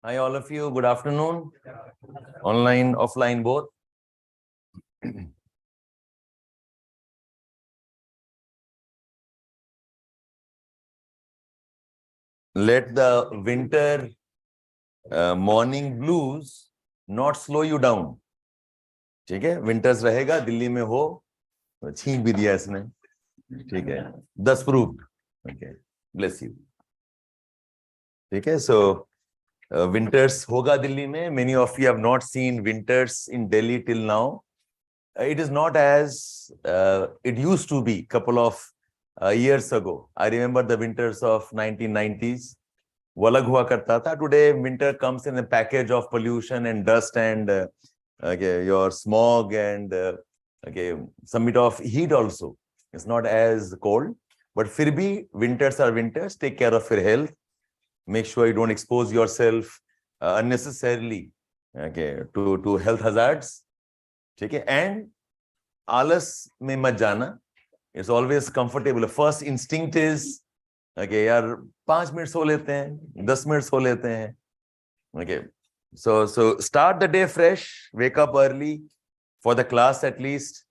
Hi, all of you. Good afternoon. Online, offline, both. Let the winter morning blues not slow you down. ठीक है, winters रहेगा, दिल्ली में हो, छीन भी दिया इसने, ठीक है, 10 proved. Okay, bless you. ठीक है, so winters होगा दिल्ली में. Many of you have not seen winters in Delhi till now. It is not as it used to be couple of years ago. I remember the winters of 1990s. वो अलग हुआ करता था. Today winter comes in a package of pollution and dust and okay, your smog and okay, some bit of heat also. It's not as cold, but फिर भी winters are winters. Take care of your health. Make sure you don't expose yourself unnecessarily okay, to health hazards. ठीक है, and आलस में मत जाना. It's always comfortable. First instinct is okay, यार 5 minute सो लेते हैं, 10 मिनट सो लेते हैं. Okay, so start the day fresh. Wake up early for the class at least.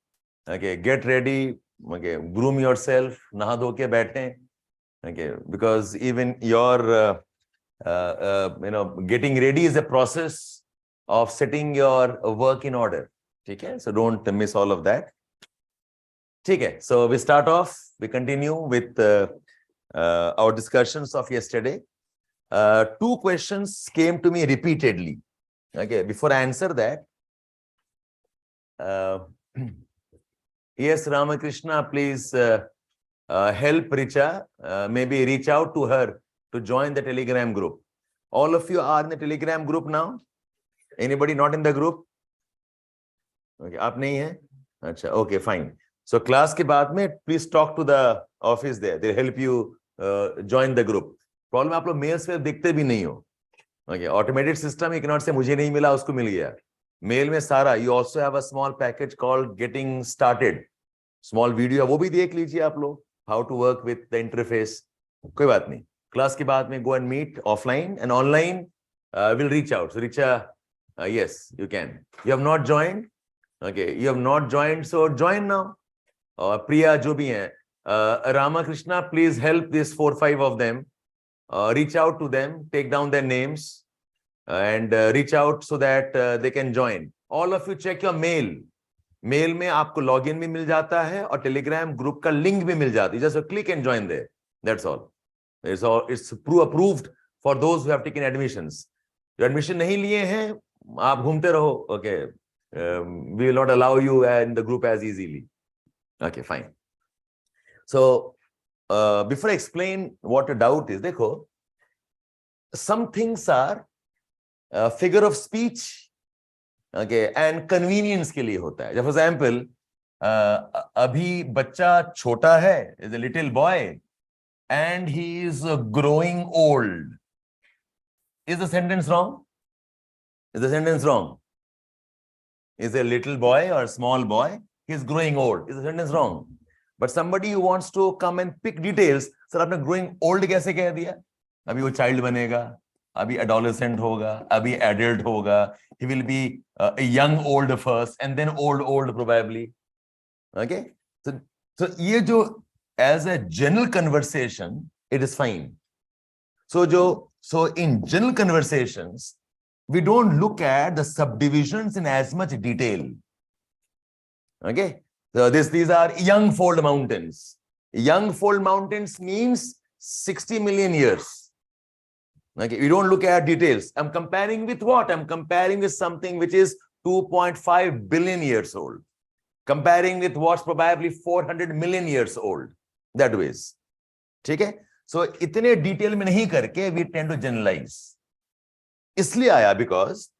Okay, get ready. Okay, groom yourself. नहा धो के बैठें. Okay, because even your getting ready is a process of setting your work in order. Okay, so don't miss all of that. Okay, so we start off. We continue with our discussions of yesterday. 2 questions came to me repeatedly. Okay, before I answer that, yes, Ramakrishna, please help Richa. Maybe reach out to her to join the Telegram group. All of you are in the Telegram group now. Anybody not in the group? Okay, आप नहीं हैं? अच्छा, okay, fine. So class के बाद में please talk to the office there. They'll help you join the group. Problem आप लोग mails पे दिखते भी नहीं हो. Okay, automated system you cannot say मुझे नहीं मिला उसको मिल गया. Mail में सारा. You also have a small package called Getting Started. Small video वो भी देख लीजिए आप लोग. How to work with the interface. कोई बात नहीं. Class के बाद में go and meet offline and online. Will reach out. So Richa, yes, you can. You have not joined. Okay, you have not joined, so join now. Priya, जो भी हैं, Ramakrishna, please help these 4-5 of them. Reach out to them, take down their names, and reach out so that they can join. All of you check your mail. Mail में आपको login भी मिल जाता है और Telegram group का link भी मिल जाता है. Just click and join there. That's all. It's approved for those who have taken admissions. जो admission नहीं लिए हैं, आप घूमते रहो. Okay. We will not allow you in the group as easily. Okay, fine. So, before I explain what a doubt is, देखो, some things are figure of speech, okay, and convenience के लिए होता है. For example, अभी बच्चा छोटा है, is a little boy, and he is growing old. Is the sentence wrong? Is the sentence wrong? Is a little boy or a small boy, he is growing old. Is the sentence wrong? But somebody who wants to come and pick details, sir, आपने growing old कैसे कह दिया? अभी वो child बनेगा, अभी adolescent होगा, अभी adult होगा. He will be a young old first and then old probably. Okay? So ये जो as a general conversation, it is fine. So in general conversations, we don't look at the subdivisions in as much detail. Okay, so these are young fold mountains. Young fold mountains means 60 million years. Okay, we don't look at details. I'm comparing with what? I'm comparing with something which is 2.5 billion years old. Comparing with what's probably 400 million years old. That ways. Okay? So इतने detail में नहीं करके we tend to generalize. इसलिए आया because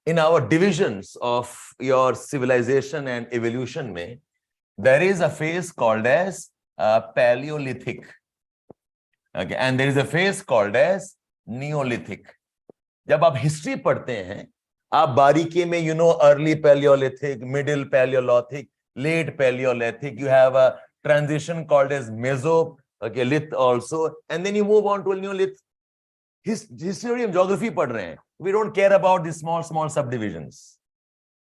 in our divisions of your civilization and evolution में there is a phase called as Paleolithic, okay, and there is a phase called as Neolithic. जब आप history पढ़ते हैं आप बारीकी में early Paleolithic, middle Paleolithic, late Paleolithic, you have a transition called as Meso, okay, Lith also, and then you move on to a Neolith. history and geography पढ़ रहे हैं. We don't care about these small subdivisions.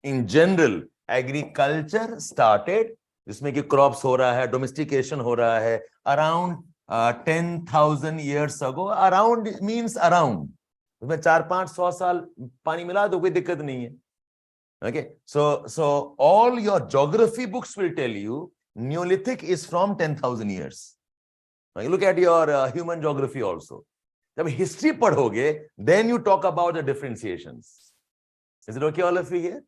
In general, agriculture started, जिसमें कि crops हो रहा है, domestication हो रहा है, around 10,000 years ago. Around means around. उसमें 400-500 साल पानी मिला दो, कोई दिक्कत नहीं है. Okay, so all your geography books will tell you Neolithic is from 10,000 years. Now you look at your human geography also. जब history पढ़ोगे, then you talk about the differentiations. Is it okay, all of you here?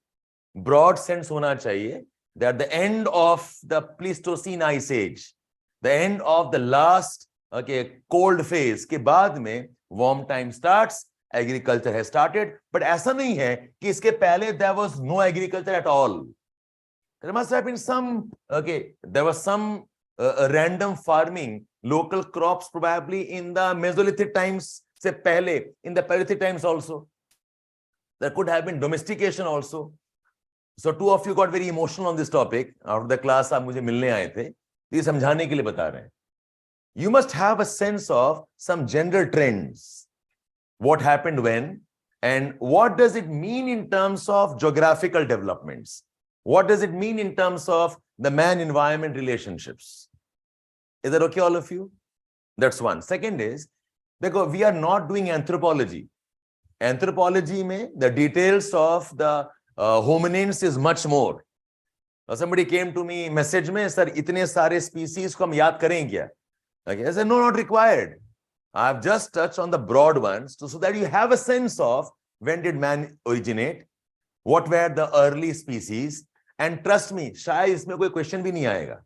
Broad sense होना चाहिए that the end of the Pleistocene Ice Age, the end of the last cold phase के बाद में warm time starts, agriculture has started, but ऐसा नहीं है कि इसके पहले there was no agriculture at all. There must have been some, there was some random farming, local crops probably in the Mesolithic times से पहले, in the Paleolithic times also. There could have been domestication also. So two of you got very emotional on this topic. Out of the class, आप मुझे मिलने आए थे. ये समझाने के लिए बता रहे हैं. You must have a sense of some general trends. What happened when, and what does it mean in terms of geographical developments? What does it mean in terms of the man-environment relationships? Is that okay, all of you? That's one. Second is, because we are not doing anthropology. Anthropology mein, the details of the hominins is much more. Somebody came to me, message mein, sir, itne sare species ko hum yaad karen kya? Okay, I said, no, not required. I've just touched on the broad ones so that you have a sense of when did man originate, what were the early species, and trust me, shayad isme koi question bhi nahi aayega.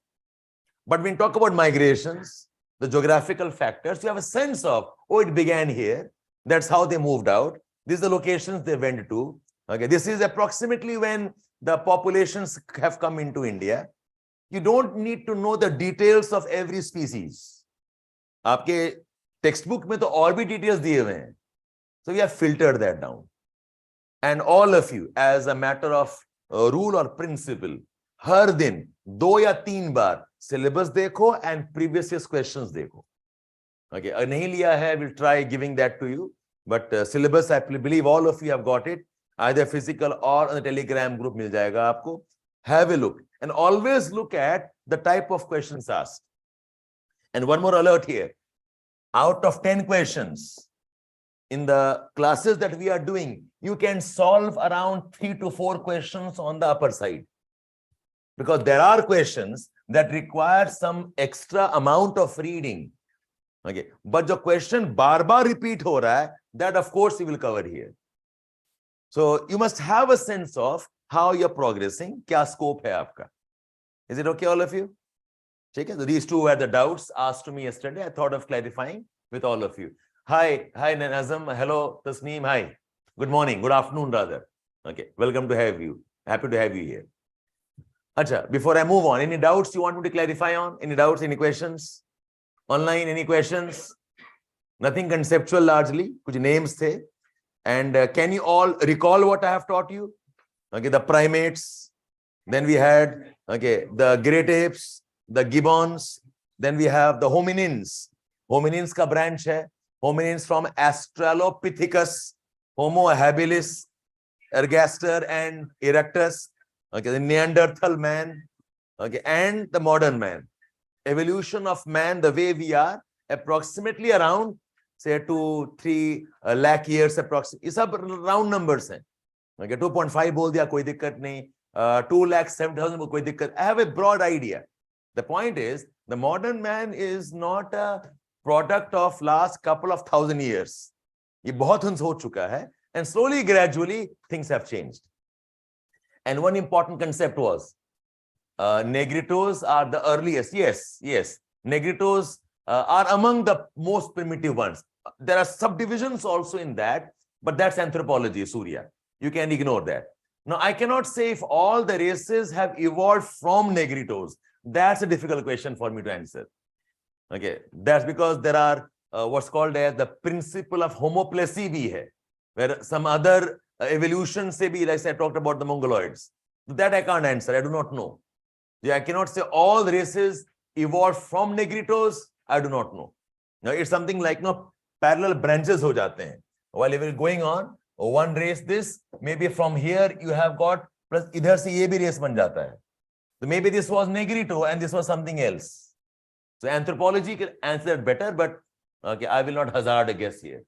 But when you talk about migrations, the geographical factors, you have a sense of, oh, it began here. That's how they moved out. These are the locations they went to. Okay, this is approximately when the populations have come into India. You don't need to know the details of every species. आपके textbook में तो और भी details दिए हुए हैं. So we have filtered that down. And all of you, as a matter of rule or principle, हर दिन 2 या 3 बार syllabus देखो and previous year's questions देखो. Okay, नहीं लिया है, we'll try giving that to you. But syllabus, I believe all of you have got it. Either physical or on the Telegram group मिल जाएगा आपको. Have a look. And always look at the type of questions asked. And one more alert here. Out of 10 questions in the classes that we are doing, you can solve around 3 to 4 questions on the upper side. Because there are questions that require some extra amount of reading. Okay. But the question bar repeat ho raha hai, that of course we will cover here. So you must have a sense of how you're progressing. Kya scope hai aapka? Is it okay, all of you? Okay, so these two were the doubts asked to me yesterday. I thought of clarifying with all of you. Hi Nazam. Hello Tasneem. Hi. Good morning. Good afternoon rather. Okay. Welcome to have you. Happy to have you here. Acha, before I move on, any doubts you want me to clarify on? Any doubts? Any questions? Online, any questions? Nothing conceptual largely. Kuch names the. And can you all recall what I have taught you? Okay, the primates. Then we had, the great apes, the gibbons. Then we have the hominins. Hominins ka branch hai. Hominins from Australopithecus, Homo habilis, ergaster and erectus. Okay, the Neanderthal man. Okay, and the modern man. Evolution of man, the way we are, approximately around, say 2-3 lakh years approximately. These are round numbers. Okay, 2.5 bol diya, koi dikkat nahi. 2,70,000 koi dikkat. I have a broad idea. The point is, the modern man is not a product of last couple of thousand years. Ye bahut hunz ho chuka hai, and slowly, gradually, things have changed. And one important concept was, negritos are the earliest. Yes. Negritos are among the most primitive ones. There are subdivisions also in that, but that's anthropology, Surya. You can ignore that. Now, I cannot say if all the races have evolved from negritos. That's a difficult question for me to answer. Okay, that's because there are what's called as the principle of homoplasy bhi hai, where some other evolution se bhi, like I talked about the Mongoloids. That I can't answer. I do not know. I cannot say all races evolved from negritos. I do not know. Now, it's something like, parallel branches हो जाते हैं. While if you're going on, one race this, maybe from here you have got, plus इधर से ये भी race बन जाता है. So maybe this was Negrito and this was something else. So anthropology can answer it better, but okay, I will not hazard a guess here.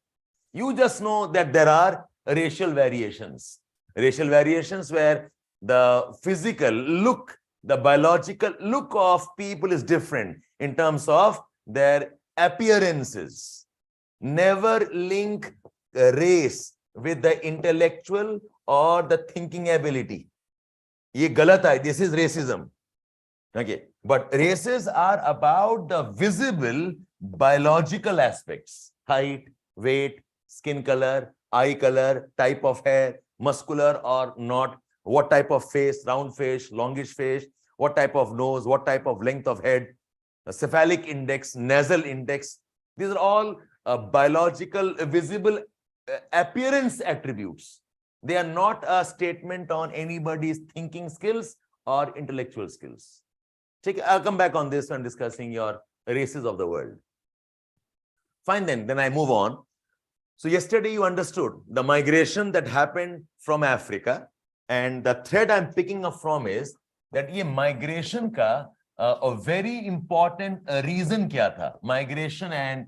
You just know that there are racial variations. Racial variations where the physical look, the biological look of people is different in terms of their appearances. Never link race with the intellectual or the thinking ability. Ye galat hai. This is racism. Okay, but races are about the visible biological aspects: height, weight, skin color, eye color, type of hair, muscular or not, what type of face, round face, longish face, what type of nose, what type of length of head, cephalic index, nasal index. These are all biological, visible appearance attributes. They are not a statement on anybody's thinking skills or intellectual skills. I'll come back on this when discussing your races of the world. Fine, then I move on. So yesterday you understood the migration that happened from Africa, and the thread I'm picking up from is that ये migration का a very important reason क्या था? Migration and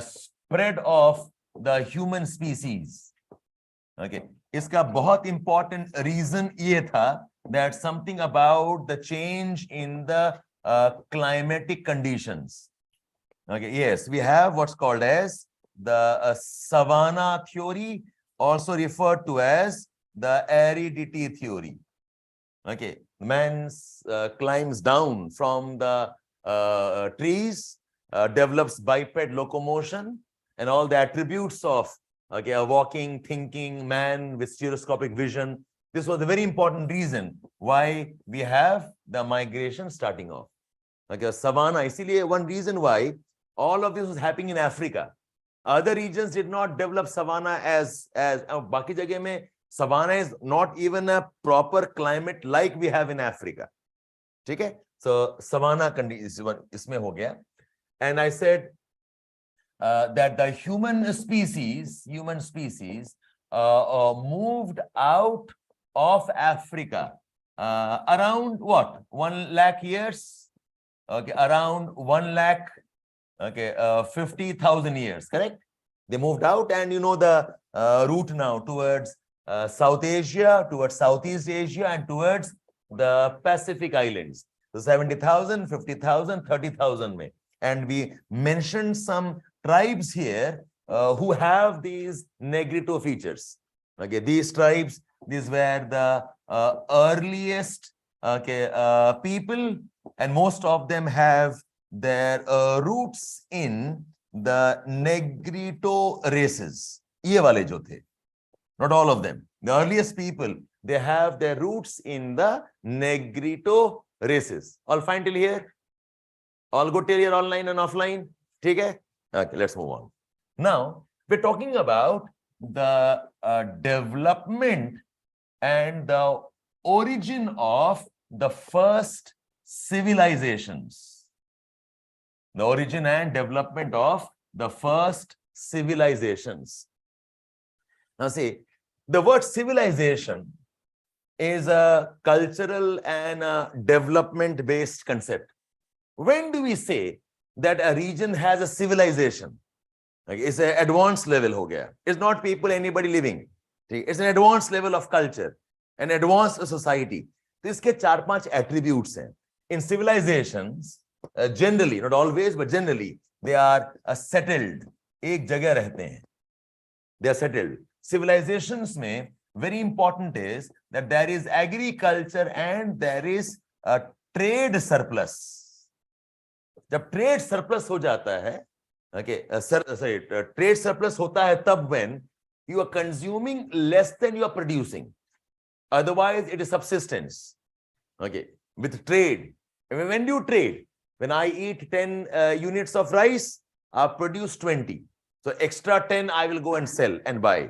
spread of the human species. Okay, इसका बहुत important reason ये था that something about the change in the climatic conditions. Okay, yes, we have what's called as the savanna theory, also referred to as the aridity theory. Okay, man climbs down from the trees, develops biped locomotion and all the attributes of a walking, thinking man with stereoscopic vision. This was a very important reason why we have the migration starting off. Okay, savanna, इसीलिए one reason why all of this was happening in Africa. Other regions did not develop savanna as बाकी जगह में savanna is not even a proper climate like we have in Africa. ठीक है? So savanna condition इसमें हो गया. And I said that the human species moved out of Africa around what? 1 lakh years? Okay, around 1 lakh, okay, 50,000 years, correct? They moved out, and you know the route now towards South Asia, towards Southeast Asia, and towards the Pacific Islands. So 70,000, 50,000, 30,000 mein. And we mentioned some tribes here who have these Negrito features. Okay, these tribes, these were the earliest people, and most of them have their roots in the Negrito races. Ye wale jo the. Not all of them. The earliest people, they have their roots in the Negrito races. All fine till here? All good till here, online and offline? Okay, let's move on. Now, we're talking about the development and the origin of the first civilizations. The origin and development of the first civilizations. Now see, the word civilization is a cultural and a development-based concept. When do we say that a region has a civilization? Like it's an advanced level ho gaya. It's not people, anybody living. It's an advanced level of culture, an advanced society. So iske 4-5 attributes hain. In civilizations, generally, not always, but generally, they are settled. Ek jagah rehte hain. They are settled. Civilizations mein, very important is that there is agriculture and there is a trade surplus. जब trade surplus हो जाता है, okay, trade surplus होता है तब when you are consuming less than you are producing. Otherwise, it is subsistence. Okay, with trade. When do you trade? When I eat 10 units of rice, I produce 20. So extra 10 I will go and sell and buy.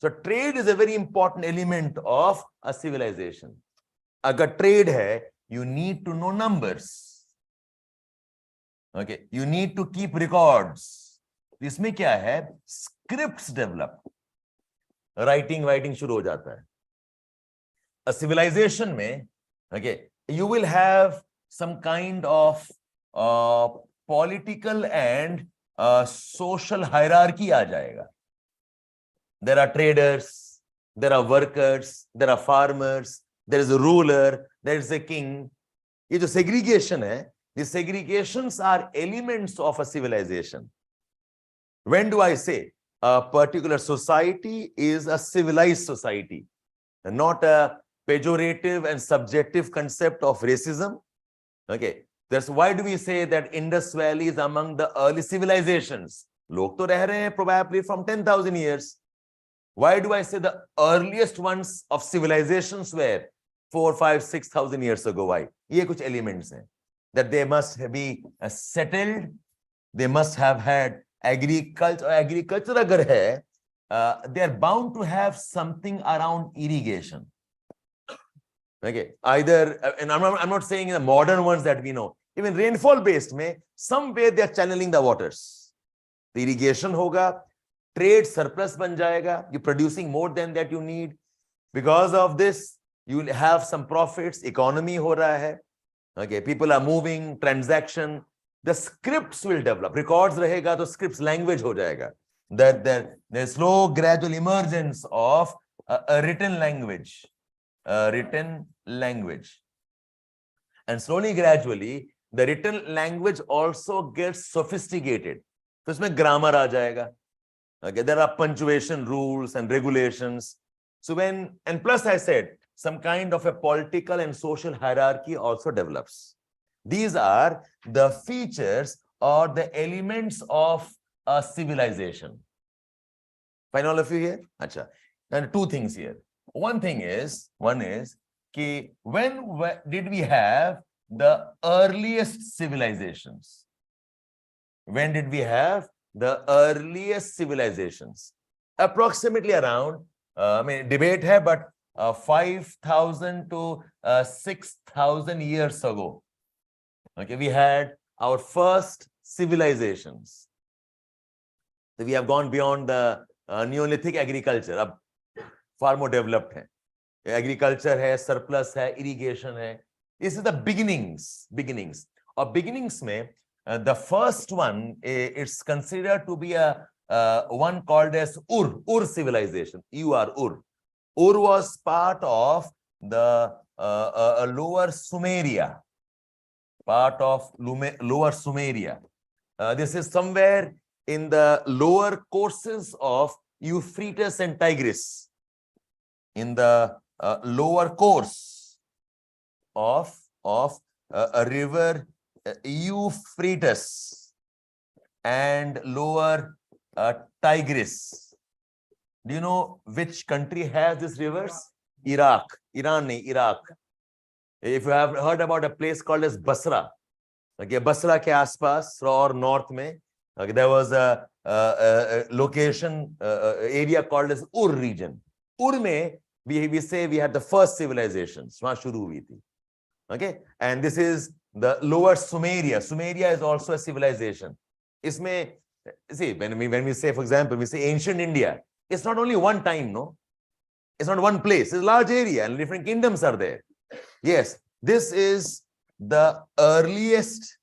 So trade is a very important element of a civilization. Agar trade hai, you need to know numbers. Okay, you need to keep records. इसमें क्या है, scripts develop, writing वाइटिंग शुरू हो जाता है. A civilization में, okay, you will have some kind of political and social hierarchy आ जाएगा. There are traders, there are workers, there are farmers, there is a ruler, there is a king. ये जो segregation है, these segregations are elements of a civilization. When do I say a particular society is a civilized society, not a pejorative and subjective concept of racism? Okay, that's why do we say that Indus Valley is among the early civilizations? लोग तो रह रहे हैं probably from 10,000 years. Why do I say the earliest ones of civilizations were 4, 5, 6,000 years ago? Why? ये कुछ elements हैं that they must be settled, they must have had agriculture. Agriculture अगर है, they are bound to have something around irrigation. Okay, either, and I'm not saying the modern ones that we know, even rainfall based में somewhere they are channeling the waters. The irrigation होगा, trade surplus बन जाएगा, you're producing more than that you need. Because of this, you will have some profits, economy हो रहा है. Okay, people are moving, transaction, the scripts will develop. Records रहेगा तो scripts, language हो जाएगा. The slow gradual emergence of a written language. Written language, and slowly gradually the written language also gets sophisticated. तो इसमें grammar आ जाएगा. Okay, there are punctuation rules and regulations. So when, and plus I said some kind of a political and social hierarchy also develops. These are the features or the elements of a civilization. Find all of you here? Acha. And two things here. One is कि when did we have the earliest civilizations? When did we have the earliest civilizations? Approximately around, I mean, debate hai, but 5,000 to 6,000 years ago. Okay, we had our first civilizations. So we have gone beyond the Neolithic agriculture. Ab far more developed hai. Agriculture hai, surplus hai, irrigation hai. This is the beginnings. Or beginnings mein, the first one, it's considered to be a one called as Ur civilization. Ur. Ur was part of the lower Sumeria. Part of lower Sumeria. This is somewhere in the lower courses of Euphrates and Tigris. In the lower course of a river Euphrates and lower Tigris. Do you know which country has these rivers? Iraq. Iran, Iraq. If you have heard about a place called as Basra, okay, Basra ke aspas or north mein, okay, there was a location, area called as Ur region. Ur mein, we say we had the first civilizations. वहाँ शुरू हुई थी. Okay, and this is the lower Sumeria. Sumeria is also a civilization. इसमें, see, when we say, for example, we say ancient India, it's not only one time, no? It's not one place. It's a large area and different kingdoms are there. Yes, this is the earliest,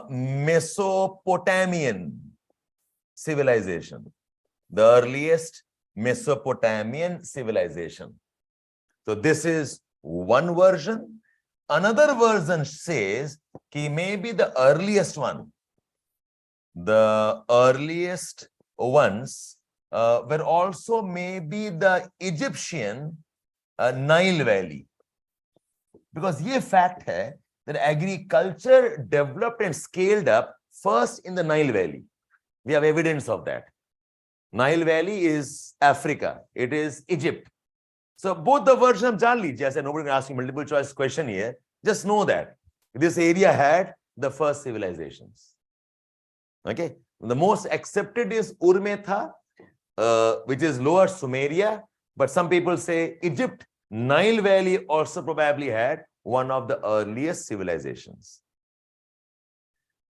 Mesopotamian civilization. The earliest Mesopotamian civilization. So this is one version. Another version says that maybe the earliest one, the earliest ones were also maybe the Egyptian Nile Valley. Because ये fact hai that agriculture developed and scaled up first in the Nile Valley. We have evidence of that. Nile Valley is Africa. It is Egypt. So both the versions of जान लीजिए. I said nobody can ask you multiple choice question here. Just know that this area had the first civilizations. Okay. The most accepted is Ur mein tha, which is lower Sumeria. But some people say Egypt, Nile Valley also probably had one of the earliest civilizations.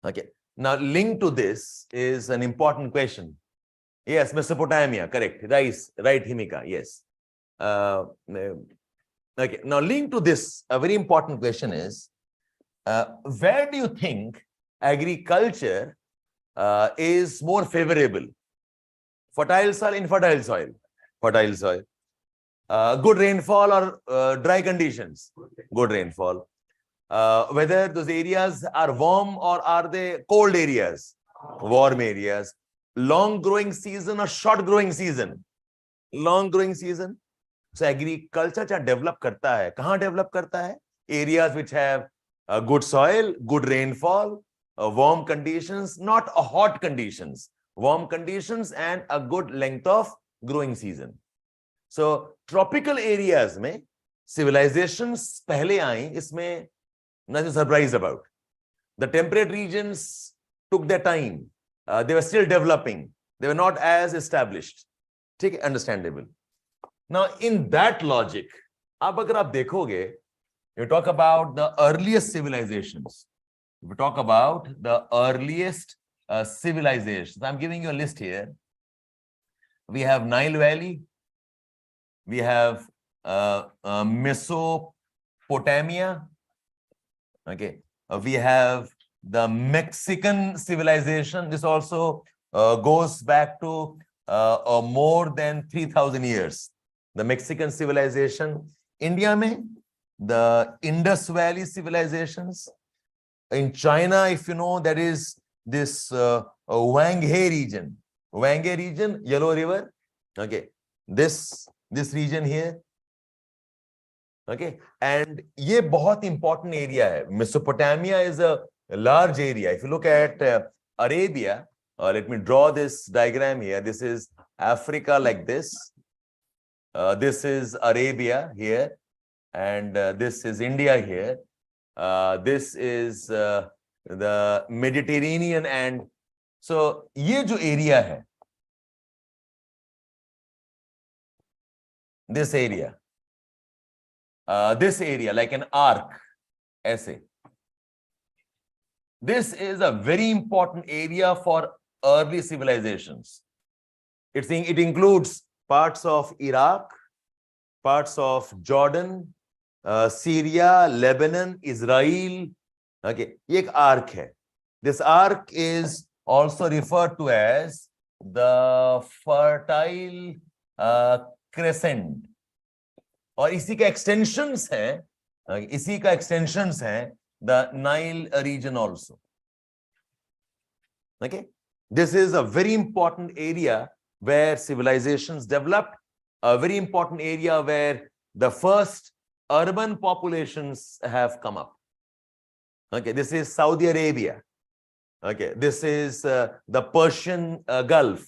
Okay. Now, linked to this is an important question. Yes, Mesopotamia, correct. Right, Himika, yes. Okay. Now, linked to this, a very important question is, where do you think agriculture is more favorable? Fertile soil, infertile soil? Fertile soil. Good rainfall or dry conditions? Good rainfall. Whether those areas are warm or are they cold areas? Warm areas. Long growing season or short growing season? Long growing season. So agriculture cha develop karta hai. Kahan develop karta hai? Areas which have good soil, good rainfall, warm conditions, not hot conditions. Warm conditions and a good length of growing season. So tropical areas में civilizations पहले आई, इसमें nothing to surprise about. The temperate regions took their time. They were still developing. They were not as established. ठीक है, understandable. Now, in that logic, अब अगर आप देखोगे, you talk about the earliest civilizations. We talk about the earliest civilizations. I'm giving you a list here. We have Nile Valley. We have Mesopotamia. Okay. We have the Mexican civilization. This also goes back to more than 3,000 years. The Mexican civilization. India mein, the Indus Valley civilizations. In China, if you know, there is this Wanghe region. Wanghe region, Yellow River. Okay. This region here. Okay. And ये बहुत important area है. Mesopotamia is a large area. If you look at Arabia, let me draw this diagram here. This is Africa like this. This is Arabia here. And this is India here. This is the Mediterranean, and so ये जो area है, this area like an arc, ऐसे. This is a very important area for early civilizations. It includes parts of Iraq, parts of Jordan, Syria, Lebanon, Israel. Okay, ये एक arc है. This arc is also referred to as the Fertile Crescent. और इसी का extensions है, the Nile region also. Okay, this is a very important area where civilizations developed, a very important area where the first urban populations have come up. Okay, this is Saudi Arabia. Okay, this is the Persian Gulf.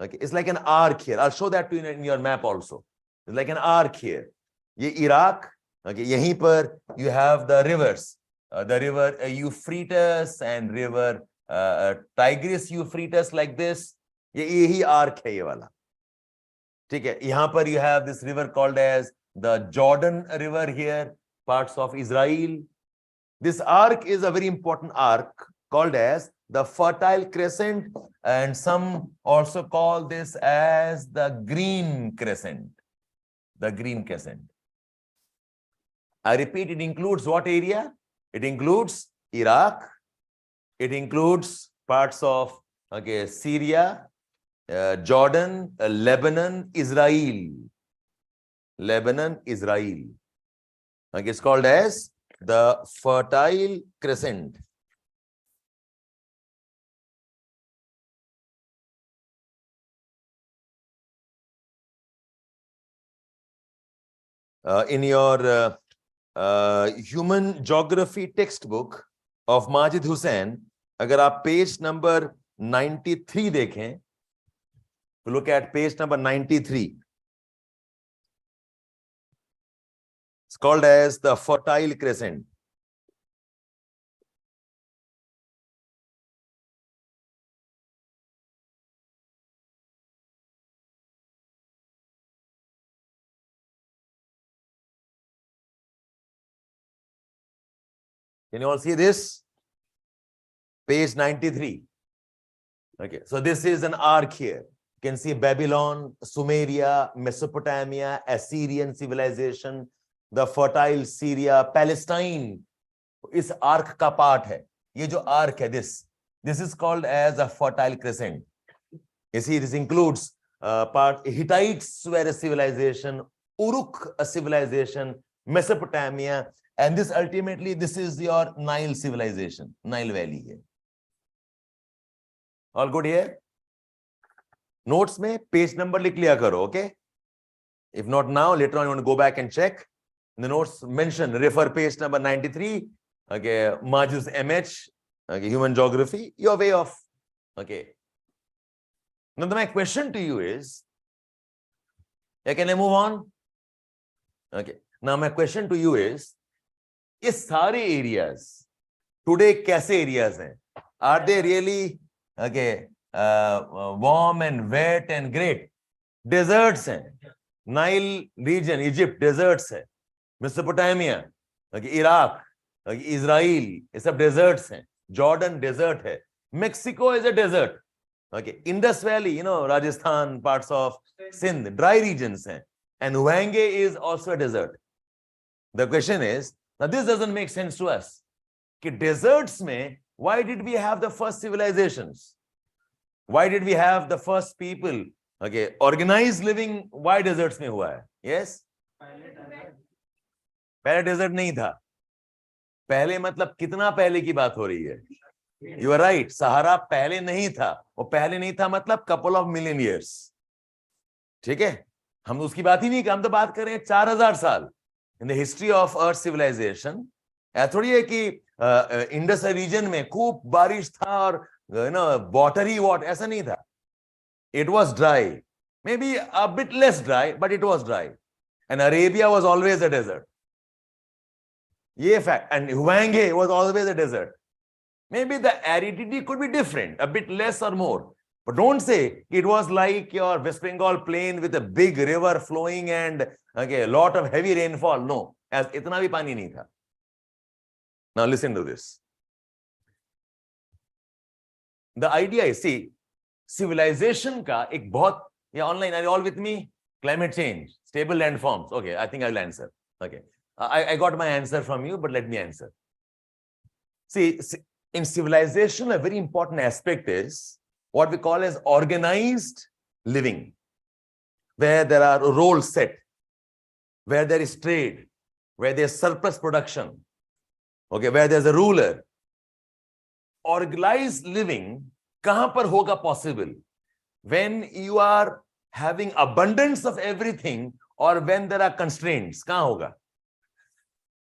Okay, it's like an arc here. I'll show that to you in your map also. It's like an arc here. Ye Iraq. Okay, yahin par you have the rivers. The river Euphrates and river Tigris, Euphrates, like this. Yehi arc hai ye wala. ठीक है, यहाँ पर you have this river called as the Jordan River here, parts of Israel. This arc is a very important arc called as the Fertile Crescent, and some also call this as the Green Crescent. The Green Crescent. I repeat, it includes what area? It includes Iraq. It includes parts of Syria, Jordan, Lebanon, Israel. Lebanon, Israel. Okay, it's called as the Fertile Crescent. In your human geography textbook of Majid Hussain, अगर आप page number 93 देखें, look at page number 93. It's called as the Fertile Crescent. Can you all see this? Page 93. Okay, so this is an arc here. You can see Babylon, Sumeria, Mesopotamia, Assyrian civilization, the fertile Syria, Palestine. इस arc का part है. ये जो arc है, this is called as a fertile crescent. You see, this includes part Hittites were a civilization, Uruk a civilization, Mesopotamia, and this ultimately this is your Nile civilization, Nile Valley here. All good here? Notes में page number लिख लिया करो, okay? If not now, later on you want to go back and check. In the notes mention, refer page number 93. Okay, Majus MH, okay, human geography, your way of, okay. Now my question to you is, yeah, can I move on? Okay, now my question to you is, ये सारे areas, today कैसे areas हैं? Are they really, okay, warm and wet and great? Deserts हैं. Nile region, Egypt, deserts है. Mesopotamia, okay, Iraq, okay, Israel, ये सब deserts हैं. Jordan, desert है. Mexico is a desert. Okay, Indus Valley, you know, Rajasthan, parts of Sindh, dry regions हैं. And Hwanghae is also a desert. The question is, now this doesn't make sense to us. कि deserts में, why did we have the first civilizations? Why did we have the first people? Okay, organized living, why deserts में हुआ है? Yes? पहले desert नहीं था. पहले मतलब कितना पहले की बात हो रही है? You are right. सहारा पहले नहीं था. वो पहले नहीं था मतलब couple of million years. ठीक है? हम उसकी बात ही नहीं कर, हम तो बात कर रहे हैं 4000 साल. In the history of Earth civilization, ऐसा थोड़ी है कि इंडस रीजन में खूब बारिश था और watery water, ऐसा नहीं था. It was dry, maybe a bit less dry, but it was dry. And Arabia was always a desert. ये fact. And Hwanghae was always a desert. Maybe the aridity could be different, a bit less or more. But don't say it was like your West Bengal plain with a big river flowing and okay, a lot of heavy rainfall. No, as इतना भी पानी नहीं था. Now listen to this. The idea is, see, civilization का एक बहुत, yeah, online, are you all with me? Climate change, stable landforms. Okay, I think I will answer. Okay, I got my answer from you, but let me answer. See, in civilization, a very important aspect is what we call as organized living, where there are roles set, where there is trade, where there is surplus production, okay, where there's a ruler. Organized living kahan par hoga possible? When you are having abundance of everything or when there are constraints, kahan hoga?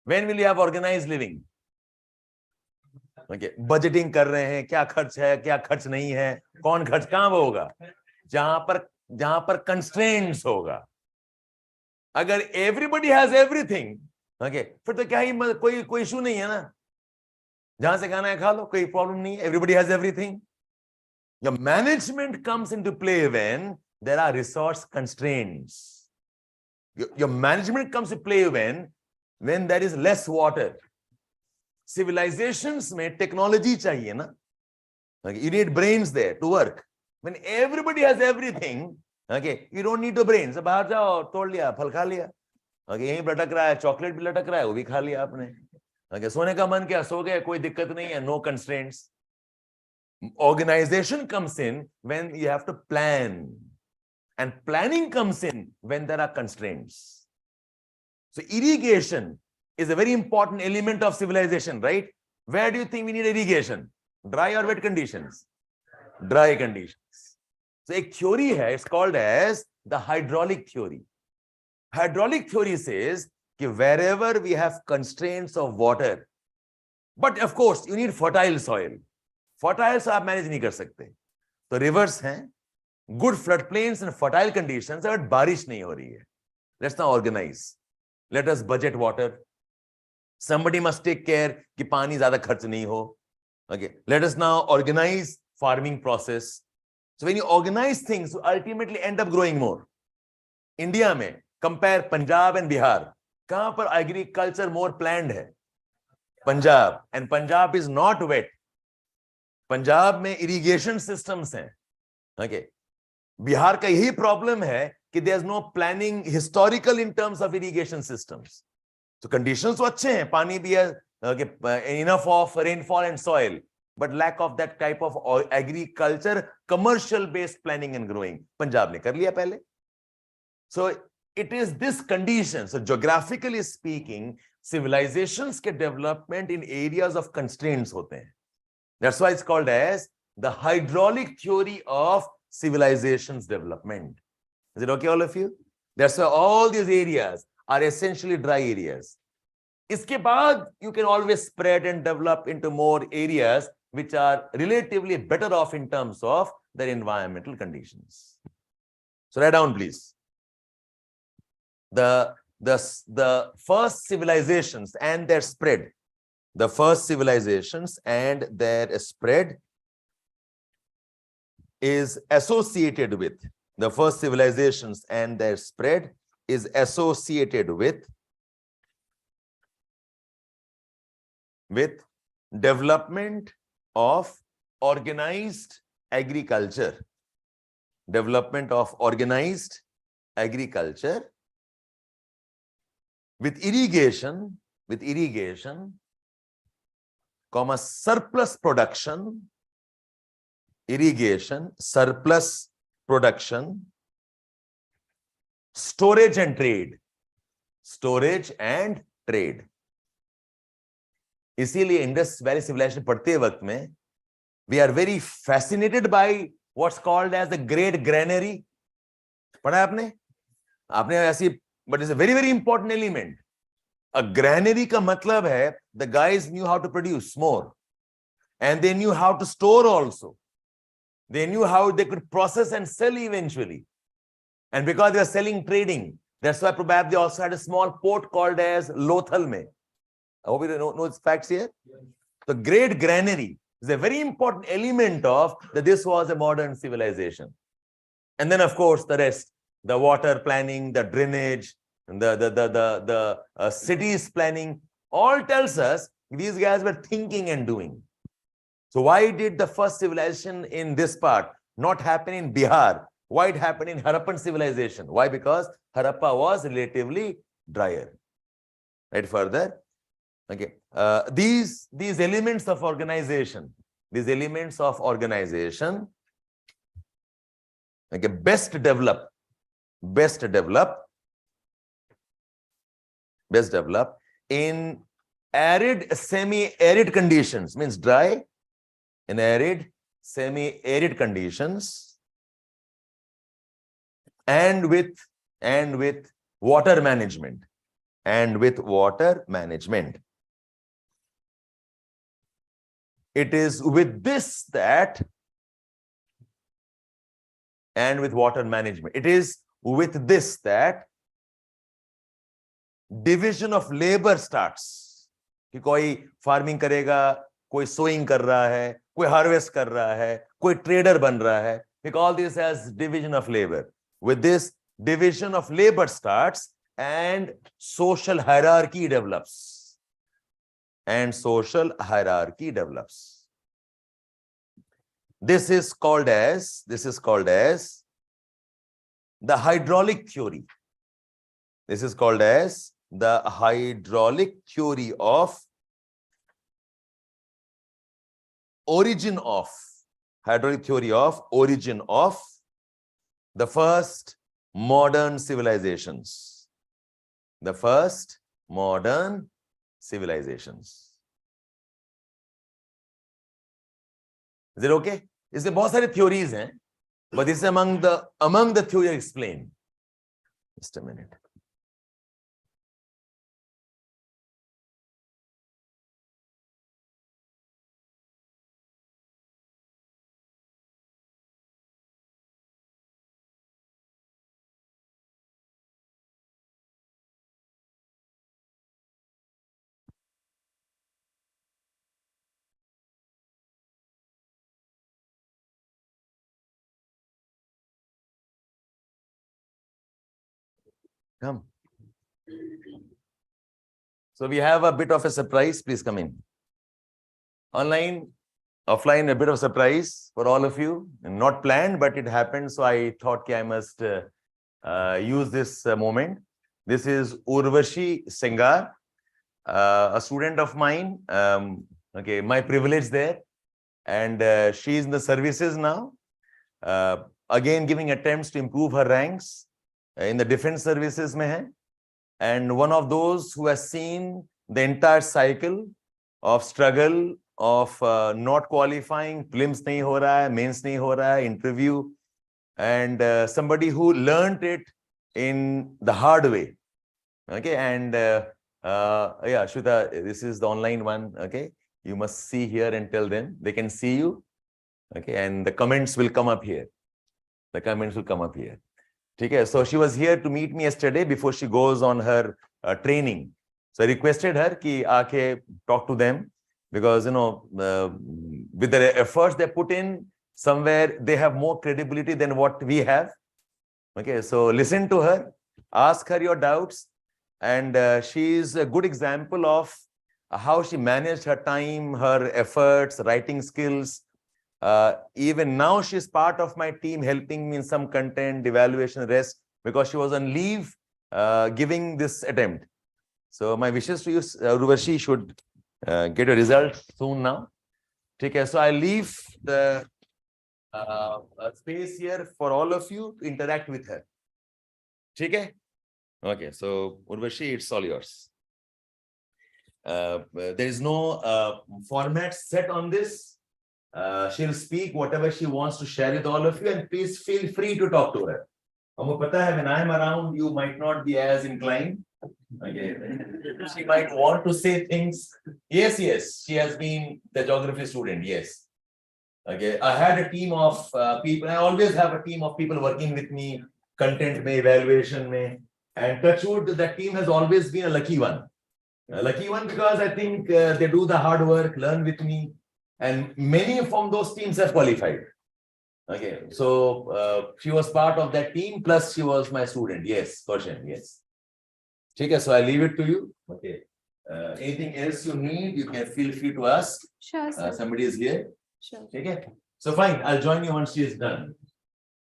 When will you have organized living? Okay, budgeting कर रहे हैं, क्या खर्च है, क्या खर्च नहीं है, कौन खर्च कहां होगा? जहां पर constraints होगा. अगर everybody has everything, okay, फिर तो क्या ही कोई इशू नहीं है ना. जहां से खाना है खा लो, कोई प्रॉब्लम नहीं है. Everybody has everything. Your management comes into play when there are resource constraints. Your management comes to play when there is less water. Civilizations में technology चाहिए ना. Okay, you need brains there to work. When everybody has everything, okay, you don't need the brains. बाहर जाओ, तोड़ लिया, फल खा लिया. Okay, यहीं लटक रहा है, चॉकलेट भी लटक रहा है, वो भी खा लिया आपने. Okay, सोने का मन क्या, सो गए, कोई दिक्कत नहीं है, no constraints. Organization comes in when you have to plan, and planning comes in when there are constraints. So irrigation is a very important element of civilization, right? Where do you think we need irrigation? Dry or wet conditions? Dry conditions. So a theory hai, it's called as the hydraulic theory. Hydraulic theory says that wherever we have constraints of water, but of course you need fertile soil. Fertile soil आप manage नहीं कर सकते. तो rivers हैं, good floodplains and fertile conditions, but बारिश नहीं हो रही है. Let's now organize. Let us budget water. Somebody must take care कि पानी ज़्यादा खर्च नहीं हो. Okay, let us now organize farming process. So when you organize things, you ultimately end up growing more. India में compare Punjab and Bihar, कहाँ पर agriculture more planned है? Punjab, and Punjab is not wet. Punjab में irrigation systems हैं, okay. Bihar का यही problem है कि there is no planning historical in terms of irrigation systems. तो कंडीशंस तो अच्छे हैं, पानी भी है, enough of rainfall and soil, but lack of that type of agriculture commercial based planning and growing Punjab ने कर लिया पहले। So it is this condition, so geographically speaking civilizations के development in areas of constraints होते हैं, that's why it's called as the hydraulic theory of civilizations development. Is it okay all of you? That's why all these areas are essentially dry areas. इसके बाद you can always spread and develop into more areas which are relatively better off in terms of their environmental conditions. So write down, please. The first civilizations and their spread, the first civilizations and their spread is associated with, the first civilizations and their spread is associated with development of organized agriculture, development of organized agriculture with irrigation, comma, surplus production, irrigation, surplus production, storage and trade, इसीलिए Indus valley civilisation पढ़ते वक्त में we are very fascinated by what's called as the great granary. पढ़ा है आपने ऐसी, but it's a very very important element. A granary का मतलब है the guys knew how to produce more and they knew how to store also. They knew how they could process and sell eventually, and because they were selling trading, that's why probably they also had a small port called as Lothal mein. I hope you know its facts here. The great granary is a very important element of that this was a modern civilization. And then of course the rest, the water planning, the drainage, the cities planning, all tells us these guys were thinking and doing. So why did the first civilization in this part not happen in Bihar? Why it happened in Harappan civilization? Why? Because Harappa was relatively drier. Right, further. Okay, these elements of organization, okay, best develop in arid, semi-arid conditions, means dry, in arid, semi-arid conditions, and with water management, It is with this that, and with water management, it is with this that division of labor starts. कि कोई farming करेगा, कोई sowing कर रहा है, कोई harvest कर रहा है, कोई ट्रेडर बन रहा है. We call this as division of labor. With this division of labor starts and social hierarchy develops. This is called as the hydraulic theory. This is called as the hydraulic theory of origin of the first modern civilizations. The first modern civilizations. Is it okay? इसमें बहुत सारे theories हैं, but this is among the theory I explained. Just a minute. Come. So we have a bit of a surprise. Please come in. Online, offline, a bit of surprise for all of you. Not planned, but it happened. So I thought I must use this moment. This is Urvashi Sengar, a student of mine. Okay, my privilege there. And she is in the services now. Again, giving attempts to improve her ranks in the defense services mein hai. And one of those who has seen the entire cycle of struggle of not qualifying, prelims nahi ho raha hai, mains nahi ho raha hai, interview, and somebody who learned it in the hard way. Okay, and yeah, Shweta, this is the online one. Okay, you must see here and tell them they can see you. Okay, and the comments will come up here. The comments will come up here. Okay, so she was here to meet me yesterday before she goes on her training. So I requested her ki aake talk to them because, you know, with the efforts they put in, somewhere they have more credibility than what we have. Okay, so listen to her, ask her your doubts, and she is a good example of how she managed her time, her efforts, writing skills. Even now she's part of my team, helping me in some content, evaluation, rest, because she was on leave giving this attempt. So my wishes to you, Urvashi, should get a result soon now. Okay, so I leave the space here for all of you to interact with her. Okay? Okay, so Urvashi, it's all yours. There is no format set on this. She'll speak whatever she wants to share with all of you, and please feel free to talk to her. When I'm around, you might not be as inclined. Okay. She might want to say things. Yes, she has been the geography student. Yes. Okay. I had a team of people. I always have a team of people working with me, content mein, evaluation mein, and touchwood, that team has always been a lucky one. A lucky one because I think they do the hard work, learn with me. And many from those teams have qualified. Okay, so she was part of that team, plus she was my student. Yes, Koshan, yes. Okay, so I leave it to you. Okay. Anything else you need, you can feel free to ask. Sure, sir. Somebody is here. Sure. Okay. So fine, I'll join you once she is done.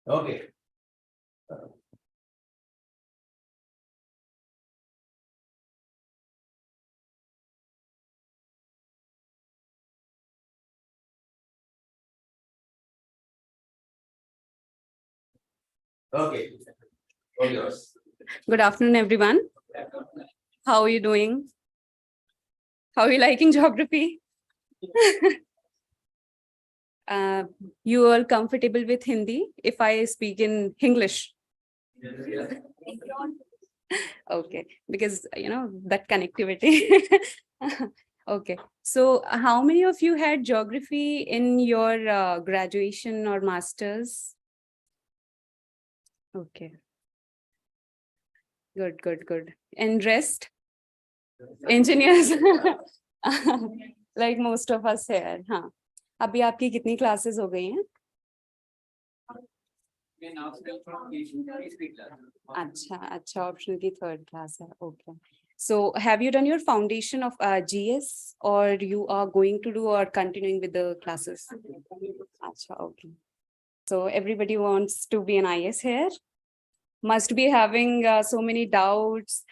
Okay. Okay. All yours. Good afternoon, everyone. How are you doing? How are you liking geography? You are comfortable with Hindi if I speak in English? Okay, because you know that connectivity. Okay, so how many of you had geography in your graduation or masters? Okay. Good. And rest? Engineers? Like most of us here. हाँ. अभी आपकी कितनी classes हो गई हैं? अच्छा, optional की third class है. Okay. So have you done your foundation of GS, or you are going to do or continuing with the classes? अच्छा, okay. So everybody wants to be an IS here. Must be having so many doubts.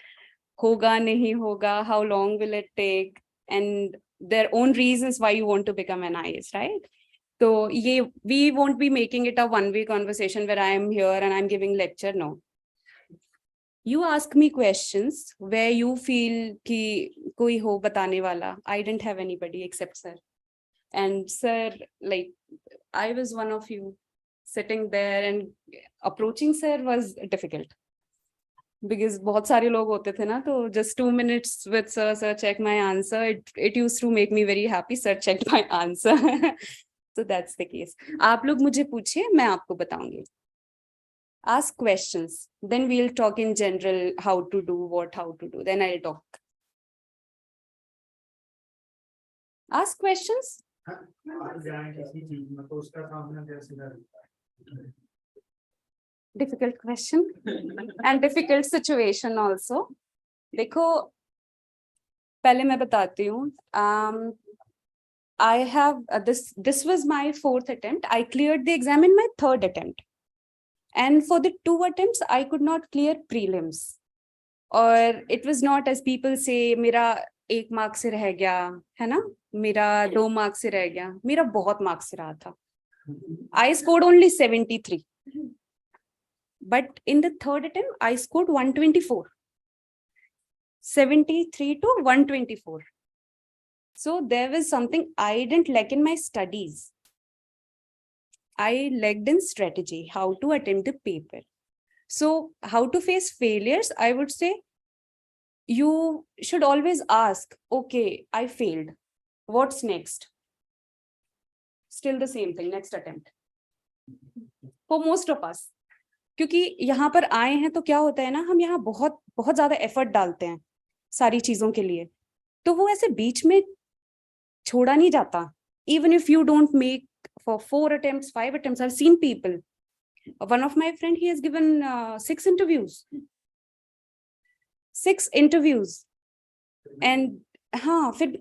Hoga, nahi hoga, how long will it take? And their own reasons why you want to become an IS, right? So we won't be making it a one-way conversation where I am here and I'm giving lecture. No. You ask me questions where you feel ki koi ho batane wala. I didn't have anybody except sir. And sir, like, I was one of you. Sitting there and approaching sir was difficult because बहुत सारे लोग होते थे ना, तो just 2 minutes with sir check my answer, it used to make me very happy. Sir checked my answer. So that's the case. आप लोग मुझे पूछिए, मैं आपको बताऊंगी. Ask questions, then we'll talk in general how to do how to do, then I'll talk. Ask questions. Difficult question and difficult situation also. देखो, पहले मैं बताती हूँ. I have this was my 4th attempt. I cleared the exam in my 3rd attempt. And for the 2 attempts, I could not clear prelims. Or it was not as people say, मेरा 1 mark से रह गया, है ना? मेरा 2 mark से रह गया. मेरा बहुत marks से रहा था. I scored only 73. But in the 3rd attempt, I scored 124. 73 to 124. So there was something I didn't lack in my studies. I lacked in strategy, how to attempt the paper. So how to face failures, I would say, you should always ask, okay, I failed. What's next? Still the same thing, next attempt. For most of us. क्योंकि यहाँ पर आए हैं तो क्या होता है ना, हम यहाँ बहुत बहुत ज्यादा एफर्ट डालते हैं सारी चीजों के लिए, तो वो ऐसे बीच में छोड़ा नहीं जाता. Even if you don't make for 4 attempts, 5 attempts, I've seen people. One of my friend, he has given 6 interviews. 6 interviews. And फिर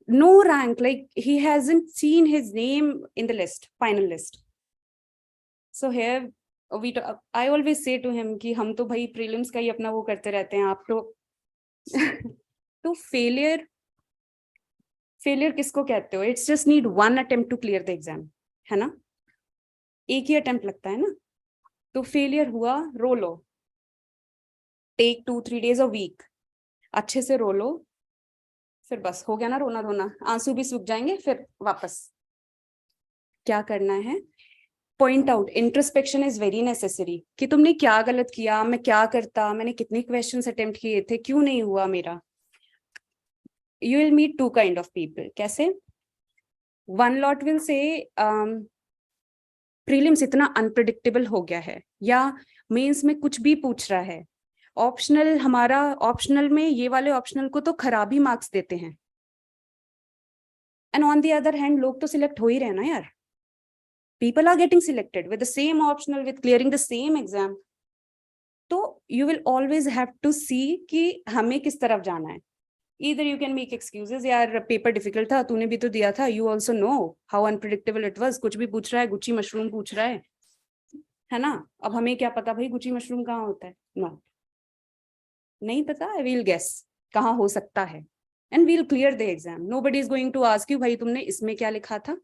no rank, like he hasn't seen his name in the list, final list. So here, I always say to him कि हम तो भाई prelims का ही अपना वो करते रहते हैं, आप लोग तो failure किसको कहते हो? It's just need 1 attempt to clear the exam, है ना? एक ही attempt लगता है ना? तो failure हुआ, रो लो. Take 2-3 days a week. अच्छे से रो लो. फिर बस हो गया ना रोना धोना, आंसू भी सूख जाएंगे, फिर वापस. क्या करना है? Point out, introspection is very necessary. कि तुमने क्या गलत किया, मैं क्या करता, मैंने कितने questions attempt किए थे, क्यों नहीं हुआ मेरा? You will meet 2 kind of people. कैसे? One lot will say, prelims इतना unpredictable हो गया है, या मेंस में कुछ भी पूछ रहा है. ऑप्शनल, हमारा ऑप्शनल में ये वाले ऑप्शनल को तो खराबी मार्क्स देते हैं. And on the other hand, लोग तो सिलेक्ट हो ही रहे ना यार. People are getting selected with the same optional, with clearing the same exam. तो you will always have to see कि हमें किस तरफ जाना है. Either you can make excuses, यार पेपर डिफिकल्ट था, तूने भी तो दिया था. You also know how unpredictable it was. कुछ भी पूछ रहा है, गुच्ची मशरूम पूछ रहा है ना? अब हमें क्या पता भाई गुच्ची मशरूम कहाँ होता है? No, नहीं पता. I will guess कहाँ हो सकता है. And we'll clear the exam. Nobody is going to ask you भाई तुमने इसमें क्या लिखा था,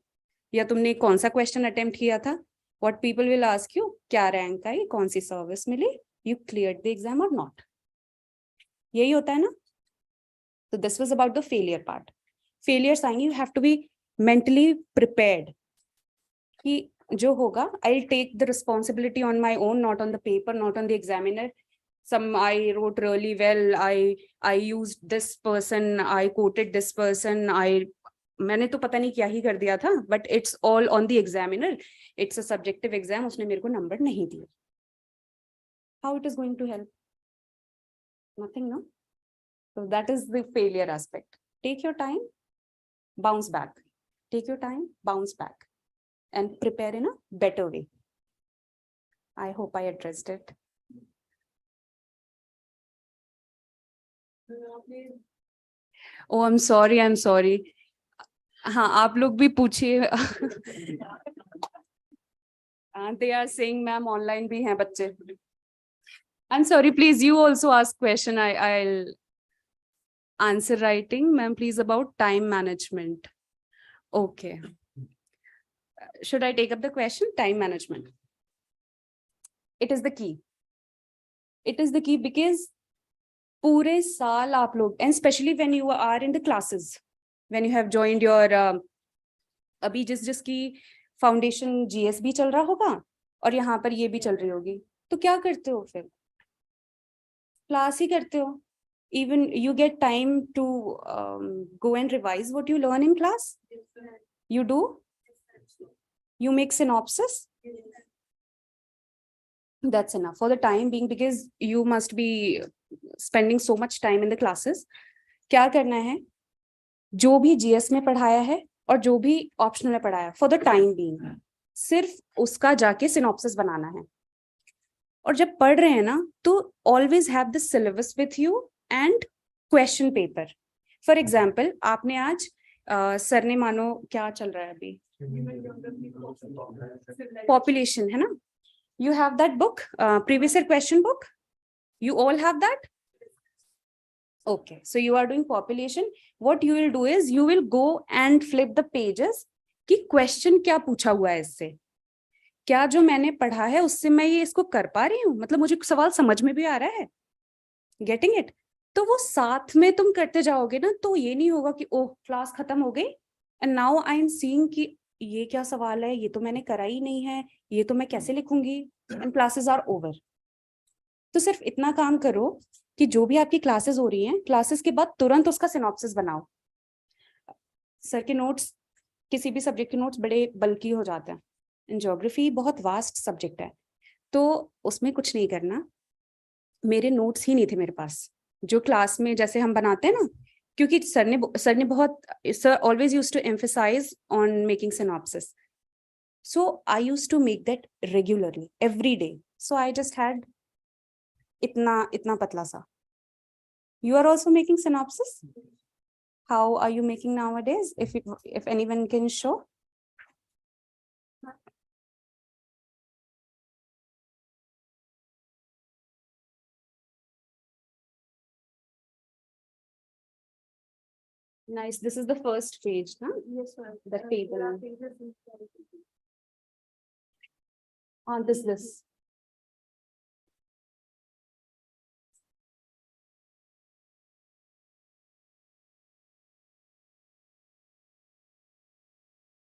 या तुमने कौन सा क्वेश्चन अटेम्प्ट किया था. What people will ask you, क्या रैंक आई, कौन सी सर्विस मिली, you cleared the exam or not. यही होता है ना. So this was about the failure part. Failures आएंगे, you have to be mentally prepared कि जो होगा, I'll take the responsibility on my own, not on the paper, not on the examiner. I wrote really well, I used this person, I quoted this person, मैंने तो पता नहीं क्या ही कर दिया था, but it's all on the examiner. It's a subjective exam. उसने मेरे को नंबर नहीं दिया. How it is going to help? Nothing, no? So that is the failure aspect. Take your time, bounce back. Take your time, bounce back, and prepare in a better way. I hope I addressed it. Oh, I'm sorry. हाँ, आप लोग भी पूछिए. They are saying, ma'am, online भी हैं बच्चे. I'm sorry, please, you also ask question. I'll answer writing. Ma'am, please, about time management. Okay. Should I take up the question? Time management. It is the key. It is the key because पूरे साल आप लोग, and especially when you are in the classes, when you have joined your अभी जिसकी foundation GS भी चल रहा होगा और यहाँ पर ये भी चल रही होगी, तो क्या करते हो फिर? क्लास ही करते हो. Even you get time to go and revise what you learn in class. You do? You make synopsis. That's enough for the time being because you must be spending so much time in the classes. क्या करना है? जो भी GS में पढ़ाया है और जो भी ऑप्शनल में पढ़ाया, फॉर द टाइम बीइंग सिर्फ उसका जाके सिनॉप्सिस बनाना है. और जब पढ़ रहे हैं ना, तो always have the syllabus with you and question paper. For example, आपने आज सर ने मानो क्या चल रहा है अभी, पॉपुलेशन है ना, you have that book, previous year question book, you all have that. Okay, so you are doing population. What you will do is you will go and flip the pages कि question क्या पूछा हुआ है इससे, क्या जो मैंने पढ़ा है उससे मैं ये इसको कर पा रही हूँ, मतलब मुझे सवाल समझ में भी आ रहा है, गेटिंग इट। तो वो साथ में तुम करते जाओगे ना, तो ये नहीं होगा कि ओह क्लास खत्म हो गई and now I am seeing कि ये क्या सवाल है, ये तो मैंने करा ही नहीं है, ये तो मैं कैसे लिखूंगी, एंड क्लासेस आर ओवर। तो सिर्फ इतना काम करो कि जो भी आपकी क्लासेस हो रही हैं, क्लासेस के बाद तुरंत उसका सिनॉप्सिस बनाओ। सर के नोट्स, किसी भी सब्जेक्ट के नोट्स बड़े बल्कि हो जाते हैं, इन ज्योग्राफी बहुत वास्ट सब्जेक्ट है, तो उसमें कुछ नहीं करना। मेरे नोट्स ही नहीं थे मेरे पास, जो क्लास में जैसे हम बनाते हैं ना, क्योंकि सर ने बहुत, sir always used to emphasise on making synopsis, so I used to make that regularly every day, so I just had इतना पतला सा। You are also making synopsis? How are you making nowadays? If anyone can show. Nice. This is the first page, huh? Yes, sir. The table. This.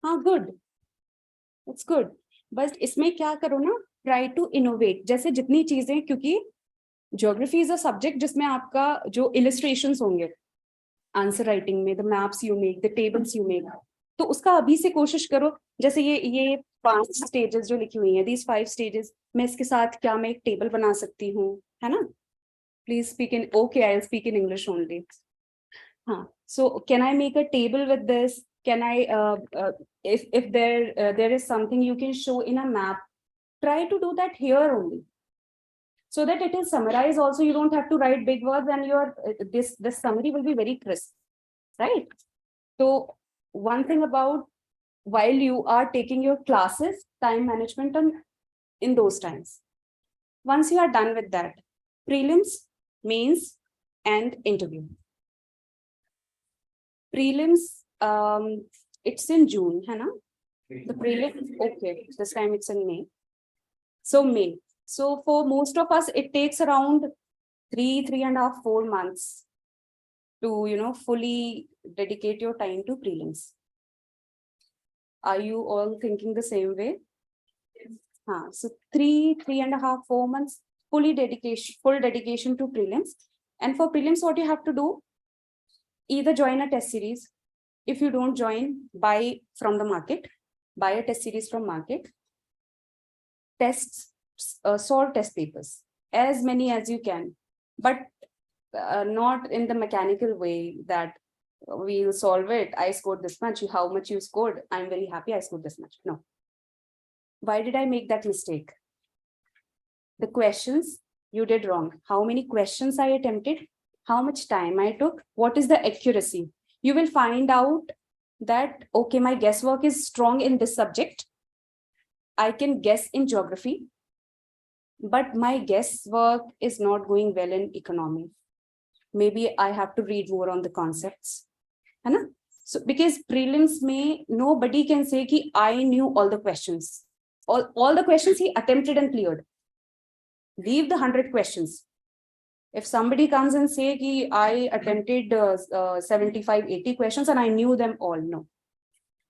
हाँ, good. It's good. बस इसमें क्या करो ना, try to innovate. जैसे जितनी चीजें, क्योंकि geography is a subject जिसमें आपका जो illustrations होंगे, आंसर राइटिंग में, the maps you make, the tables you make, तो उसका अभी से कोशिश करो। जैसे ये 5 स्टेजेस जो लिखी हुई हैं, दीज 5 स्टेजेस, मैं इसके साथ क्या मैं एक टेबल बना सकती हूँ, है ना। Please speak in, okay I will speak in English only. हाँ, so can I make a table with this, can I if there is something you can show in a map, try to do that here only, so that it is summarized also, you don't have to write big words, and your this summary will be very crisp, right? So one thing about, while you are taking your classes, time management in those times, once you are done with that, prelims, mains and interview. Prelims, it's in June, है ना? The prelim, okay, this time it's in May. So May. So for most of us, it takes around 3.5, 4 months to, fully dedicate your time to prelims. Are you all thinking the same way? So 3.5, 4 months, full dedication to prelims. And for prelims, what you have to do, either join a test series. If you don't join, buy from the market, buy a test series from market, tests, solve test papers, as many as you can, but not in the mechanical way that we'll solve it. I scored this much, how much you scored, I'm very happy I scored this much. No. Why did I make that mistake? The questions you did wrong. How many questions I attempted? How much time I took? What is the accuracy? You will find out that, okay, my guesswork is strong in this subject. I can guess in geography, but my guesswork is not going well in economy. Maybe I have to read more on the concepts. है ना? So because prelims में nobody can say कि I knew all the questions. All the questions he attempted and cleared. Leave the 100 questions. If somebody comes and say कि I attempted 75, 80 questions and I knew them all, no,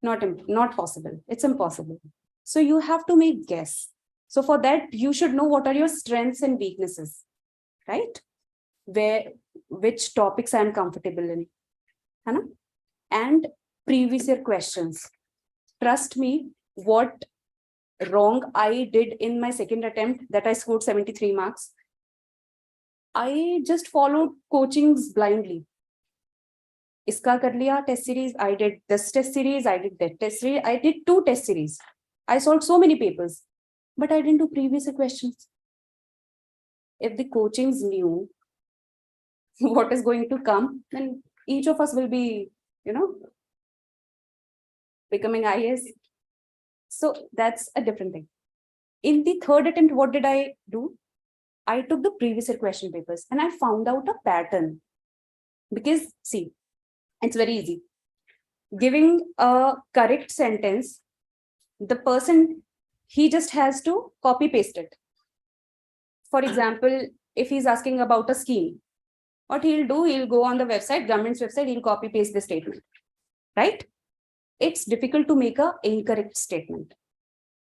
not possible. It's impossible. So you have to make guess. So for that, you should know what are your strengths and weaknesses, right? Which topics I'm comfortable in, है ना? And previous year questions. Trust me, what wrong I did in my second attempt that I scored 73 marks. I just followed coachings blindly. Iska kar liya test series, I did this test series, I did that test series, I did 2 test series. I solved so many papers, but I didn't do previous year questions. If the coachings knew what is going to come, then each of us will be, becoming IS. So that's a different thing. In the third attempt, what did I do? I took the previous year question papers and I found out a pattern. Because see, it's very easy. Giving a correct sentence, the person, he just has to copy paste it. For example, if he's asking about a scheme, what he'll do, he'll go on the website, government's website, he'll copy paste the statement, right? It's difficult to make an incorrect statement.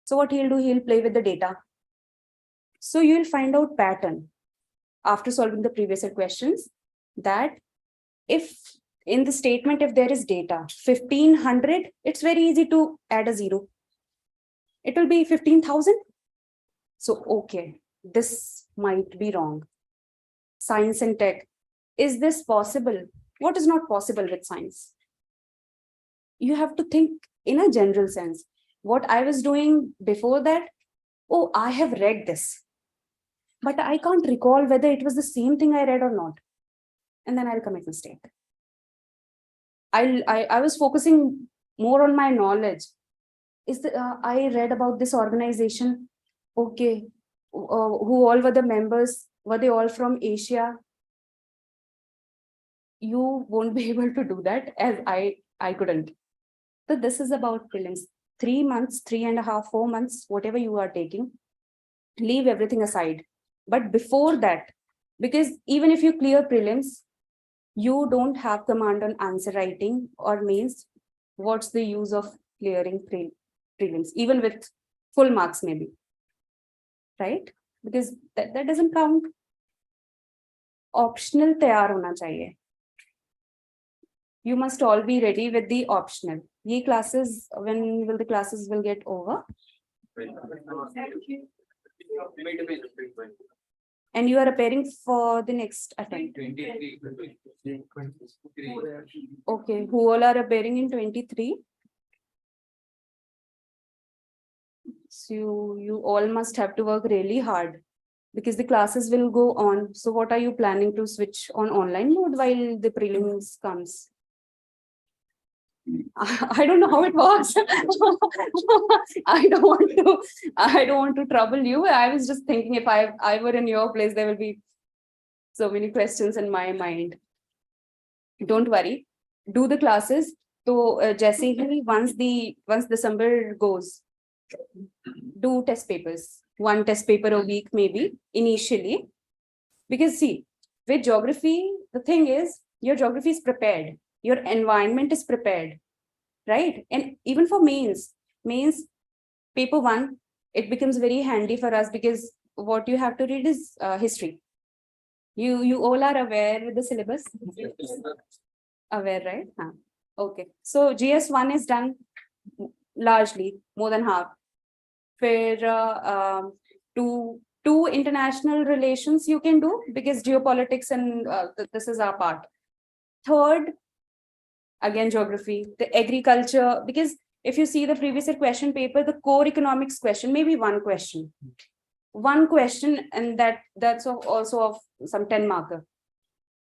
So what he'll do, he'll play with the data. So you'll find out pattern after solving the previous year questions, that if in the statement, if there is data 1500, it's very easy to add a zero. It will be 15,000. So, okay, this might be wrong. Science and tech, is this possible? What is not possible with science? You have to think in a general sense. What I was doing before that, oh, I have read this, but I can't recall whether it was the same thing I read or not. And then I'll commit mistake. I was focusing more on my knowledge. I read about this organization. Okay, who all were the members? Were they all from Asia? You won't be able to do that, as I couldn't. So this is about prelims. 3 months, 3.5, 4 months, whatever you are taking, leave everything aside. But before that, because even if you clear prelims, you don't have command on answer writing, or means what's the use of clearing prelims, even with full marks maybe, right? Because that doesn't count. Optional तैयार होना चाहिए. You must all be ready with the optional. Ye classes, when will the classes will get over? And you are appearing for the next attempt. Okay, who all are appearing in 23? So you all must have to work really hard, because the classes will go on. So what are you planning to switch on online mode while the prelims comes? I don't know how it works. I don't want to trouble you. I was just thinking, if I were in your place, there will be so many questions in my mind. Don't worry, do the classes. So जैसे ही once December goes, do test papers, 1 test paper a week maybe initially. Because see, with geography, the thing is, your geography is prepared, your environment is prepared, right? And even for mains paper 1, it becomes very handy for us, because what you have to read is history. You all are aware with the syllabus? Aware, right? Okay, so GS1 is done largely, more than half. For two international relations you can do, because geopolitics and this is our part. Third, again geography, the agriculture, because if you see the previous year question paper, the core economics question, maybe one question, and that's also of some 10 marker.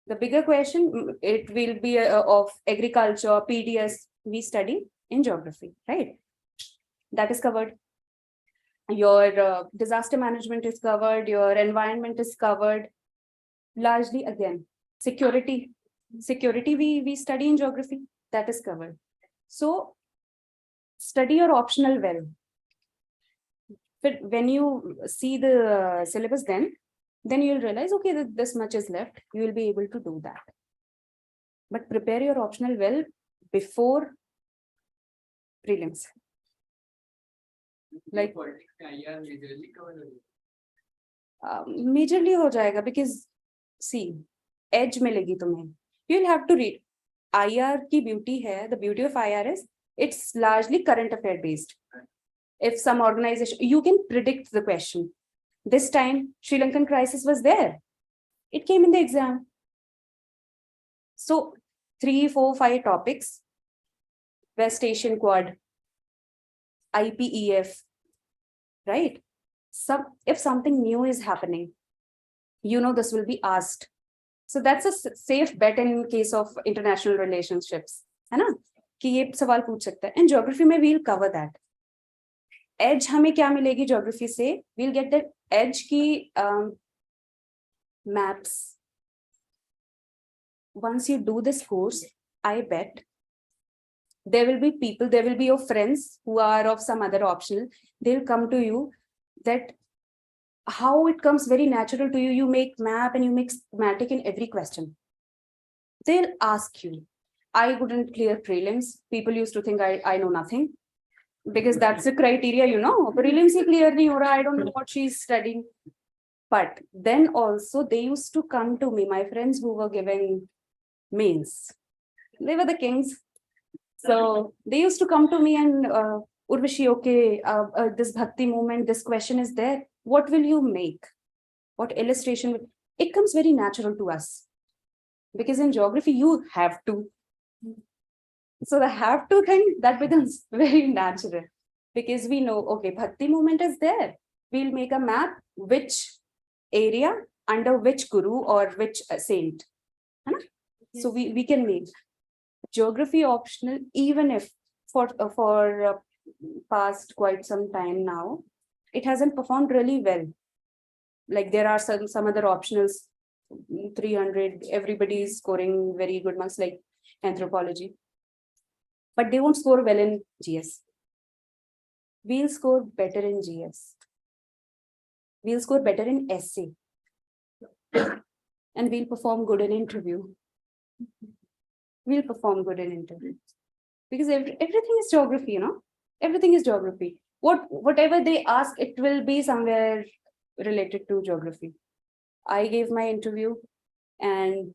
The bigger question, it will be of agriculture, PDS, we study in geography, right? That is covered. Your disaster management is covered, your environment is covered. Largely, again, security we study in geography, that is covered. So study your optional well. But when you see the syllabus, then you'll realize, okay, that this much is left, you will be able to do that. But prepare your optional well before prelims. Like majorly हो जाएगा, because see, edge मिलेगी तुम्हें. You'll have to read. IR की beauty है, the beauty of IR is it's largely current affair based. If some organization, you can predict the question. This time, Sri Lankan crisis was there. It came in the exam. So 3, 4, 5 topics. West Asian Quad, IPEF, right? If something new is happening, you know this will be asked. So that's a safe bet in case of international relationships. है ना? कि ये सवाल पूछ सकता है. And geography में we'll cover that. Edge हमें क्या मिलेगी geography से? We'll get that edge की maps. Once you do this course, I bet there will be people, there will be your friends who are of some other optional. They'll come to you that how it comes very natural to you. You make map and you make schematic in every question. They'll ask you. I couldn't clear prelims. People used to think I know nothing because that's the criteria, you know. Prelims he clear nahi ho raha. I don't know what she's studying. But then also they used to come to me, my friends who were giving mains. They were the kings. So they used to come to me and Urvashi, okay, this bhakti movement, this question is there. What will you make? What illustration? It comes very natural to us. Because in geography, you have to. So the have to thing, that becomes very natural. Because we know, okay, bhakti movement is there. We'll make a map, which area, under which guru or which saint. So we can make. Geography optional, even if for past quite some time now, it hasn't performed really well. Like there are some other optionals, 300, everybody is scoring very good marks like anthropology, but they won't score well in GS. We'll score better in GS. We'll score better in essay. And we'll perform good in interview. We'll perform good in interview. Because everything is geography, you know? Everything is geography. Whatever they ask, it will be somewhere related to geography. I gave my interview and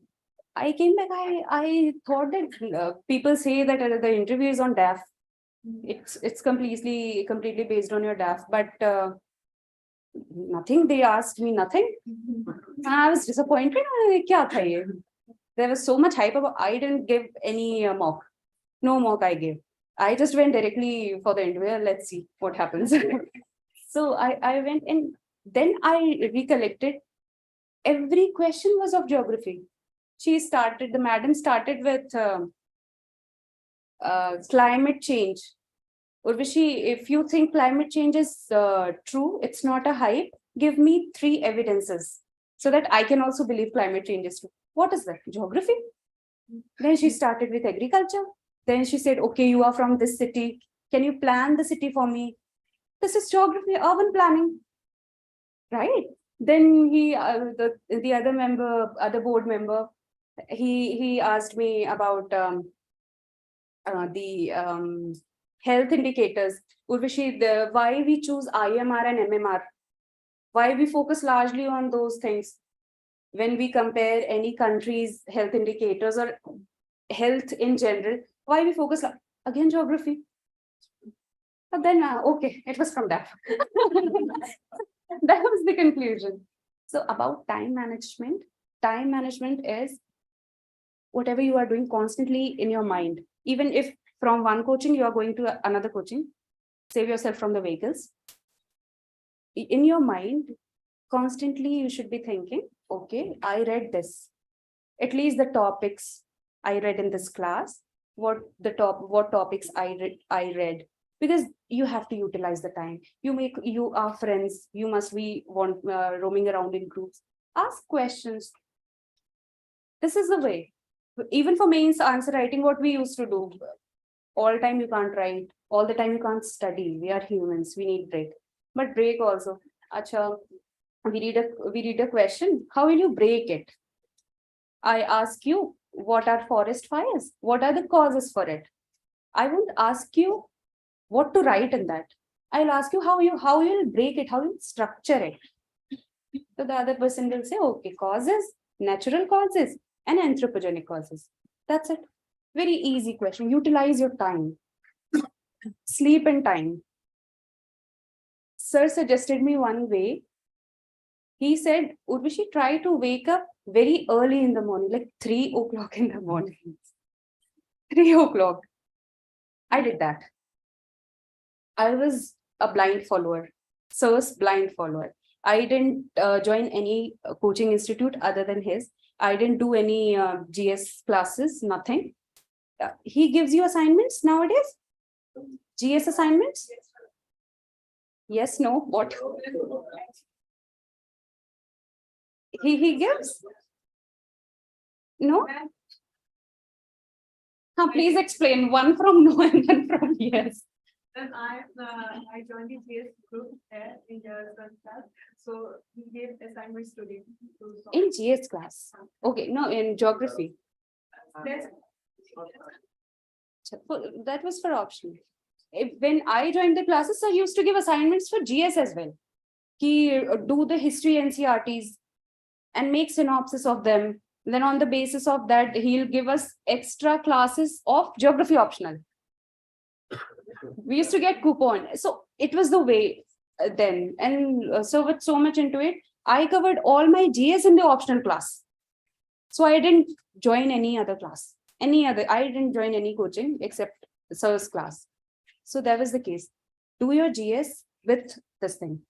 I came back. I thought that people say that the interview is on DAF. It's completely based on your DAF, but nothing. They asked me nothing. I was disappointed. Kya tha ye? There was so much hype about. I didn't give any mock. No mock I gave. I just went directly for the interview. Let's see what happens. So I went and then I recollected. Every question was of geography. The madam started with climate change. Urvashi, if you think climate change is true, it's not a hype, give me 3 evidences so that I can also believe climate change is true. What is that? Geography. Then she started with agriculture. Then she said, okay, you are from this city. Can you plan the city for me? This is geography, urban planning, right? Then he, the other board member, he asked me about the health indicators. Urvashi, why we choose IMR and MMR? Why we focus largely on those things when we compare any country's health indicators or health in general? Why we focus again geography? But then okay, it was from that. That was the conclusion. So about time management is whatever you are doing constantly in your mind. Even if from one coaching you are going to another coaching, save yourself from the vehicles. In your mind, constantly you should be thinking, okay, I read this. At least the topics I read in this class, what topics I read. Because you have to utilize the time. You are friends. You must be roaming around in groups. Ask questions. This is the way. Even for mains answer writing, what we used to do. All time you can't write. All the time you can't study. We are humans. We need break. But break also. Acha, we read a question. How will you break it? I ask you, what are forest fires? What are the causes for it? I won't ask you what to write in that. I'll ask you how you'll break it, how you'll structure it. So the other person will say, okay, causes, natural causes, and anthropogenic causes. That's it. Very easy question. Utilize your time. Sleep and time. Sir suggested me one way. He said, Urvashi, try to wake up very early in the morning, like 3 o'clock in the morning. 3 o'clock. I did that. I was a blind follower, Sir's blind follower. I didn't join any coaching institute other than his. I didn't do any GS classes, nothing. He gives you assignments nowadays? GS assignments? Yes, no, what? He gives? No? Please explain one from no and then from yes. Then I joined the GS group there in the class. So he gave assignments to them. In GS class? Okay, no, in geography. That's That was for optional. When I joined the classes, I used to give assignments for GS as well. He do the history NCRTs and make synopsis of them. Then on the basis of that, he'll give us extra classes of geography optional. We used to get coupon. So it was the way then. And so with so much into it, I covered all my GS in the optional class. So I didn't join any other class. I didn't join any coaching except sir's class. So that was the case. Do your GS with this thing.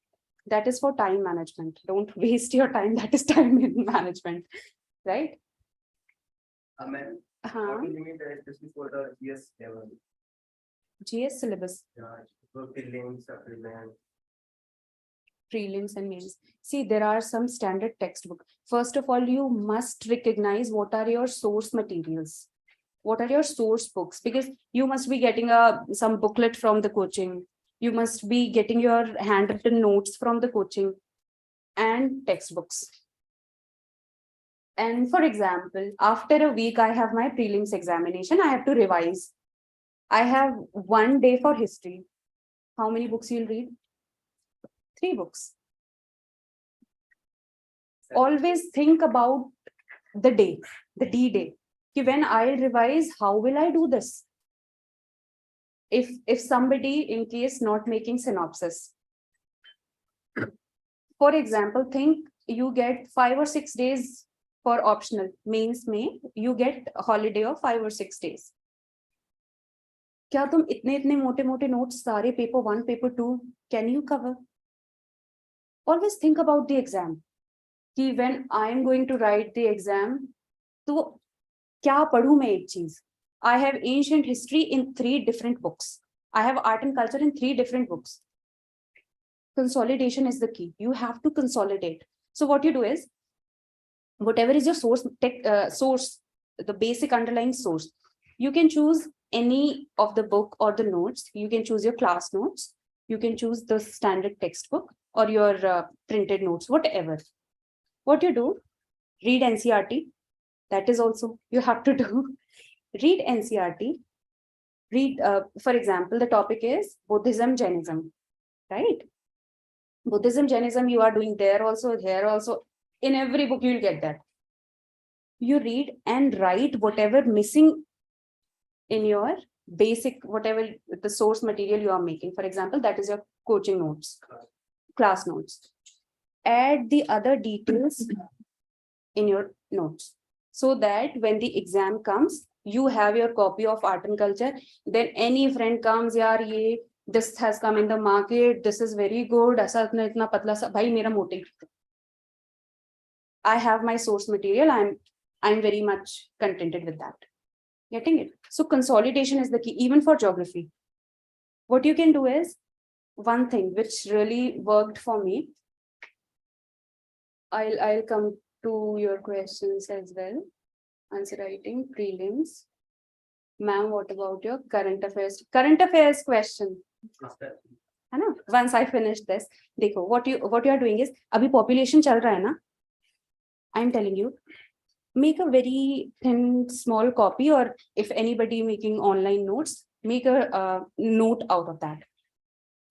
That is for time management. Don't waste your time. That is time management, right? Ma'am, Uh-huh. what do you mean that especially for the GS level? GS syllabus, For prelims, supplement. prelims and mains. See, there are some standard textbook. First of all, you must recognize what are your source materials. What are your source books? Because you must be getting some booklet from the coaching. You must be getting your handwritten notes from the coaching and textbooks. And for example, after a week, I have my prelims examination. I have to revise. I have 1 day for history. How many books you'll read? 3 books. Always think about the day, the D-day. When I revise, how will I do this? If somebody, in case not making synopsis, for example, think you get 5 or 6 days for optional mains में, you get a holiday of 5 or 6 days. क्या तुम इतने मोटे मोटे notes सारे paper 1, paper 2 can you cover? Always think about the exam. कि when I am going to write the exam, तो क्या पढ़ूं मैं एक चीज? I have ancient history in 3 different books. I have art and culture in 3 different books. Consolidation is the key. You have to consolidate. So what you do is, whatever is your source, the basic underlying source, you can choose any of the book or the notes. You can choose your class notes. You can choose the standard textbook or your printed notes, whatever. What you do, read NCRT. That is also you have to do. Read NCRT. Read, for example, the topic is Buddhism, Jainism, right? Buddhism, Jainism, you are doing there also, here also. In every book, you'll get that. You read and write whatever missing in your basic, whatever the source material you are making. For example, that is your coaching notes, class notes. Add the other details in your notes so that when the exam comes, you have your copy of art and culture. Then any friend comes, yaar, this has come in the market, this is very good. I have my source material. I'm very much contented with that. Getting it? So consolidation is the key, even for geography. What you can do is, one thing which really worked for me. I'll come to your questions as well. Answer writing, prelims. Ma'am, what about your current affairs? Current affairs question. है ना? Once I finish this, देखो, what you are doing is, अभी population चल रहा है ना? I'm telling you, make a very thin, small copy, or if anybody making online notes, make a note out of that.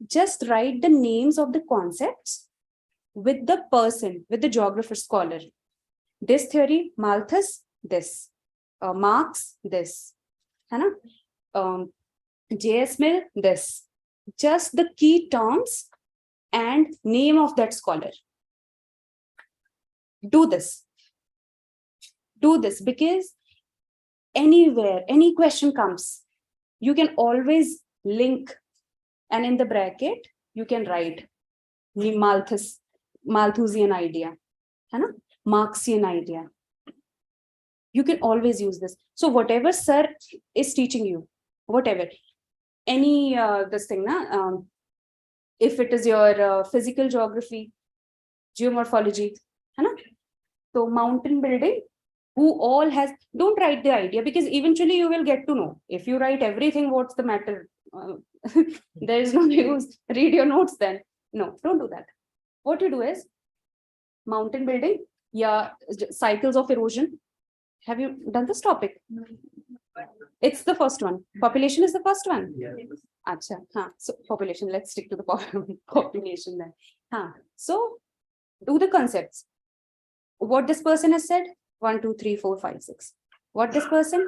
Just write the names of the concepts with the person, with the geographer scholar. This theory, Malthus, this. Marx, this. है ना? J.S. Mill, this. Just the key terms and name of that scholar. Do this. Do this because anywhere, any question comes, you can always link, and in the bracket, you can write Malthusian idea, है ना? Marxian idea. You can always use this. So whatever sir is teaching you, whatever, any this thing, if it is your physical geography, geomorphology, है ना? So mountain building, who all has, don't write the idea, because eventually you will get to know. If you write everything, what's the matter? There is no use. Read your notes then. No, don't do that. What you do is mountain building, yeah, cycles of erosion. Have you done this topic? It's the first one. Population is the first one. Yeah. Acha, so population, let's stick to the population then. So do the concepts. What this person has said, 1, 2, 3, 4, 5, 6. What this person,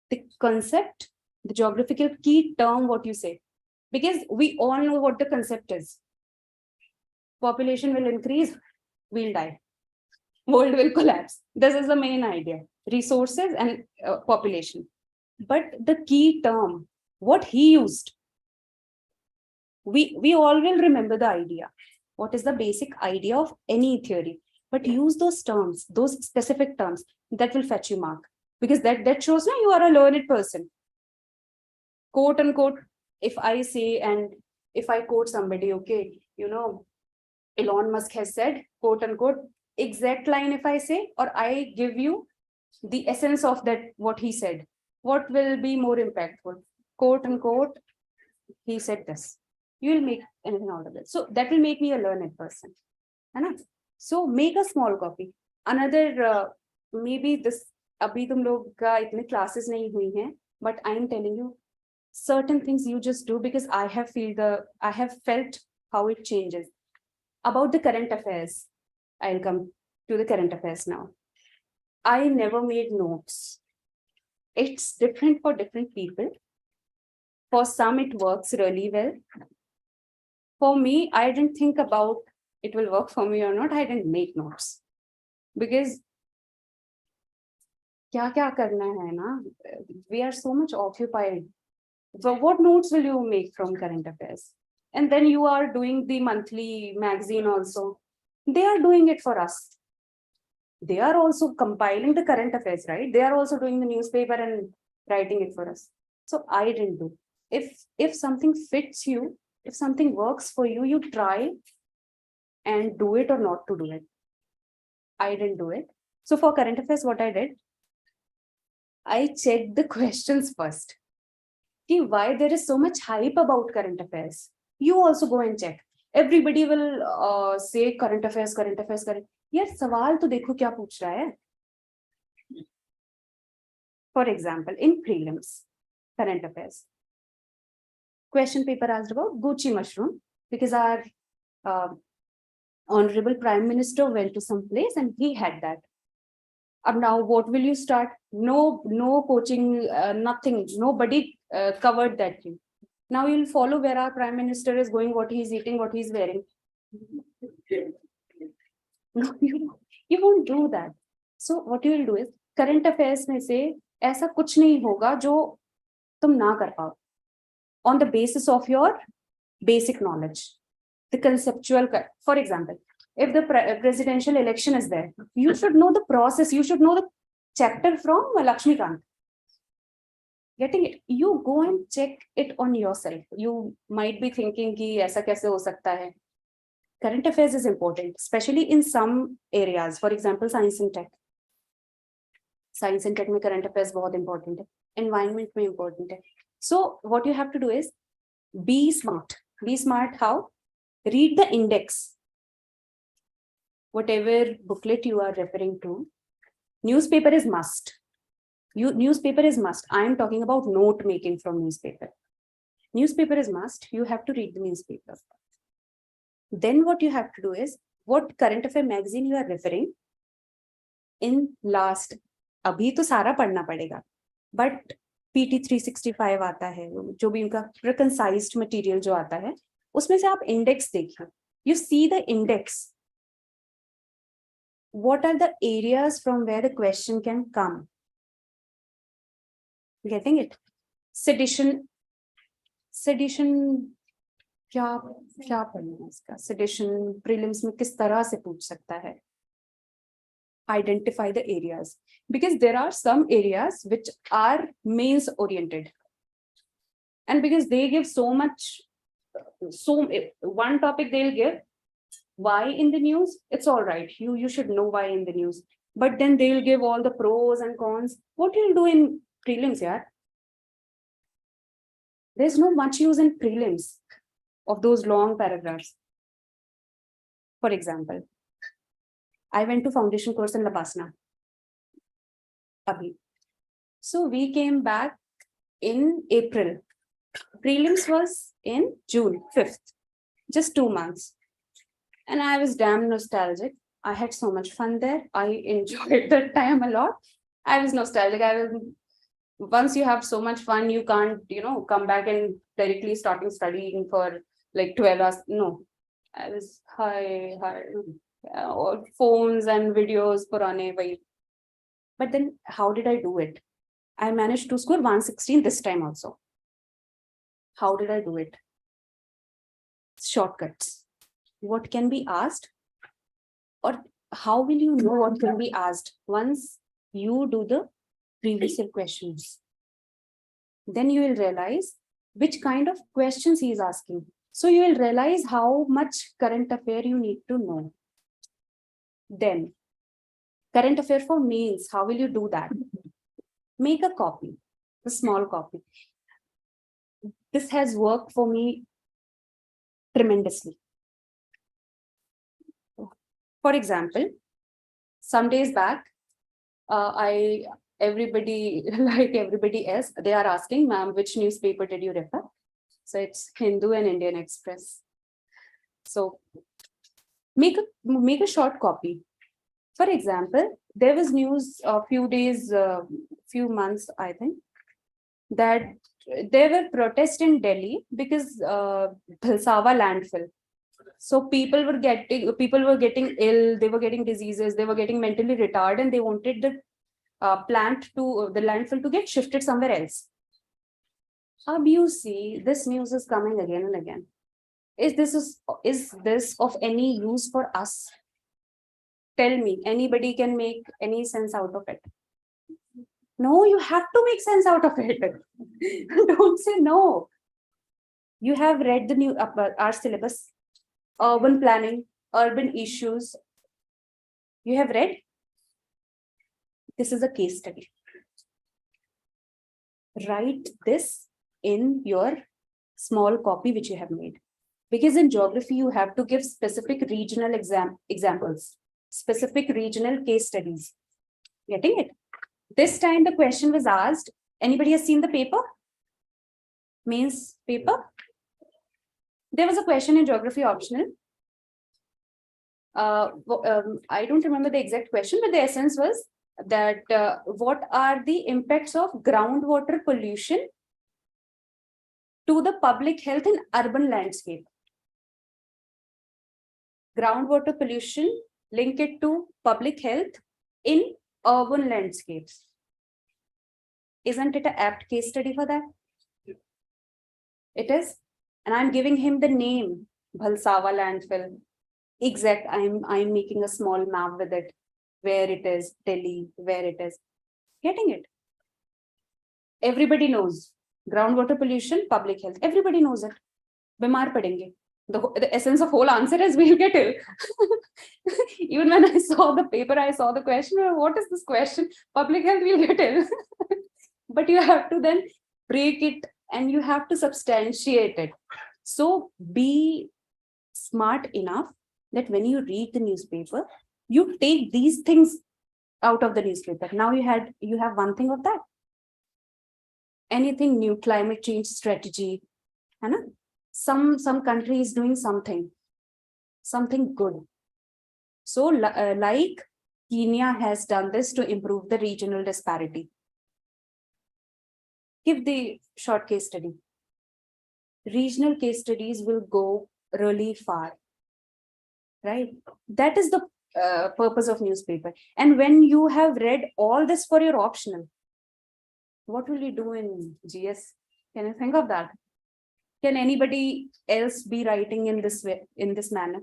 the concept, the geographical key term, what you say. Because we all know what the concept is. Population will increase, we'll die. World will collapse. This is the main idea. Resources and population. But the key term, what he used, we all will remember the idea. What is the basic idea of any theory? But use those terms, those specific terms, that will fetch you mark. Because that shows now you are a learned person. Quote unquote, if I say, and if I quote somebody, okay, you know, Elon Musk has said, quote unquote, exact line if I say, or I give you the essence of that, what he said, what will be more impactful? Quote unquote, he said this. You will make anything out of it. So that will make me a learned person. So make a small copy. Another, maybe this, abhi tum log ka itne classes nahi hui hain, but I am telling you, certain things you just do because I have felt how it changes. About the current affairs, I'll come to the current affairs now. I never made notes. It's different for different people. For some, it works really well. For me, I didn't think about it will work for me or not. I didn't make notes. Because kya karna hai na? We are so much occupied. So what notes will you make from current affairs? And then you are doing the monthly magazine also. They are doing it for us. They are also compiling the current affairs, right? They are also doing the newspaper and writing it for us. So I didn't do. If something fits you, if something works for you, you try and do it or not to do it. I didn't do it. So for current affairs, what I did, I checked the questions first. Why there is so much hype about current affairs? You also go and check. Everybody will say current affairs. Yes, सवाल तो देखो क्या पूछ रहा है. For example, in prelims, current affairs, question paper asked about Gucci mushroom, because our honorable Prime Minister went to some place and he had that. And now what will you start? No coaching, nothing. Nobody covered that thing. Now you'll follow where our Prime Minister is going, what he's eating, what he's wearing. No, you won't do that. So what you will do is, current affairs में से ऐसा कुछ नहीं होगा जो तुम ना कर पाओ. On the basis of your basic knowledge, the conceptual. For example, if the presidential election is there, you should know the process. You should know the chapter from Lakshmikant. Getting it? You go and check it on yourself. You might be thinking कि ऐसा कैसे हो सकता है. Current affairs is important, especially in some areas. For example, science and tech. Science and tech में current affairs बहुत important है. Environment में important है. So what you have to do is be smart. Be smart how? Read the index. Whatever booklet you are referring to, newspaper is must. Newspaper is must. I am talking about note making from newspaper. Newspaper is must. You have to read the newspaper. Then what you have to do is, what current affair magazine you are referring in last, अभी तो सारा पढ़ना पड़ेगा, but PT 365 आता है, जो भी उनका reconciled material जो आता है, उसमें से आप index देखिए. You see the index. What are the areas from where the question can come? Getting it? Sedition क्या पढ़ना है इसका? Sedition prelims में किस तरह से पूछ सकता है? identify the areas, because there are some areas which are mains oriented. And because they give so much, one topic they'll give, why in the news, it's all right. You should know why in the news. But then they'll give all the pros and cons. What you'll do in prelims, yeah? There's no much use in prelims of those long paragraphs. For example, I went to foundation course in Lapasna. Abhi. So we came back in April. Prelims was in June 5th, just 2 months. And I was damn nostalgic. I had so much fun there. I enjoyed that time a lot. I was nostalgic. Once you have so much fun, you can't, come back and directly starting studying for like 12 hours. No, I was all phones and videos, purane bhai. But then how did I do it? I managed to score 116 this time also. How did I do it? Shortcuts. What can be asked, or how will you know what can be asked once you do the previous year questions? Then you will realize which kind of questions he is asking. So you will realize how much current affair you need to know. Then current affair for mains, how will you do that? Make a copy, a small copy. This has worked for me tremendously. For example, some days back, everybody else, they are asking, ma'am, which newspaper did you refer? So it's Hindu and Indian Express. So make a short copy. For example, there was news a few months, I think, that there were protests in Delhi because Bhalsawa landfill. So people were getting ill, they were getting diseases, they were getting mentally retarded, and they wanted the the landfill to get shifted somewhere else. You see, this news is coming again and again. Is this of any use for us? Tell me, anybody can make any sense out of it? No, you have to make sense out of it. Don't say no. You have read the our syllabus, urban planning, urban issues. You have read? This is a case study. Write this in your small copy which you have made. Because in geography, you have to give specific regional examples, specific regional case studies. Getting it? This time the question was asked, anybody has seen the paper? Mains paper? There was a question in geography optional. I don't remember the exact question, but the essence was that what are the impacts of groundwater pollution to the public health in urban landscape? Groundwater pollution, link it to public health in urban landscapes. Isn't it an apt case study for that? It is. And I'm giving him the name, Bhalsawa landfill. Exact, I'm making a small map with it, where it is, Delhi, where it is. Getting it? Everybody knows. Groundwater pollution, public health. Everybody knows it. Bimar padenge. The essence of whole answer is we'll get ill. Even when I saw the paper, I saw the question, what is this question? Public health, we'll get ill. But you have to then break it and you have to substantiate it. So be smart enough that when you read the newspaper, you take these things out of the newspaper. Now you have one thing of that. Anything new, climate change strategy, some country is doing something good. So like Kenya has done this to improve the regional disparity. Give the short case study. Regional case studies will go really far, right? That is the purpose of newspaper. And when you have read all this for your optional, what will you do in GS? Can you think of that? Can anybody else be writing in this way, in this manner?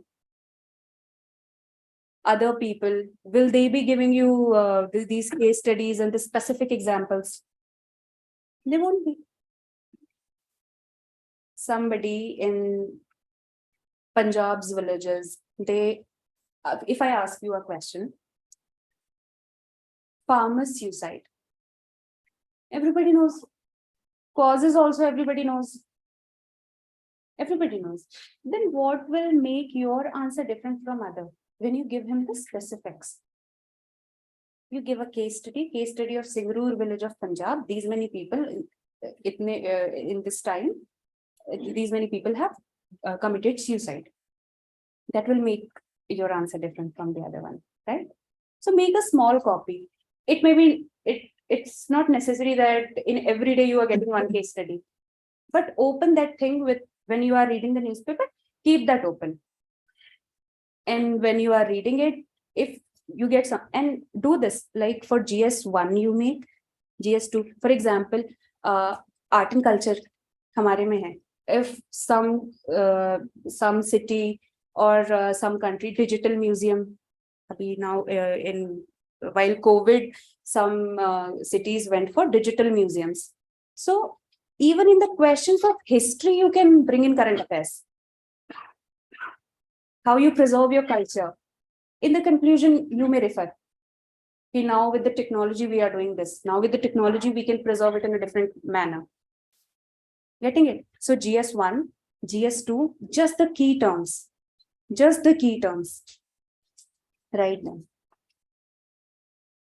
other people, will they be giving you these case studies and the specific examples? They won't be. Somebody in Punjab's villages, if I ask you a question, farmer suicide, everybody knows. Causes also everybody knows. Everybody knows. Then what will make your answer different from other? When you give him the specifics. You give a case study of Singarur village of Punjab. These many people in this time, these many people have committed suicide. That will make your answer different from the other one, right? So make a small copy. It may be, it's not necessary that in every day you are getting one case study, but open that thing with, when you are reading the newspaper, keep that open. And when you are reading it, if you get some, and do this, like for GS1 you make, GS2, for example, art and culture, hamare mein hai. If some city or some country, digital museum, now while COVID, some cities went for digital museums. So even in the questions of history, you can bring in current affairs. How you preserve your culture. In the conclusion, you may refer. Now with the technology, we are doing this. Now with the technology, we can preserve it in a different manner. Getting it? So GS1, GS2, just the key terms. Just the key terms. Right then.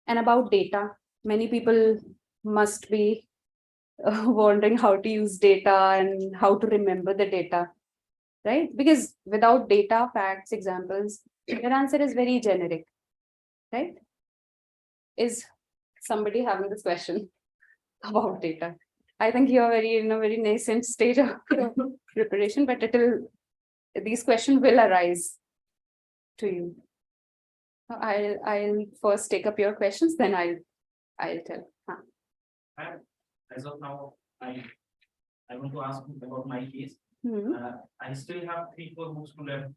And about data, many people must be wondering how to use data and how to remember the data, right? Because without data, facts, examples, your answer is very generic, right? Is somebody having this question about data? I think you are in a very nascent stage of preparation, but these questions will arise to you. I'll first take up your questions, then I'll tell. As of now, I want to ask about my case. Hmm. I still have 3-4 books to left.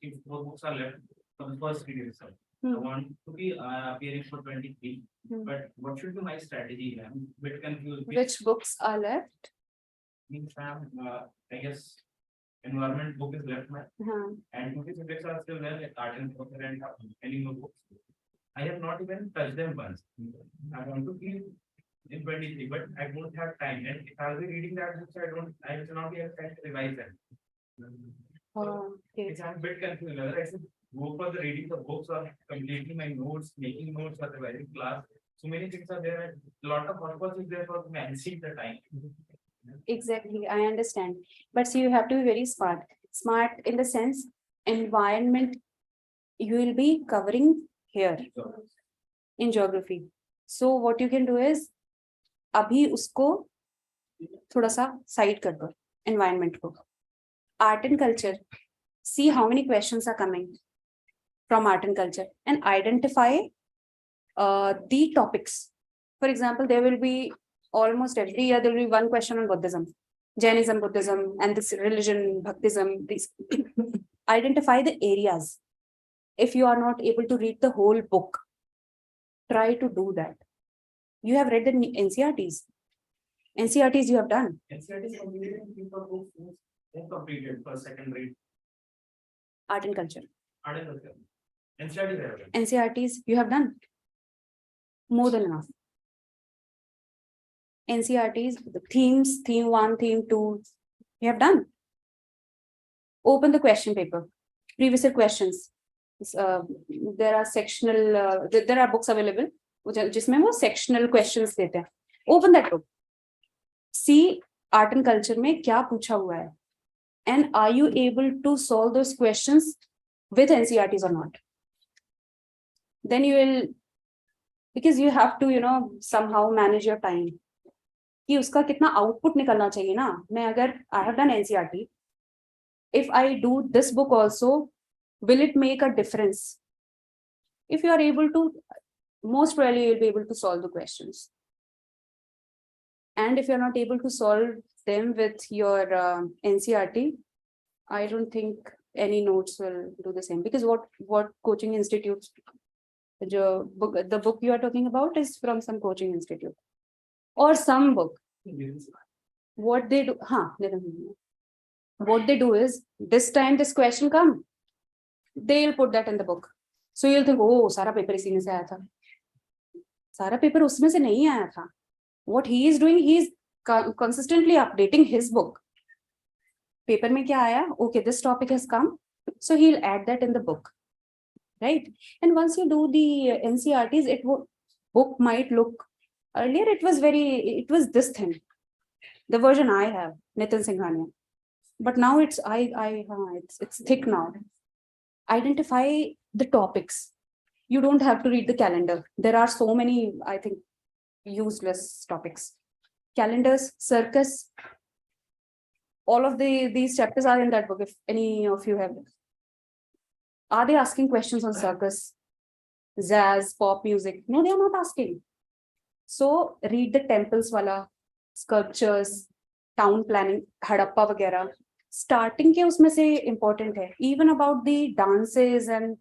3-4 books are left for the first reading result. I Hmm. want to be appearing for 23. Hmm. But what should be my strategy? I'm a bit confused. Which books are left? Means I guess environment book is left, and 2 subjects are still there, like art and culture and any more books. I have not even touched them once. I want to be in 23, but I don't have time. And if I'll be reading that books, I will not be able to revise them. Okay. It's a bit confusing whether I should go for the reading of books or completing my notes, making notes or revising class. So many things are there, and a lot of purpose is there for managing the time. Exactly, I understand. But see, you have to be very smart. Smart in the sense, environment, you will be covering here in geography. So what you can do is, abhi usko thoda sa side kar do, environment ko. Art and culture, see how many questions are coming from art and culture and identify the topics. For example, there will be almost every year, there will be one question on Buddhism, Jainism, Buddhism, and this religion, Bhaktism. These identify the areas. If you are not able to read the whole book, try to do that. You have read the NCRTs. NCRTs you have done. NCRT is completed for books who completed for second read. Art and culture. Art and culture. NCRT is available. NCRTs you have done. More than enough. NCRTs, the themes, theme 1, theme 2, you have done. Open the question paper, previous year questions. There are sectional, there are books available, जिसमें वो sectional questions देते हैं. Open that book. See art and culture में क्या पूछा हुआ है. And are you able to solve those questions with NCRTs or not? Then you will, because you have to, somehow manage your time. कि उसका कितना output निकलना चाहिए ना. मैं अगर I have done NCRT, if I do this book also, will it make a difference? If you are able to, most probably you'll be able to solve the questions. And if you're not able to solve them with your NCRT, I don't think any notes will do the same, because what coaching institutes, the book you are talking about is from some coaching institute or some book. What they do, what they do is, this time this question come, they'll put that in the book. So you'll think, oh, सारा paper इसी में से आया था. सारा paper उसमें से नहीं आया था. What he is doing, he is consistently updating his book. Paper में क्या आया? Okay, this topic has come, so he'll add that in the book, right? And once you do the NCRTs, book might look, earlier it was this thin, the version I have, Nitin Singhania, but now it's it's thick now. Identify the topics. You don't have to read the calendar. There are so many, I think, useless topics. Calendars, circus, all of these chapters are in that book, if any of you have. Are they asking questions on circus, jazz, pop music? No, they are not asking. So read the temples wala, sculptures, town planning, Hadappa वगैरह. Starting के उसमें से important है. Even about the dances and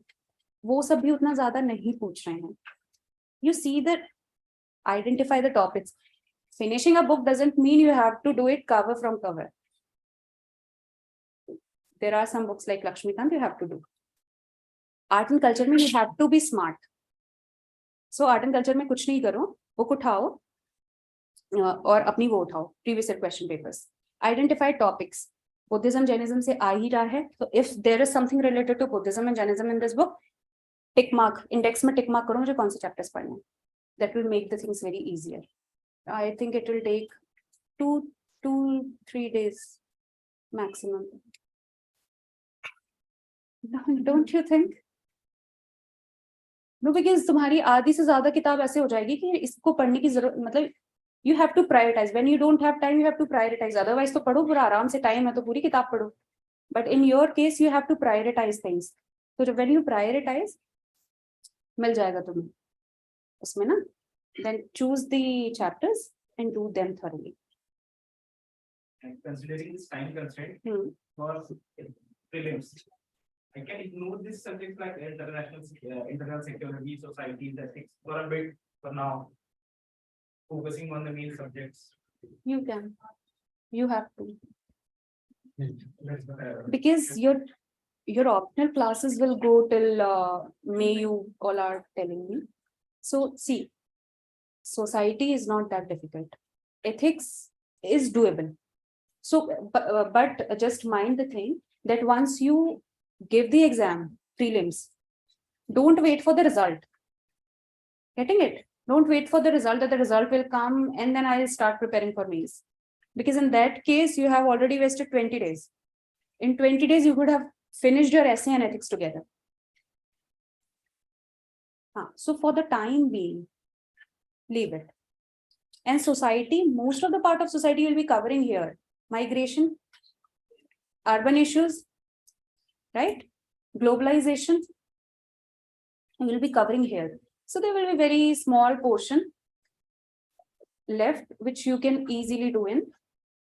वो सब भी उतना ज़्यादा नहीं पूछ रहे हैं. You see that, identify the topics. Finishing a book doesn't mean you have to do it cover from cover. There are some books like Lakshmikant you have to do. Art and culture में you have to be smart. So art and culture में कुछ नहीं करो, book उठाओ और अपनी वो उठाओ, previous year question papers. Identify topics. Buddhism, Jainism से आ ही रहा है. So if there is something related to Buddhism and Jainism in this book, tick mark, index में tick mark करो मुझे कौन से chapters पढ़ने हैं. That will make the things very easier. I think it will take 2-3 days maximum. Don't you think? No, because तुम्हारी आधी से ज्यादा किताब ऐसे हो जाएगी कि इसको पढ़ने की जरूरत, मतलब you have to prioritize. When you don't have time, you have to prioritize. Otherwise तो पढ़ो पूरा आराम से, टाइम है तो पूरी किताब पढ़ो. But in your case, you have to prioritize things. So when you prioritize, मिल जाएगा तुम्हें उसमें ना. Then choose the chapters and do them thoroughly. And considering this time constraint for prelims, I can ignore these subjects like internal security, society, ethics for a bit for now, focusing on the main subjects. You can. You have to. That's what I- Because your optional classes will go till May, you all are telling me. So see, society is not that difficult. Ethics is doable. So, but just mind the thing that once you give the exam, prelims, don't wait for the result. Getting it? Don't wait for the result, that the result will come and then I'll start preparing for mains. Because in that case, you have already wasted 20 days. In 20 days, you could have finished your essay and ethics together. So for the time being, leave it. And society, most of the part of society will be covering here. Migration, urban issues, right? Globalization, will be covering here. So there will be very small portion left, which you can easily do in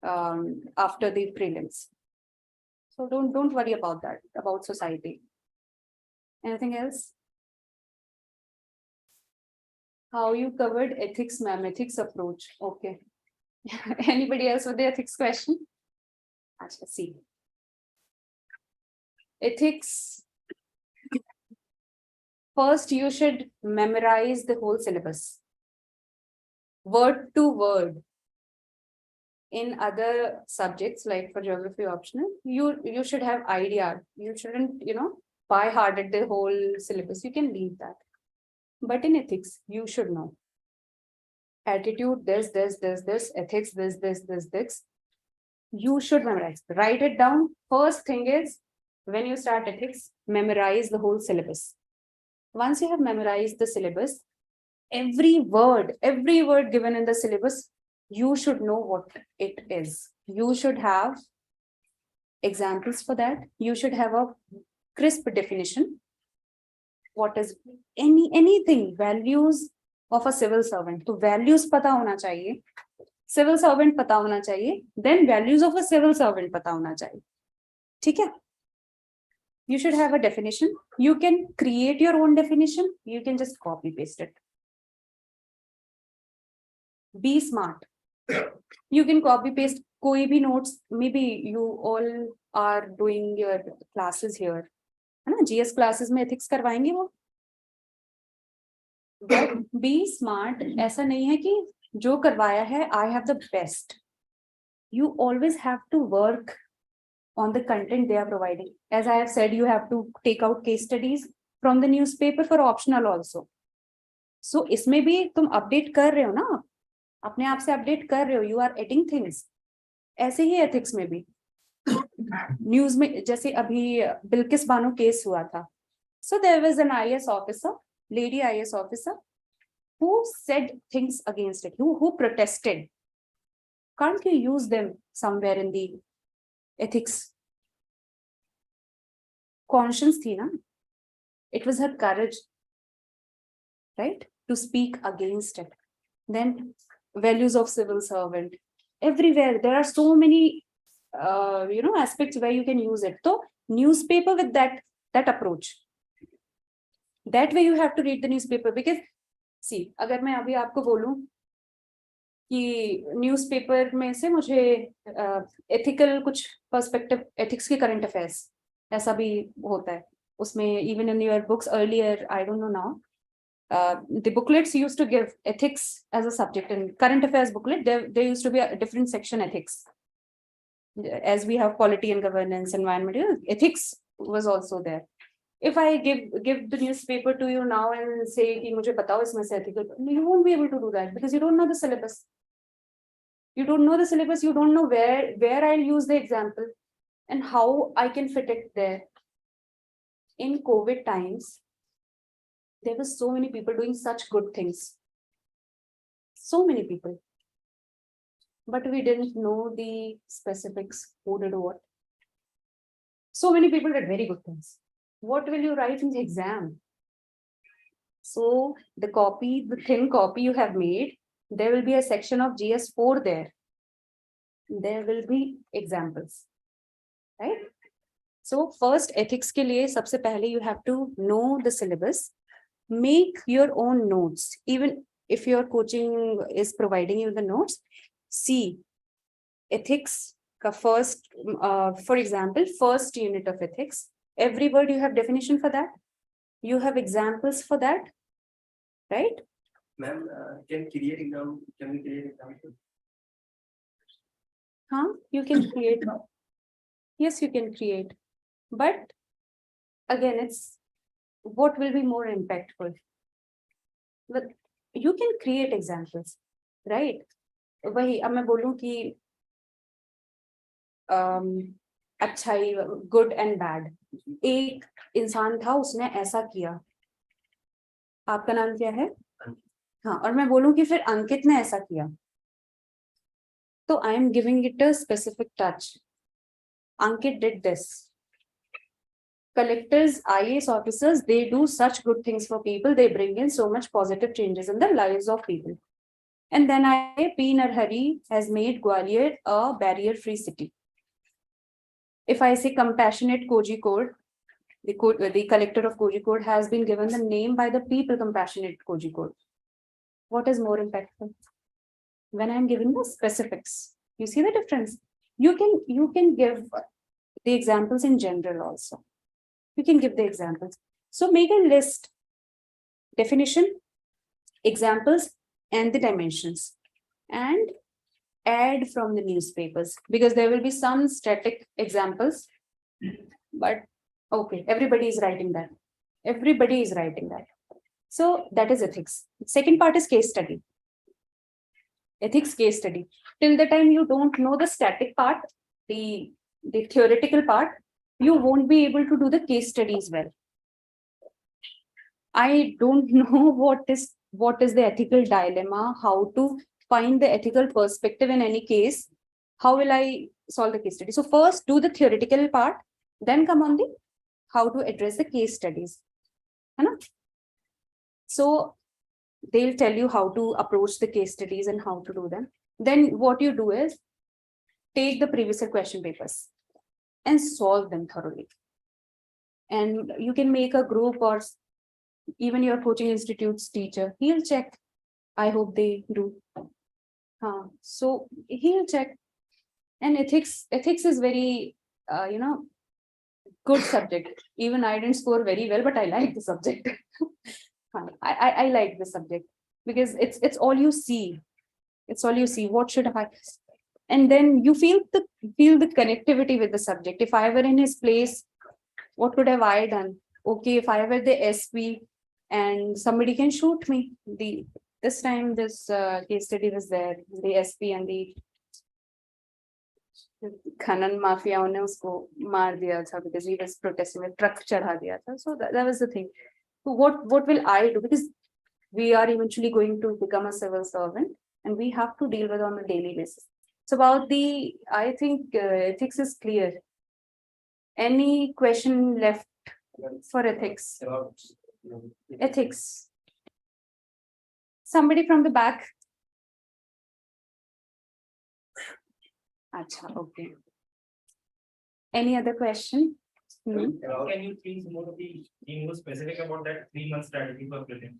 after the prelims. So don't worry about that, about society. Anything else? How you covered ethics, ma'am, ethics approach. Okay. Anybody else with the ethics question? Let's see. Ethics. First, you should memorize the whole syllabus. Word to word. In other subjects, like for geography optional, you should have idea. You shouldn't, by hearted the whole syllabus. You can leave that. But in ethics, you should know. Attitude, this, ethics, this. You should memorize. Write it down. First thing is, when you start ethics, memorize the whole syllabus. Once you have memorized the syllabus, every word given in the syllabus, you should know what it is. You should have examples for that. You should have a crisp definition. What is anything, values of a civil servant. So values pata hona chahiye. Civil servant pata hona chahiye. Then values of a civil servant pata hona chahiye. ठीक है? You should have a definition. You can create your own definition. You can just copy paste it. Be smart. You can copy paste koi bhi notes. Maybe you all are doing your classes here. है ना? GS classes में ethics करवाएंगे वो. But be smart. ऐसा नहीं है कि जो करवाया है I have the best. You always have to work on the content they are providing. As I have said, you have to take out case studies from the newspaper for optional also. So इसमें भी तुम update कर रहे हो ना, अपने आप से update कर रहे हो. You are adding things. ऐसे ही ethics में भी. News में जैसे अभी बिल्किस बानो केस हुआ था. So there was an IS officer, lady IS officer, who said things against it, who protested. Can't you use them somewhere in the ethics? Conscience थी ना? It was her courage, right? To speak against it. Then values of civil servant. Everywhere there are so many aspects where you can use it. So newspaper with that approach. That way you have to read the newspaper, because see, अगर मैं अभी आपको बोलूं कि newspaper में से मुझे ethical कुछ पर्सपेक्टिव एथिक्स के करंट अफेयर्स ऐसा भी होता है उसमें. Even in your books earlier, I don't know now, the booklets used to give ethics as a subject. In current affairs booklet, there used to be a different section ethics. As we have polity and governance, environmental, ethics was also there. If I give the newspaper to you now and say कि मुझे बताओ इसमें से ethical, you won't be able to do that because you don't know the syllabus. You don't know the syllabus. You don't know where I'll use the example and how I can fit it there. In COVID times, there were so many people doing such good things. So many people. But we didn't know the specifics, who did what. So many people did very good things. What will you write in the exam? So the thin copy you have made, there will be a section of GS4 there. There will be examples, right? So first ethics के लिए सबसे पहले you have to know the syllabus. Make your own notes. Even if your coaching is providing you the notes, see ethics ka first, for example, first unit of ethics. Every word you have definition for that. You have examples for that, right? Ma'am, can we create example? You can create. Yes, you can create. But again, it's what will be more impactful. But you can create examples, right? वही अब मैं बोलूं कि अच्छाई, good and bad. एक इंसान था, उसने ऐसा किया. आपका नाम क्या है? हाँ, और मैं बोलूं कि फिर अंकित ने ऐसा किया. तो I am giving it a specific touch. Ankit did this. Collectors, IAS officers, they do such good things for people. They bring in so much positive changes in the lives of people. And then P. Narhari has made Gwalior a barrier-free city. If I say compassionate Kozhikode, the collector of Kozhikode has been given the name by the people, compassionate Kozhikode. What is more impactful? When I'm giving the specifics, you see the difference. You can give the examples in general also. You can give the examples. So make a list, definition, examples, and the dimensions, and add from the newspapers, because there will be some static examples. But okay, everybody is writing that. Everybody is writing that. So that is ethics. Second part is case study. Ethics case study. Till the time you don't know the static part, the theoretical part, you won't be able to do the case studies well. I don't know what is the ethical dilemma, how to find the ethical perspective in any case. How will I solve the case study? So first do the theoretical part, then come on the how to address the case studies. So they'll tell you how to approach the case studies and how to do them. Then what you do is take the previous year question papers and solve them thoroughly. and you can make a group, or even your coaching institute's teacher, he'll check. I hope they do. So he'll check. And ethics is very, good subject. Even I didn't score very well, but I like the subject. I like the subject because it's all you see. It's all you see. What should I? And then you feel the connectivity with the subject. If I were in his place, what could have I done? Okay, if I were the SP and somebody can shoot me. This time this case study was there. The SP and the खनन माफियाओं ने उसको मार दिया था because he was protesting with truck चढ़ा दिया था. So that was the thing. So what will I do? Because we are eventually going to become a civil servant and we have to deal with on a daily basis. So about I think ethics is clear. Any question left for ethics? Ethics. Somebody from the back. Acha, okay. Any other question? Can you please be more specific about that 3-month strategy for prelims?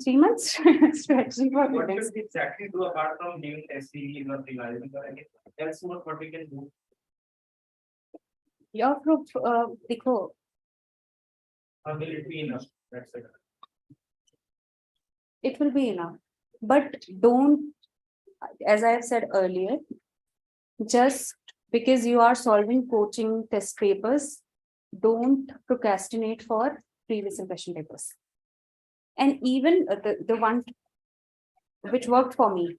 3 months strategy for What prelims. should we exactly do apart from giving SCE or revising? That's what we can do. Your group, देखो, Or will it be enough? That's it. it will be enough. But don't, as I have said earlier, just because you are solving coaching test papers, don't procrastinate for previous question papers. And even the one which worked for me,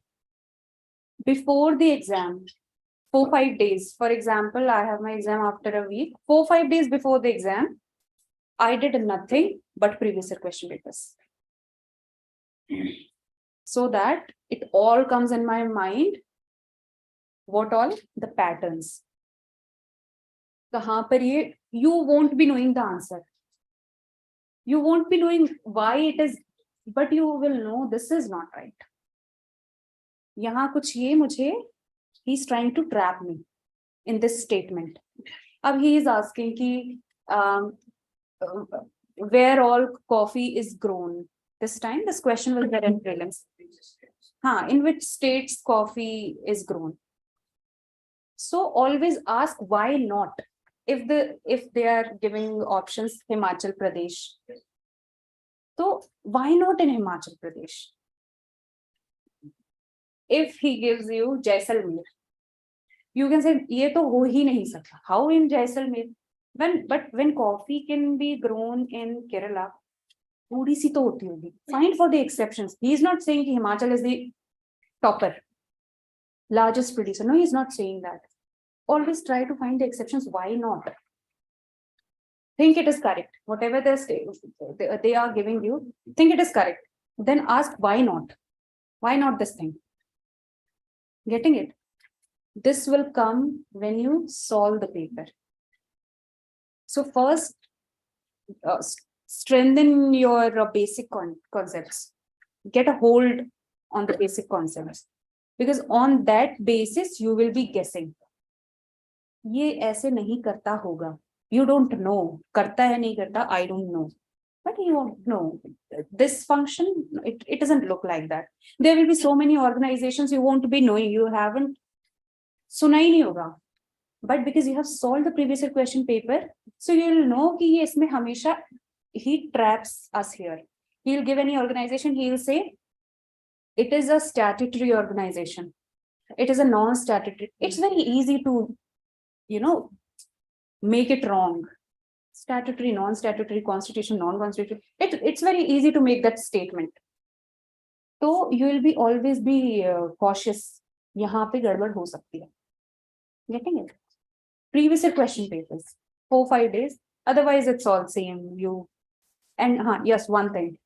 before the exam, 4-5 days, for example, I have my exam after a week, 4-5 days before the exam, I did nothing but previous year question papers. So that it all comes in my mind. What all? The patterns. kahan par ye, you won't be knowing the answer. You won't be knowing why it is, but you will know this is not right. Yahan kuch ye mujhe, he's trying to trap me in this statement. Ab he is asking ki, where all coffee is grown. This time, this question was there in prelims. In which states coffee is grown. So always ask why not. If they are giving options Himachal Pradesh, so why not in Himachal Pradesh? If he gives you Jaisalmer, you can say ye to ho hi nahi sakta. How in Jaisalmer? When coffee can be grown in Kerala, थोड़ी सी तो होती होगी. Find for the exceptions. He is not saying कि Himachal is the topper, largest producer. No, he is not saying that. Always try to find the exceptions. Why not? Think it is correct. Whatever they are giving you, think it is correct. Then ask why not? Why not this thing? Getting it? This will come when you solve the paper. So first, strengthen your basic concepts. Get a hold on the basic concepts. Because on that basis, you will be guessing. ये ऐसे नहीं करता होगा. You don't know. करता है नहीं करता, I don't know. But you won't know. This function, it doesn't look like that. There will be so many organizations you won't be knowing. You haven't सुना ही नहीं होगा. But because you have solved the previous year question paper, so you will know कि ये इसमें हमेशा he traps us here. He'll give any organization, he'll say, it is a statutory organization. It is a non-statutory. It's very easy to, make it wrong. Statutory, non-statutory, constitution, non-constitution. It's very easy to make that statement. So you will always be cautious. यहाँ पे गड़बड़ हो सकती है. Getting it? Previous year question papers, 4-5 days. Otherwise, it's all same. Yes, one thing.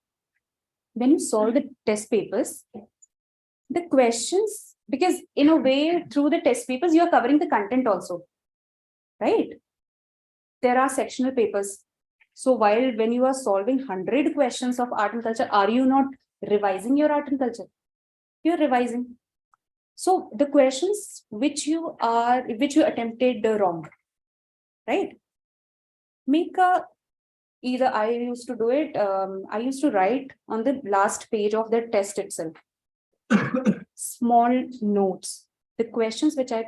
When you solve the test papers, the questions, because in a way, through the test papers, you are covering the content also, right? There are sectional papers. So when you are solving 100 questions of art and culture, are you not revising your art and culture? You're revising. So the questions which you attempted wrong, right? make a, either I used to do it, I used to write on the last page of the test itself, small notes, the questions which I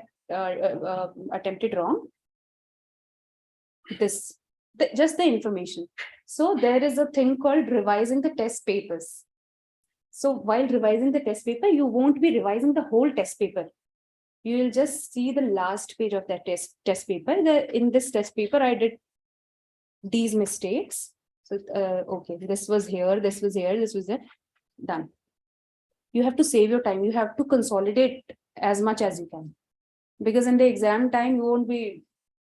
attempted wrong, just the information. So there is a thing called revising the test papers. So while revising the test paper, you won't be revising the whole test paper. You will just see the last page of that test paper. In this test paper, I did these mistakes. So, okay, this was here, this was here, this was there. Done. You have to save your time. You have to consolidate as much as you can. Because in the exam time, you won't be,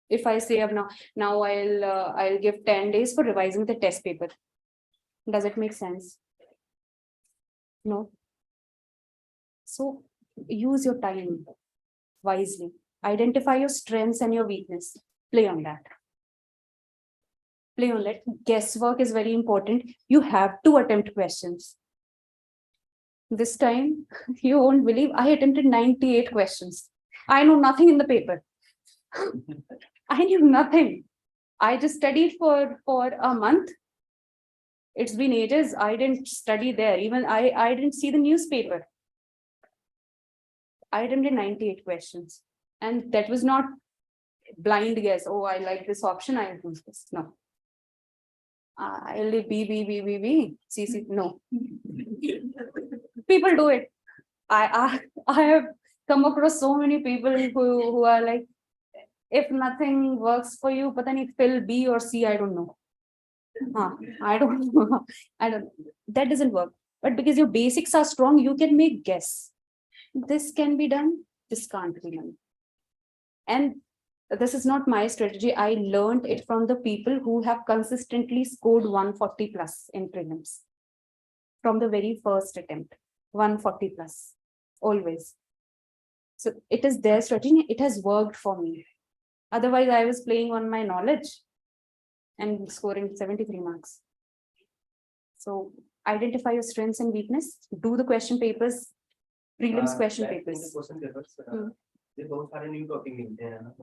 if I say now I'll give 10 days for revising the test paper. Does it make sense? No. So use your time wisely. Identify your strengths and your weakness. Play on that. Play on that. Guesswork is very important. You have to attempt questions. This time, you won't believe I attempted 98 questions. I know nothing in the paper. I knew nothing. I just studied for a month. It's been ages. I didn't study there. Even I didn't see the newspaper. I attempted 98 questions. And that was not blind guess. Oh, I like this option. I will do this. No. I'll B, C, C. No. People do it. I have come across so many people who are like, if nothing works for you, but then you fill B or C, I don't know. I don't know. That doesn't work. But because your basics are strong, you can make guess. This can be done. This can't be done. And this is not my strategy. I learned it from the people who have consistently scored 140 plus in prelims. From the very first attempt, 140 plus, always. So it is their strategy. It has worked for me. Otherwise, I was playing on my knowledge and scoring 73 marks. So identify your strengths and weakness. Do the question papers, prelims question papers. They both are a new topic in there.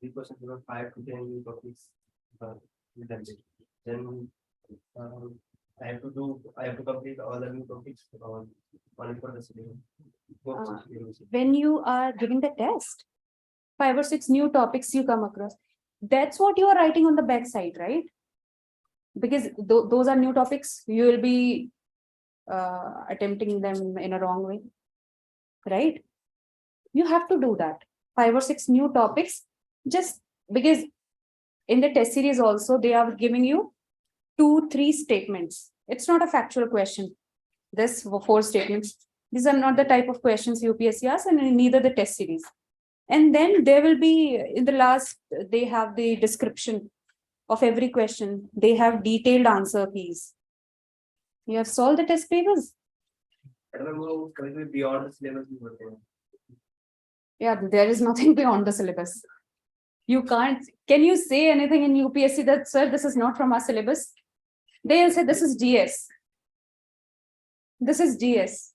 The question paper 5 to 10 new topics. Then I have to complete all the new topics only for the syllabus. When you are giving the test, 5 or 6 new topics you come across. That's what you are writing on the back side, right? Because those are new topics. You will be attempting them in a wrong way, right? You have to do that. 5 or 6 new topics, just because in the test series also, they are giving you 2-3 statements. It's not a factual question. This 4 statements. These are not the type of questions UPSC asks, and neither the test series. And then there will be, in the last, they have the description of every question. They have detailed answer keys. You have solved the test papers. I don't know, beyond the syllabus. Yeah, there is nothing beyond the syllabus. You can't, can you say anything in UPSC that, sir, this is not from our syllabus? They'll say, this is GS. This is GS.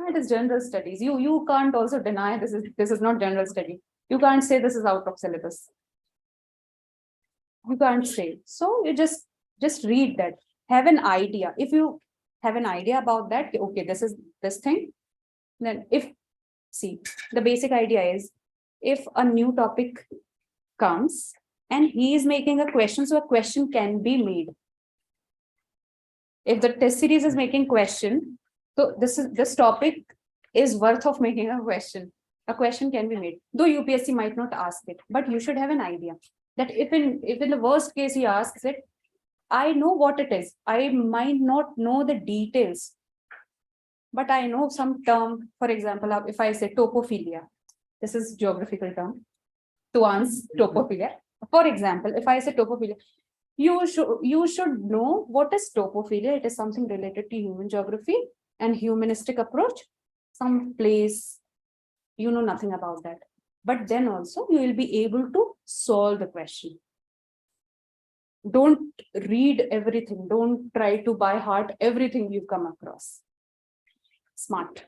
It is general studies. You can't also deny this is not general study. You can't say this is out of syllabus. You can't say. So you just read that. Have an idea. If you have an idea about that, okay, this is this thing. Then see, the basic idea is, if a new topic comes and he is making a question, so a question can be made. If the test series is making question, so this topic is worth of making a question. A question can be made. Though UPSC might not ask it, but you should have an idea that if in the worst case he asks it, I know what it is. I might not know the details, but I know some term. For example, if I say topophilia, this is geographical term. To answer topophilia. For example, if I say topophilia, you should know what is topophilia. It is something related to human geography and humanistic approach. Some place, you know nothing about that. But then also you will be able to solve the question. Don't read everything. Don't try to by heart everything you come across. Smart.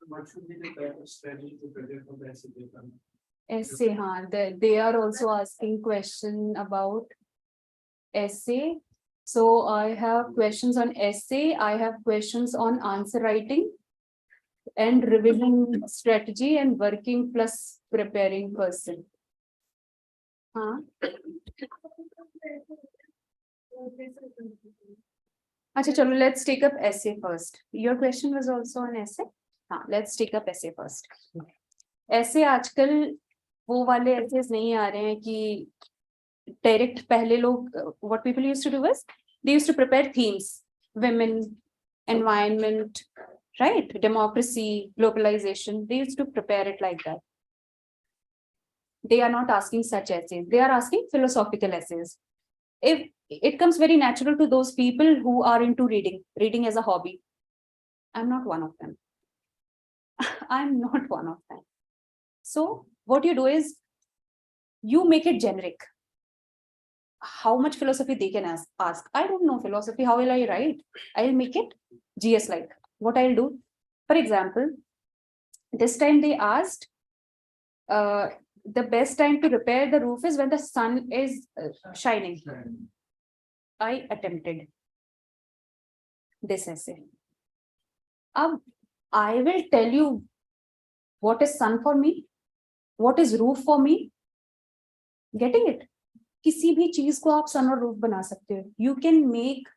What should be the type of strategy to prepare for the SAT exam? Essay, हाँ, they are also asking question about essay. So I have questions on essay, I have questions on answer writing and revision strategy and working plus preparing person. हाँ, अच्छा चलो, let's take up essay first. Your question was also on essay. हाँ, let's take up essay first. Essay आजकल वो वाले essays नहीं आ रहे हैं कि direct पहले लोग what people used to do was they used to prepare themes, women, environment, right, democracy, globalization. They used to prepare it like that. They are not asking such essays. They are asking philosophical essays. If it comes very natural to those people who are into reading as a hobby. I'm not one of them. I'm not one of them. So what you do is you make it generic. How much philosophy they can ask. I don't know philosophy. How will I write? I'll make it GS like. What I'll do, for example, this time they asked the best time to repair the roof is when the sun is shining. I attempted this essay. I will tell you what is sun for me, what is roof for me. Getting it? किसी भी चीज को आप sun और roof बना सकते हो. You can make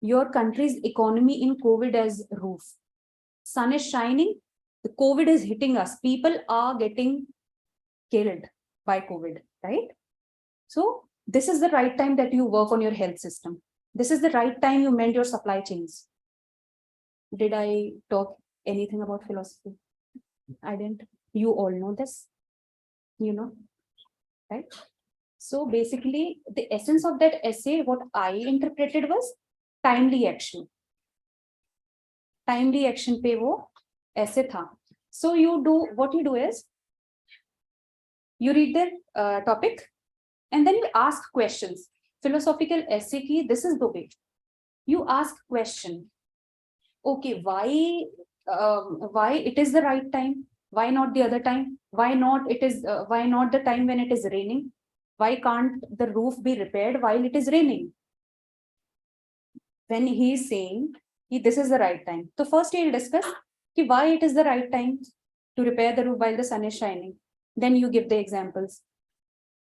your country's economy in COVID as roof. Sun is shining, the COVID is hitting us. People are getting killed by COVID, right? So this is the right time that you work on your health system. This is the right time you mend your supply chains. Did I talk anything about philosophy? I didn't. You all know this, you know, right? So basically the essence of that essay, what I interpreted was timely action. Timely action पे वो essay था. So what you do is you read the topic and then you ask questions. Philosophical essay की, this is the way. You ask question. Okay, why it is the right time? Why not the other time? Why not the time when it is raining? Why can't the roof be repaired while it is raining? When he is saying this is the right time. So first he will discuss why it is the right time to repair the roof while the sun is shining. Then you give the examples.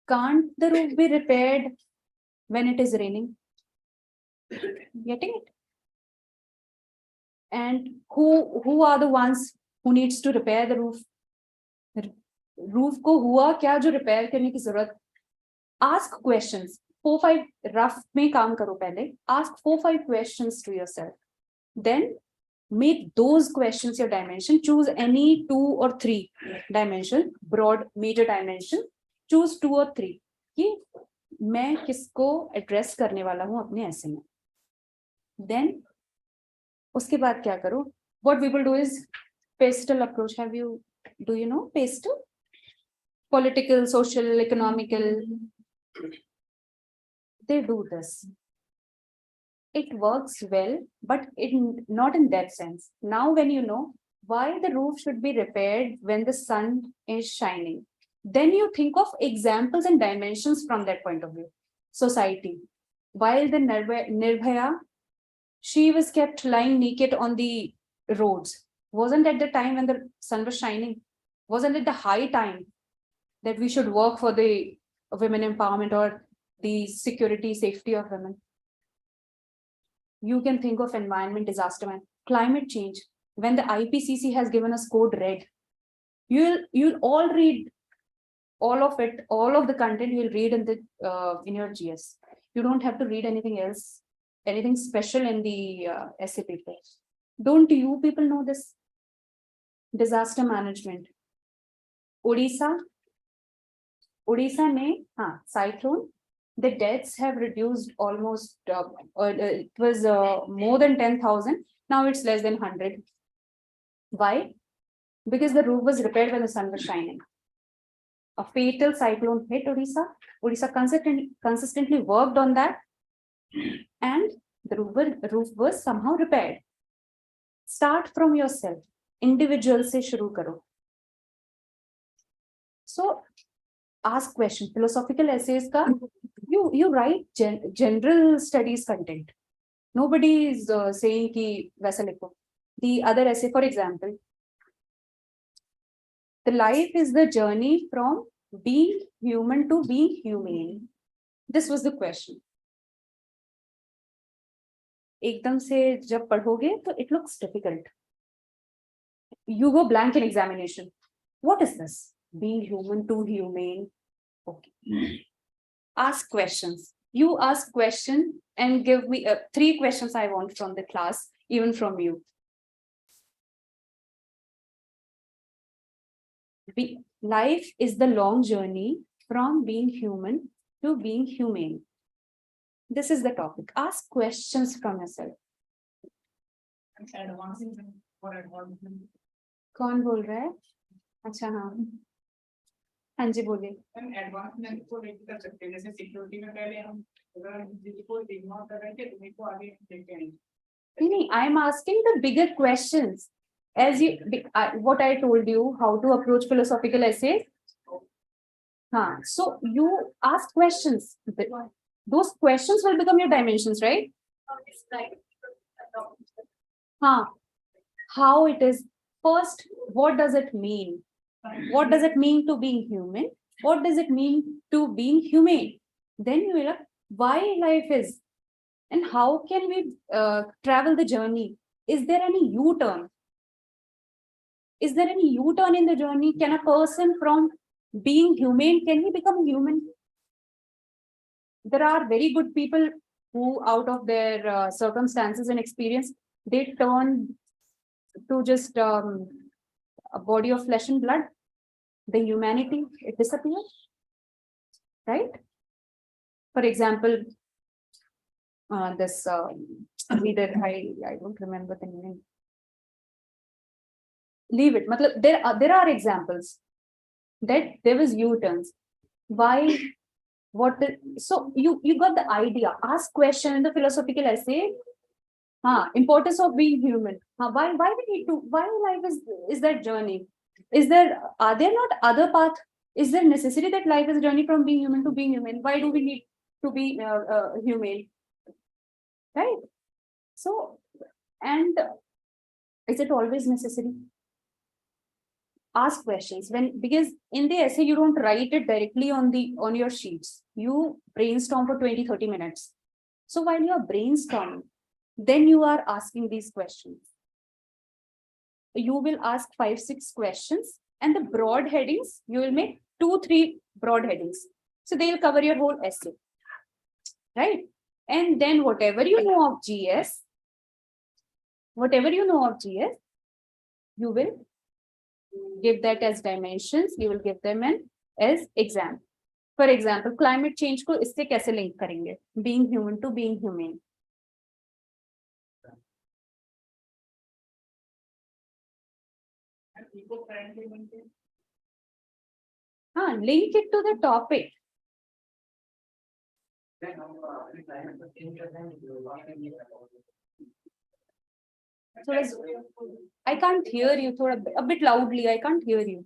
Can't the roof be repaired when it is raining? Getting it? And who are the ones who needs to repair the roof? Roof को हुआ क्या जो repair करने की जरूरत? Ask questions. 4-5 rough में काम करो पहले. Ask 4-5 questions to yourself. Then make those questions your dimension. Choose any 2 or 3 dimension, broad major dimension. Choose 2 or 3. कि मैं किसको address करने वाला हूँ अपने essay में. Then उसके बाद क्या करो? What we will do is pastel approach. Do you know pastel? Political, social, economical. They do this. It works well, but not in that sense. Now when you know why the roof should be repaired when the sun is shining, then you think of examples and dimensions from that point of view. Society. While the Nirbhaya, she was kept lying naked on the roads. Wasn't at the time when the sun was shining? Wasn't it the high time that we should work for the women empowerment or the security, safety of women? You can think of environment disaster, climate change. When the IPCC has given us code red, you'll all read all of it, all of the content you'll read in your GS. You don't have to read anything else, anything special in the essay paper. Don't you people know this? Disaster management. Odisha ne, cyclone. The deaths have reduced almost, it was more than 10,000. Now it's less than 100. Why? Because the roof was repaired when the sun was shining. A fatal cyclone hit Odisha. Odisha consistently worked on that. And the roof was somehow repaired. Start from yourself. Individual se shuru karo. So ask question. Philosophical essays ka you write general studies content. Nobody is saying ki वैसा लिखो. The other essay, for example, the life is the journey from being human to being humane. This was the question. एकदम से जब पढ़ोगे तो it looks difficult. You go blank in examination. What is this? Being human to humane. Okay. Ask questions. You ask question and give me 3 questions I want from the class, even from you. Life is the long journey from being human to being humane. This is the topic. Ask questions from yourself. कौन बोल रहा है? अच्छा हाँ हाँ जी बोलिए. Advancement को लेकर कर सकते हैं, जैसे सिक्योरिटी में पहले हम अगर जिसको इग्नोर कर रहे थे तो इसको आगे देखते हैं. नहीं, I am asking the bigger questions. As you, what I told you, how to approach philosophical essays. So you ask questions. Those questions will become your dimensions, right? How it is. First, what does it mean? What does it mean to being human? What does it mean to being humane? Then you will ask why life is, and how can we travel the journey? Is there any U-turn? Is there any U-turn in the journey? Can a person from being humane, can he become human? There are very good people who, out of their circumstances and experience, they turn to just a body of flesh and blood. The humanity, it disappears, right? For example, this leader, I don't remember the name. Leave it. Matlab, there are examples that there was U-turns. Why? So you got the idea. Ask question in the philosophical essay. Importance of being human. Why we need to? Why life is that journey? Are there not other paths? Is there necessity that life is a journey from being human to being human? Why do we need to be humane? Right. So, and is it always necessary? Ask questions because in the essay you don't write it directly on your sheets. You brainstorm for 20-30 minutes. So while you are brainstorming, then you are asking these questions. You will ask 5-6 questions, and the broad headings you will make 2-3 broad headings. So they will cover your whole essay, right? And then whatever you know of GS, you will give that as dimensions. You will give them as exam. For example, climate change को इससे कैसे link करेंगे? Being human to being humane. Link it to the topic. I can't hear you. A bit loudly. I can't hear you.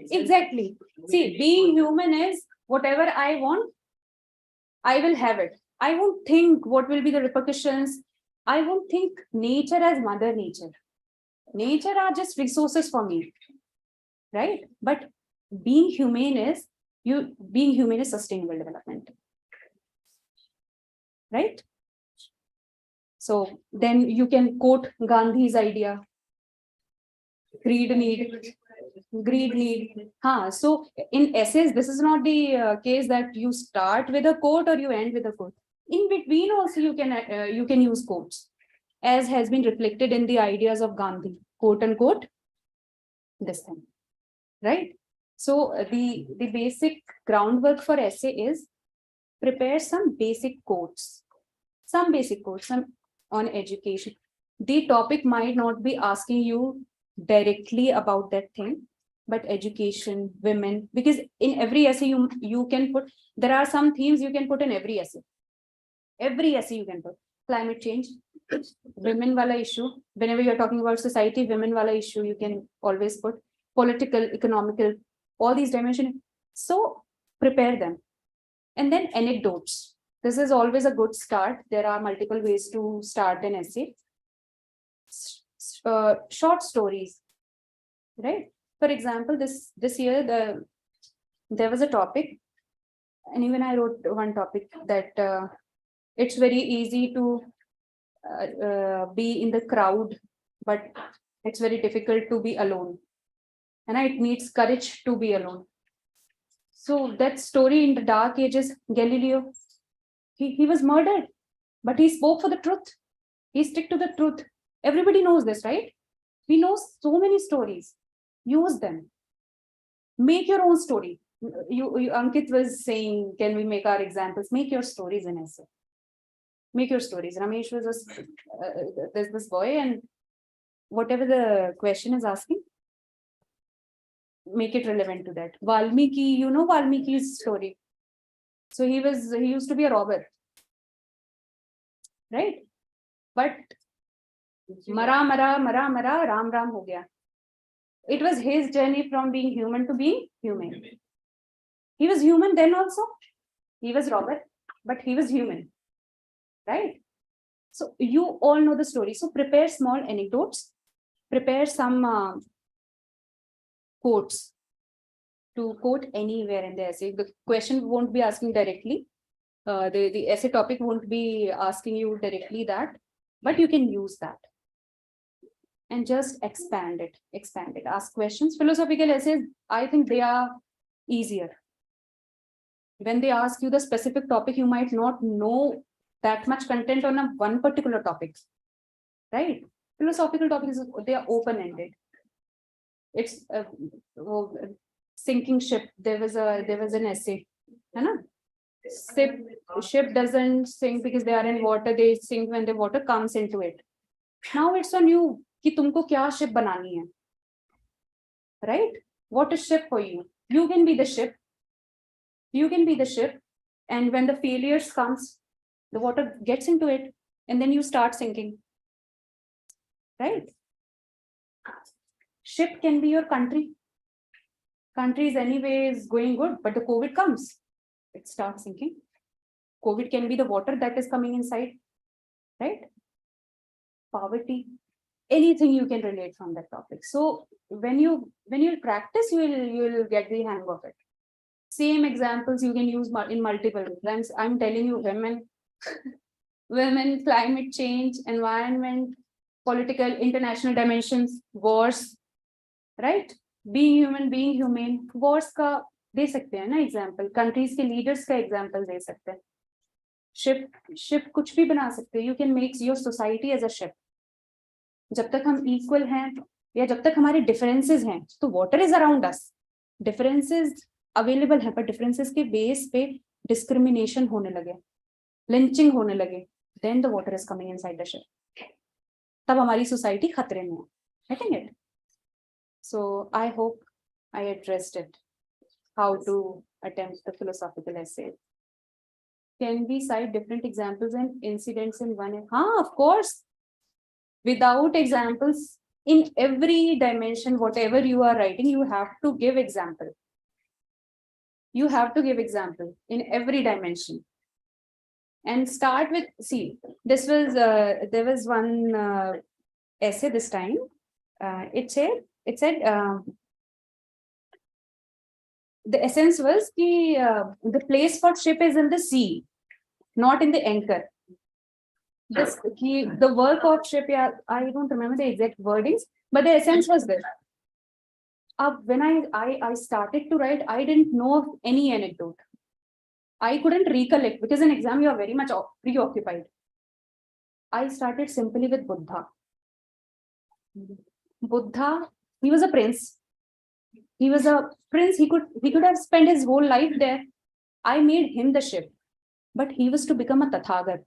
Exactly. See, being human is whatever I want, I will have it. I won't think what will be the repercussions. I won't think nature as mother nature. Nature are just resources for me, right? But being humane is sustainable development, right? So then you can quote Gandhi's idea. Greed need. So in essays, this is not the case that you start with a quote or you end with a quote. In between also you can use quotes, as has been reflected in the ideas of Gandhi, quote unquote, this thing, right? So the basic groundwork for essay is prepare some basic quotes on education. The topic might not be asking you directly about that thing, but education, women, because in every essay you can put, there are some themes you can put in every essay. Every essay you can put. climate change, women wala issue. Whenever you're talking about society, women wala issue, you can always put political, economical, all these dimensions. So prepare them. And then anecdotes. This is always a good start. There are multiple ways to start an essay. Short stories, right? For example, this year there was a topic, and even I wrote one topic that it's very easy to be in the crowd, but it's very difficult to be alone, and it needs courage to be alone. So that story in the dark ages, Galileo, he was murdered, but he spoke for the truth. He stuck to the truth. Everybody knows this, right? We know so many stories. Use them. Make your own story. Ankit was saying, can we make our examples? Make your stories an essay. Make your stories. Ramesh was there's this boy, and whatever the question is asking, make it relevant to that. Valmiki, you know Valmiki's story. So he used to be a robber, right? But mara ram ho gaya. It was his journey from being human to being human. He was human then also. He was robber, but he was human, right? So you all know the story. So prepare small anecdotes. Prepare some quotes to quote anywhere in the essay. The question won't be asking directly. The essay topic won't be asking you directly that, but you can use that. And just expand it. Ask questions. Philosophical essays, I think they are easier. When they ask you the specific topic, you might not know that much content on one particular topic, right? Philosophical topics, they are open-ended. It's sinking ship. There was an essay. Ship doesn't sink because they are in water. They sink when the water comes into it. Now it's on you. कि तुमको क्या ship बनानी है, right? What is ship for you? You can be the ship. And when the failures comes, the water gets into it, and then you start sinking, right? Ship can be your country. Country is anyways going good, but the COVID comes, it starts sinking. COVID can be the water that is coming inside, right? Poverty. Anything you can relate from that topic. So when you practice, you will get the hang of it. Same examples you can use in multiple times. I'm telling you, women, climate change, environment, political, international dimensions, wars, right? Being human, being humane. Wars का दे सकते हैं ना example. Countries के leaders का example दे सकते हैं. Ship कुछ भी बना सकते हैं. You can make your society as a ship. जब तक हम इक्वल हैं या जब तक हमारे डिफरेंसेस हैं, तो water is around us. Differences available है, पर डिफरेंसेस के बेस पे डिस्क्रिमिनेशन होने लगे, लिंचिंग होने लगे, then the water is coming inside the ship. तब हमारी सोसाइटी खतरे में है. Getting it? So I hope I addressed it. How to attempt the philosophical essay. Can we cite different examples and incidents in one? Of course. Without examples, in every dimension, whatever you are writing, you have to give example. You have to give example in every dimension. And start with, see, there was one essay this time. It said the essence was the place for ship is in the sea, not in the anchor. The work of ship, yeah, I don't remember the exact wordings, but the essence was this. When I started to write, I didn't know of any anecdote. I couldn't recollect because in exam you are very much preoccupied. I started simply with Buddha. Buddha, he was a prince. He was a prince. He could have spent his whole life there. I made him the ship, but he was to become a Tathagat.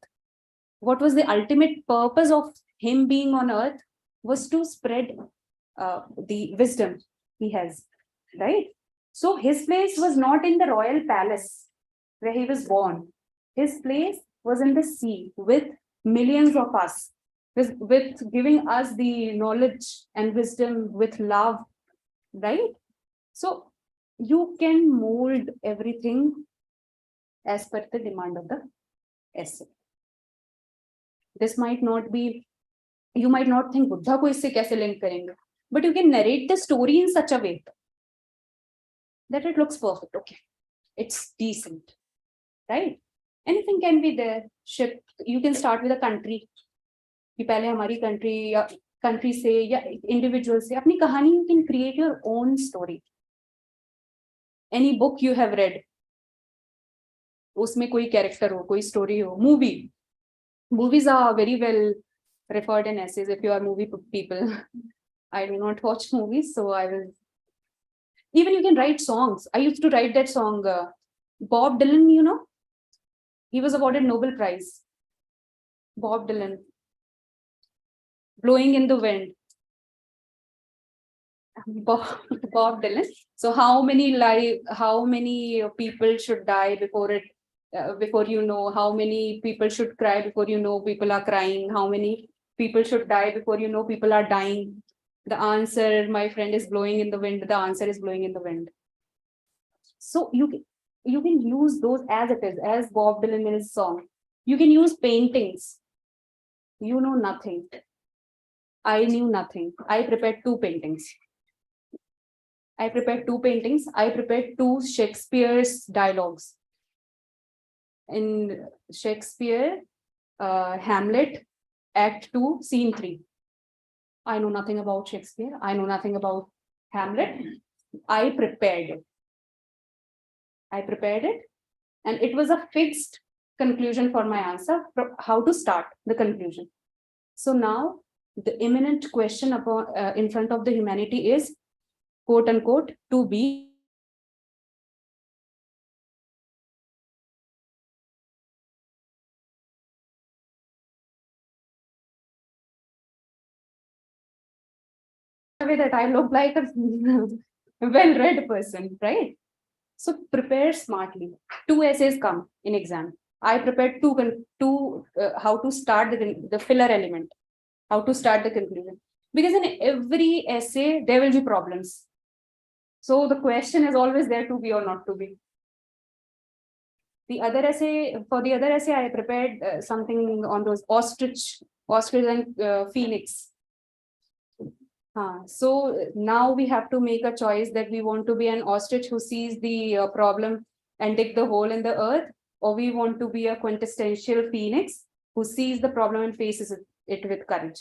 What was the ultimate purpose of him being on earth was to spread the wisdom he has, right? So his place was not in the royal palace where he was born. His place was in the sea with millions of us, with giving us the knowledge and wisdom with love, right? So you can mold everything as per the demand of the essay. This might not be, you might not think Buddha ko isse kaise link karenge, but you can narrate the story in such a way that it looks perfect. Okay, it's decent, right? Anything can be there. Ship, you can start with a country. कि पहले हमारी country या country से या individual से अपनी कहानी, you can create your own story. Any book you have read, उसमें कोई character हो, कोई story हो, movie. Movies are very well referred in essays if you are movie people. I do not watch movies, so I will. Even you can write songs. I used to write that song. Bob Dylan, you know, he was awarded Nobel Prize. Bob Dylan. Blowing in the wind. Bob Dylan. So how many people should die before it, before you know? How many people should cry before you know people are crying? How many people should die before you know people are dying? The answer, my friend, is blowing in the wind. The answer is blowing in the wind. So you can use those as it is, as Bob Dylan in his song. You can use paintings. You know nothing. I knew nothing. I prepared two paintings. I prepared two Shakespeare's dialogues. In Shakespeare, Hamlet, Act 2, Scene 3. I know nothing about Shakespeare. I know nothing about Hamlet. I prepared it. And it was a fixed conclusion for my answer, how to start the conclusion. So now the imminent question upon in front of the humanity is, quote unquote, to be way that I look like a well-read person, right? So prepare smartly. Two essays come in exam. I prepared two how to start the filler element, how to start the conclusion. Because in every essay, there will be problems. So the question is always there, to be or not to be. The other essay, I prepared something on those ostrich and phoenix. So now we have to make a choice that we want to be an ostrich who sees the problem and dig the hole in the earth, or we want to be a quintessential phoenix who sees the problem and faces it with courage.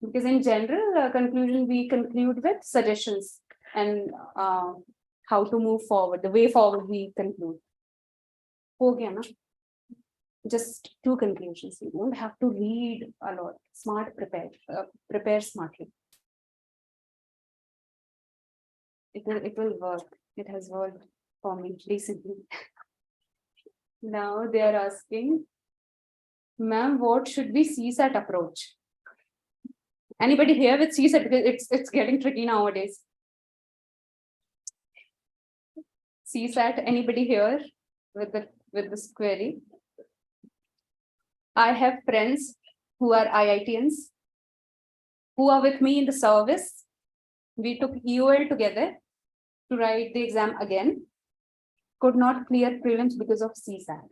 Because in general, conclusion, we conclude with suggestions and how to move forward, the way forward we conclude. Okay, na? Just two conclusions. You don't have to read a lot. Prepare smartly. It will work. It has worked for me recently. Now they are asking, ma'am, what should be CSAT approach? Anybody here with CSAT? Because it's getting tricky nowadays. CSAT, anybody here with this query? I have friends who are IITians who are with me in the service. We took EOL together to write the exam again. Could not clear prelims because of CSAT.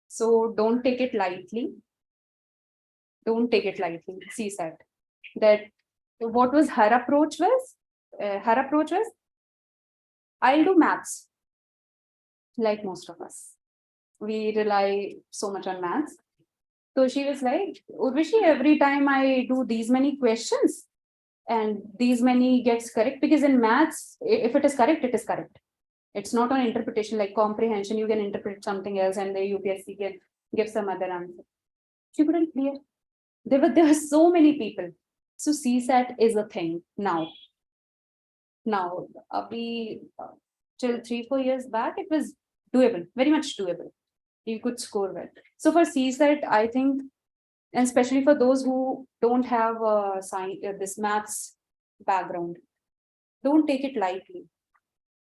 So don't take it lightly. Don't take it lightly, CSAT. That what was her approach was? I'll do maths. Like most of us. We rely so much on maths. So she was like, Urvashi, every time I do these many questions and these many gets correct, because in maths, if it is correct, it is correct. It's not on interpretation like comprehension. You can interpret something else and the UPSC can give some other answer. She couldn't clear. There were so many people. So CSAT is a thing now. Now, till 3-4 years back, it was doable, very much doable. You could score well. So for CSAT, I think, and especially for those who don't have this maths background, don't take it lightly.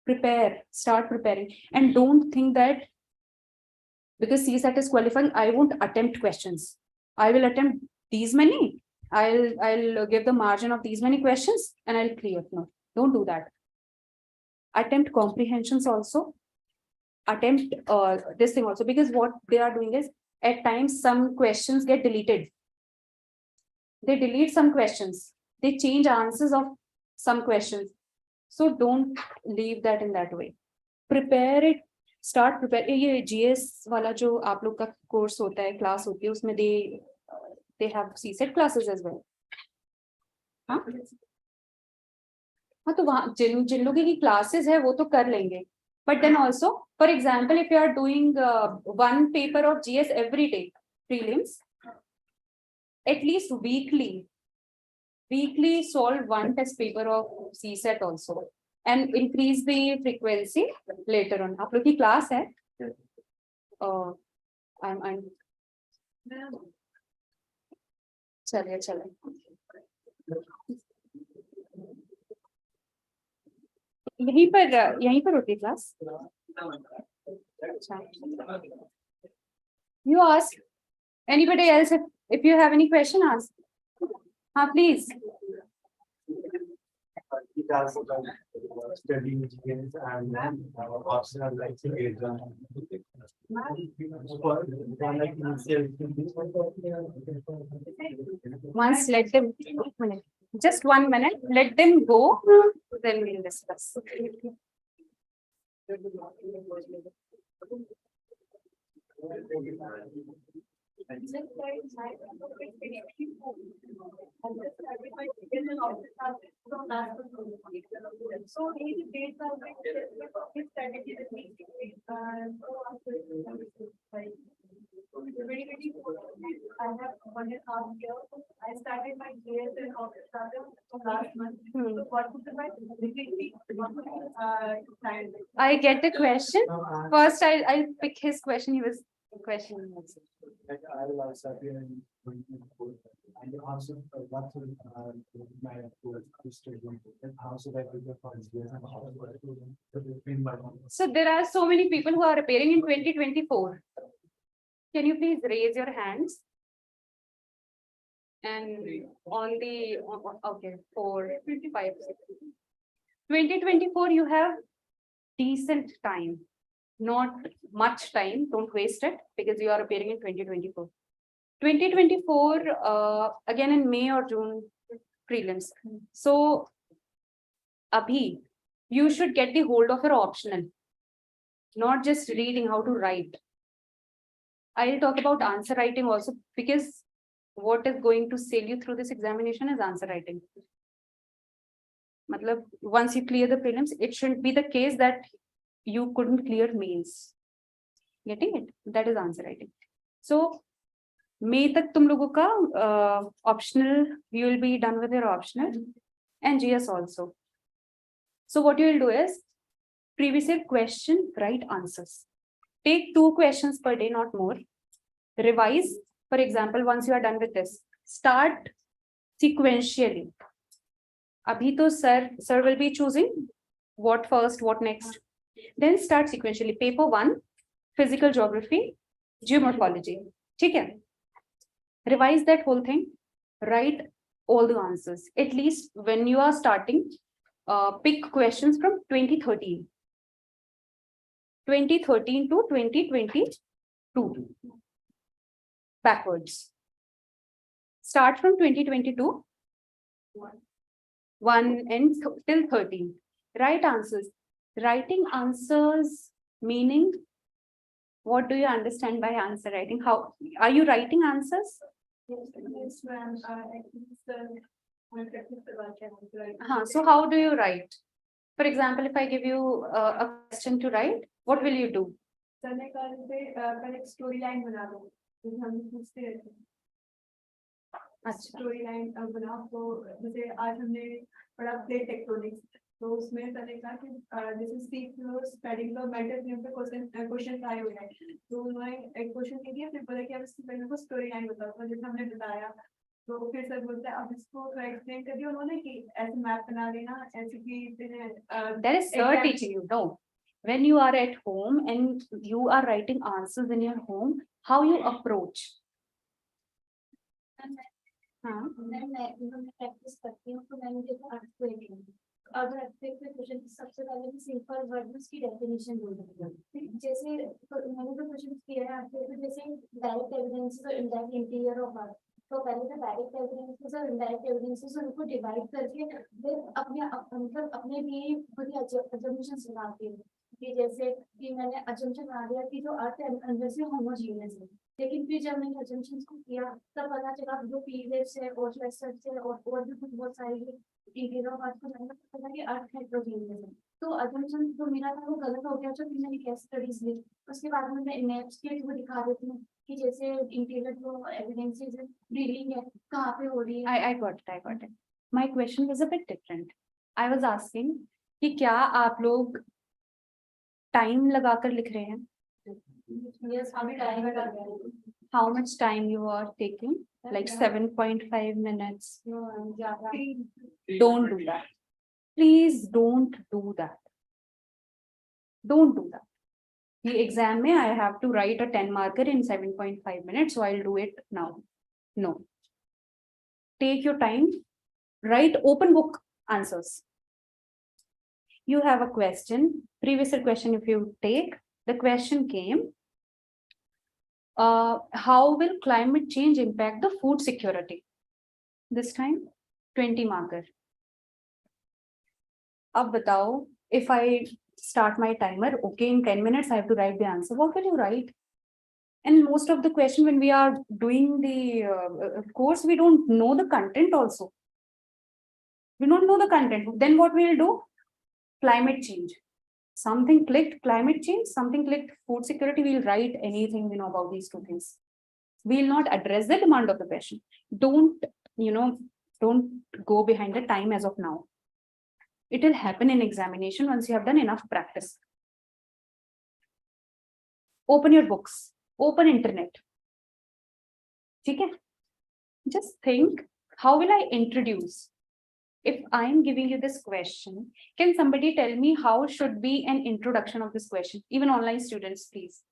Prepare, start preparing, and don't think that because CSAT is qualifying, I won't attempt questions. I will attempt these many. I'll give the margin of these many questions and I'll clear. No, don't do that. Attempt comprehensions also. Attempt this thing also, because what they are doing is at times some questions get deleted. They delete some questions. They change answers of some questions. So don't leave that in that way. Prepare it. Start prepare. ये GS वाला जो आप लोग का course होता है, class होती है, उसमें they have CSET classes as well. हाँ हाँ, तो वहाँ जिन लोगों की classes है वो तो कर लेंगे. But then also, for example, if you are doing one paper of GS every day, prelims, at least weekly solve one test paper of CSET also, and increase the frequency later on. आप लोग की class है? I'm चलिए. यहीं पर होती है class. You ask. Anybody else, if you have any question, ask. Please. Studying GS and optional like Once let them, just 1 minute, let them go, then we'll discuss. So these dates are like his strategy is I have 1.5 years. I started my GS in August last month. So what would my time? I get the question. First, I'll pick his question. He was questioning. like I will also appear in 2024. And also what will my student and how should I prepare for GS and how to between my So there are so many people who are appearing in 2024. Can you please raise your hands? And on the, okay, 4, 5, 6. 2024, you have decent time, not much time. Don't waste it because you are appearing in 2024. 2024, again in May or June prelims. So, abhi, you should get the hold of your optional, not just reading how to write. I'll talk about answer writing also because what is going to sail you through this examination is answer writing. Matlab, once you clear the prelims, it shouldn't be the case that you couldn't clear mains. Getting it? That is answer writing. So, May tak tum logo ka optional, you will be done with your optional and GS also. So what you will do is previous year question, write answers. Take 2 questions per day, not more. Revise. For example, once you are done with this, start sequentially. Abhi to sir will be choosing what first, what next. Then start sequentially. Paper 1, physical geography, geomorphology. Okay? Revise that whole thing. Write all the answers. At least when you are starting, pick questions from 2013. 2013 to 2022. Backwards. Start from 2022. 1 and till 13. Write answers. Writing answers meaning, what do you understand by answer writing? How are you writing answers? Yes, ma'am. So how do you write? For example, if I give you a question to write, what will you do? Storyline बना दो. हम पूछते रहते हैं. Storyline बना तो जैसे आज हमने पढ़ा प्लेट टेक्टोनिक्स. तो उसमें सर ने कहा कि जैसे स्पीक स्पेलिंग का मेंटल फिल्म पे क्वेश्चन आए हुए हैं. तो उन्होंने एक क्वेश्चन दे दिया, फिर बोला कि अब इससे पहले को स्टोरी लाइन बताओ. तो जैसे हमने बताया तो फिर सर बोलते हैं अब इसको एक्सप्लेन कर दिया उन्होंने कि ऐसे मैप बना देना ऐसे कि That is sir teaching you. No, when you are at home and you are writing answers in your home, how you approach? हाँ, मैं प्रैक्टिस करती हूँ तो मैंने देखा अर्थक्वेक है। अगर अर्थक्वेक में क्वेश्चन सबसे पहले मैं सिंपल वर्ड में उसकी डेफिनेशन बोल रही हूँ। जैसे मैंने तो क्वेश्चन किया है अर्थक्वेक में, जैसे डायरेक्ट एविडेंसेस और इनडायरेक्ट इंटीरियर ऑफ अर्थ। तो पहले तो डायरेक्ट एविडेंसेस और इनडायरेक्ट एविडेंसेस उनको डिवाइड करके फिर मतलब अपने लिए खुद ही अजम्पशंस लगाती हूँ कि जैसे कि मैंने अजम्पशन बना दिया कि जो अर्थ अंदर से होमोजीनियस है, लेकिन फिर जब मैंने अजम्पशंस को किया तब पता चला जो पीरियड्स है और वेस्टर्स है और भी कुछ बहुत सारी इंटीरियर ऑफ अर्थ को जानना पता कि अर्थ हेटेरोजीनियस है। तो अजम्पशन जो मेरा था वो गलत हो गया, जो फिर मैंने केस स्टडीज ली। उसके बाद में मैं मैप्स के थ्रू दिखा देती हूँ कि जैसे इंटीरियर जो एविडेंसेस है ड्रिलिंग है कहाँ पे हो रही है। I got it. My question was a bit different. I was asking कि क्या आप लोग टाइम लगाकर लिख रहे हैं? यस, अभी टाइम लगा रहे हैं। How much time you are taking? Like 7.5 minutes. Don't do that. Please don't do that. Don't do that. The exam में I have to write a 10 marker in 7.5 minutes, so I'll do it now. No. Take your time. Write open book answers. You have a question. Previous year question, if you take, the question came, how will climate change impact the food security? This time, 20 marker. Ab batao, if I start my timer, okay, in 10 minutes, I have to write the answer. What will you write? And most of the question when we are doing the course, we don't know the content also. We don't know the content. Then what we will do? Climate change. Something clicked climate change, something clicked food security. We'll write anything we know about these two things. We'll not address the demand of the question. Don't go behind the time as of now. It will happen in examination once you have done enough practice. Open your books, open internet. Okay? Just think, how will I introduce? If I'm giving you this question, can somebody tell me how should be an introduction of this question? Even online students, please.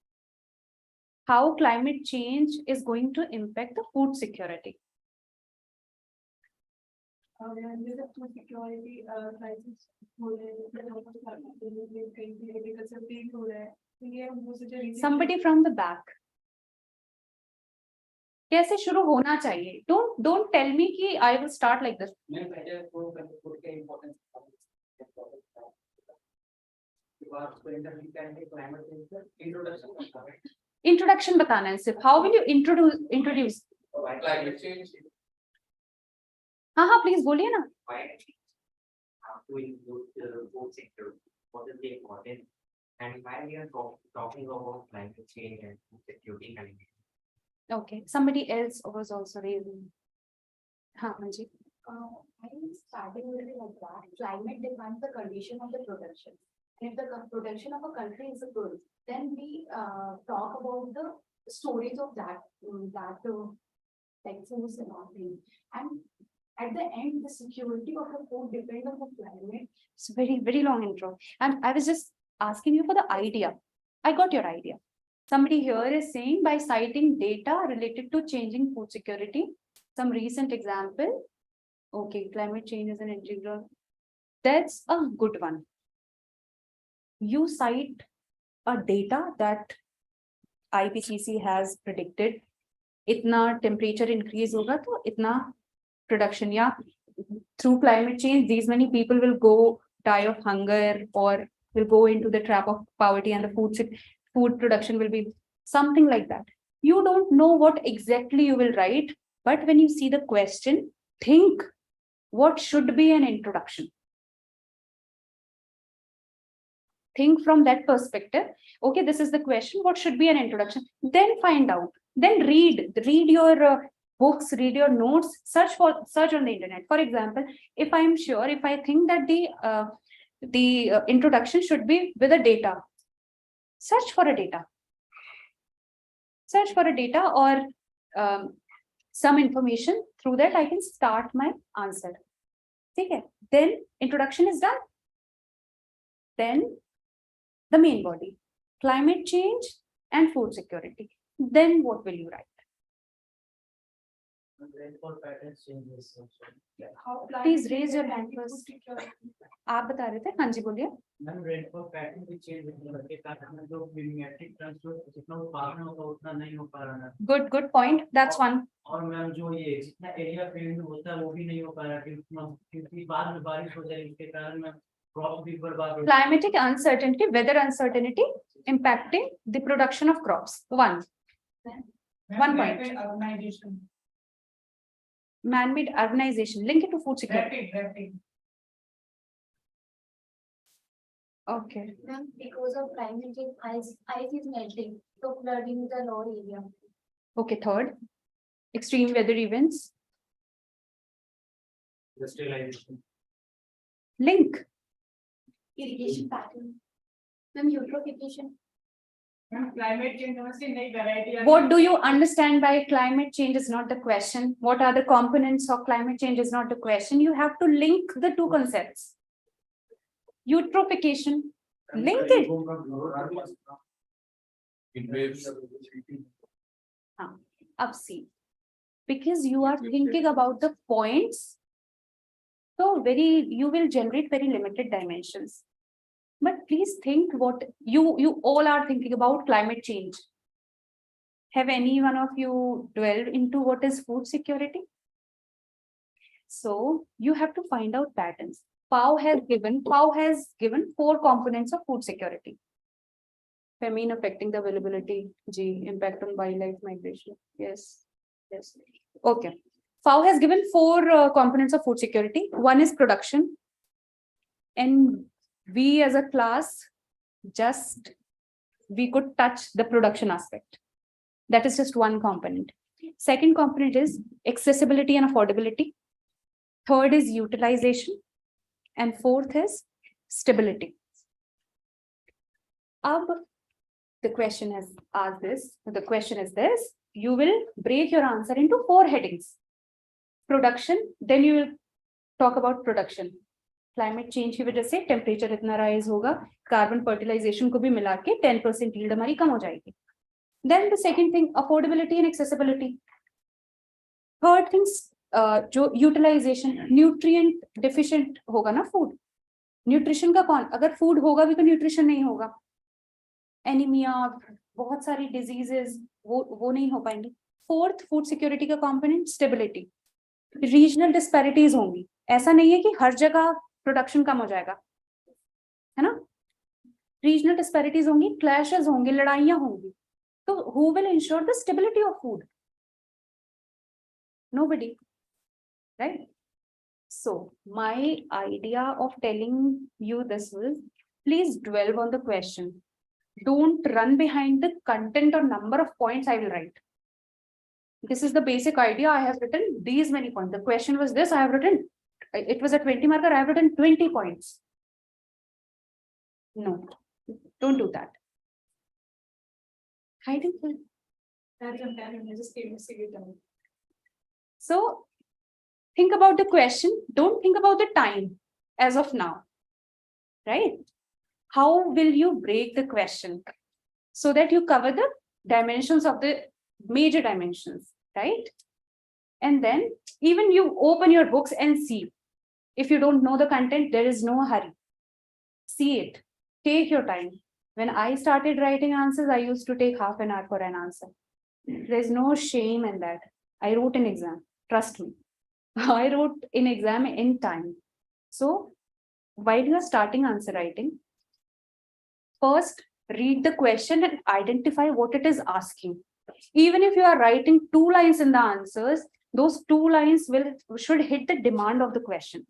How climate change is going to impact the food security? Food security crisis हो रहे हैं, Somebody from the back. कैसे शुरू होना चाहिए? Don't tell me कि I will start like this. Introduction बताना है सिर्फ. How will you introduce? Climate change. हाँ, please बोलिए ना. How to include the food sector? What is the important? And why we are talking about climate change and food security? Okay, somebody else was also raising. हाँ, Manji. I started with it like that. Climate defines the condition of the production. If the production of a country is good, then we talk about the storage of that like foods and all things. And at the end, the security of the food depends on the climate. It's very, very long intro. And I was just asking you for the idea. I got your idea. Somebody here is saying by citing data related to changing food security, some recent example. Okay, climate change is an integral. That's a good one. You cite a data that IPCC has predicted. Itna temperature increase hoga to itna production. Yeah, through climate change, these many people will go die of hunger or will go into the trap of poverty, and the food production will be something like that. You don't know what exactly you will write, but when you see the question, think what should be an introduction. Think from that perspective. Okay, this is the question. What should be an introduction? Then find out. Then read your books, read your notes, search on the internet. For example, if I think that the introduction should be with a data, search for a data. Search for a data or some information. Through that, I can start my answer. Okay. Then introduction is done. Then the main body, climate change and food security. Then what will you write? Rainfall patterns changes also. How Please climate raise your change hand and food first. security. आप बता रहे थे, हाँ जी बोलिए. Ma'am rainfall pattern भी change होने के कारण जो मीट्रिक टन जो जितना उत्पादन होगा उतना नहीं हो पा रहा है. Good point. That's one. और मैम जो ये जितना एरिया फील्ड होता है वो भी नहीं हो पा रहा क्योंकि बाद में बारिश हो जाए इसके कारण में क्रॉप भी बर्बाद हो. Climatic uncertainty, weather uncertainty impacting the production of crops. One point. Urbanization. Man-made urbanization, link it to food security. Rapid. Okay. Ma'am, because of climate change, ice is melting, so flooding the lower area. Okay, third, extreme weather events. Industrialization. Link. Irrigation pattern. Ma'am, eutrophication. Climate change honestly नहीं variety. What do you understand by climate change is not the question. What are the components of climate change is not the question. You have to link the two concepts. Eutrophication, link it. Up see, because you are thinking about the points, so you will generate very limited dimensions. But please think what you all are thinking about climate change. Have any one of you dwelled into what is food security? So you have to find out patterns. FAO has given 4 components of food security. Famine affecting the availability, impact on wildlife migration. Yes. Okay. FAO has given 4 components of food security. One is production. And we as a class, we could touch the production aspect. That is just one component. Second component is accessibility and affordability. Third is utilization. And fourth is stability. The question is this, you will break your answer into 4 headings. Production, then you will talk about production. Climate change की वजह से temperature इतना rise होगा, carbon fertilization को भी मिला के 10% yield हमारी कम हो जाएगी. Then the second thing, affordability and accessibility. Third things, जो utilization, nutrient deficient होगा ना food. Nutrition का कौन? अगर food होगा भी तो nutrition नहीं होगा. Anemia, बहुत सारी diseases वो नहीं हो पाएंगी. Fourth, food security का component, stability. Regional disparities होंगी. ऐसा नहीं है कि हर जगह प्रोडक्शन कम हो जाएगा, है ना? रीजनल डिस्पैरिटीज होंगी, क्लैशेस होंगे, लड़ाइयां होंगी. तो who will ensure the stability of food? Nobody, right? So my idea of telling you this was, please dwell on the question. Don't run behind the content or number of points I will write. This is the basic idea. I have written these many points. The question was this, I have written, it was a 20 marker, I have written 20 points. No, don't do that. Hiding. So think about the question. Don't think about the time as of now, right? How will you break the question so that you cover the dimensions of the major dimensions, right? And then even you open your books and see. If you don't know the content, there is no hurry. See it. Take your time. When I started writing answers, I used to take half an hour for an answer. There's no shame in that. I wrote an exam. Trust me. I wrote an exam in time. So while you are starting answer writing, first read the question and identify what it is asking. Even if you are writing 2 lines in the answers, those 2 lines should hit the demand of the question.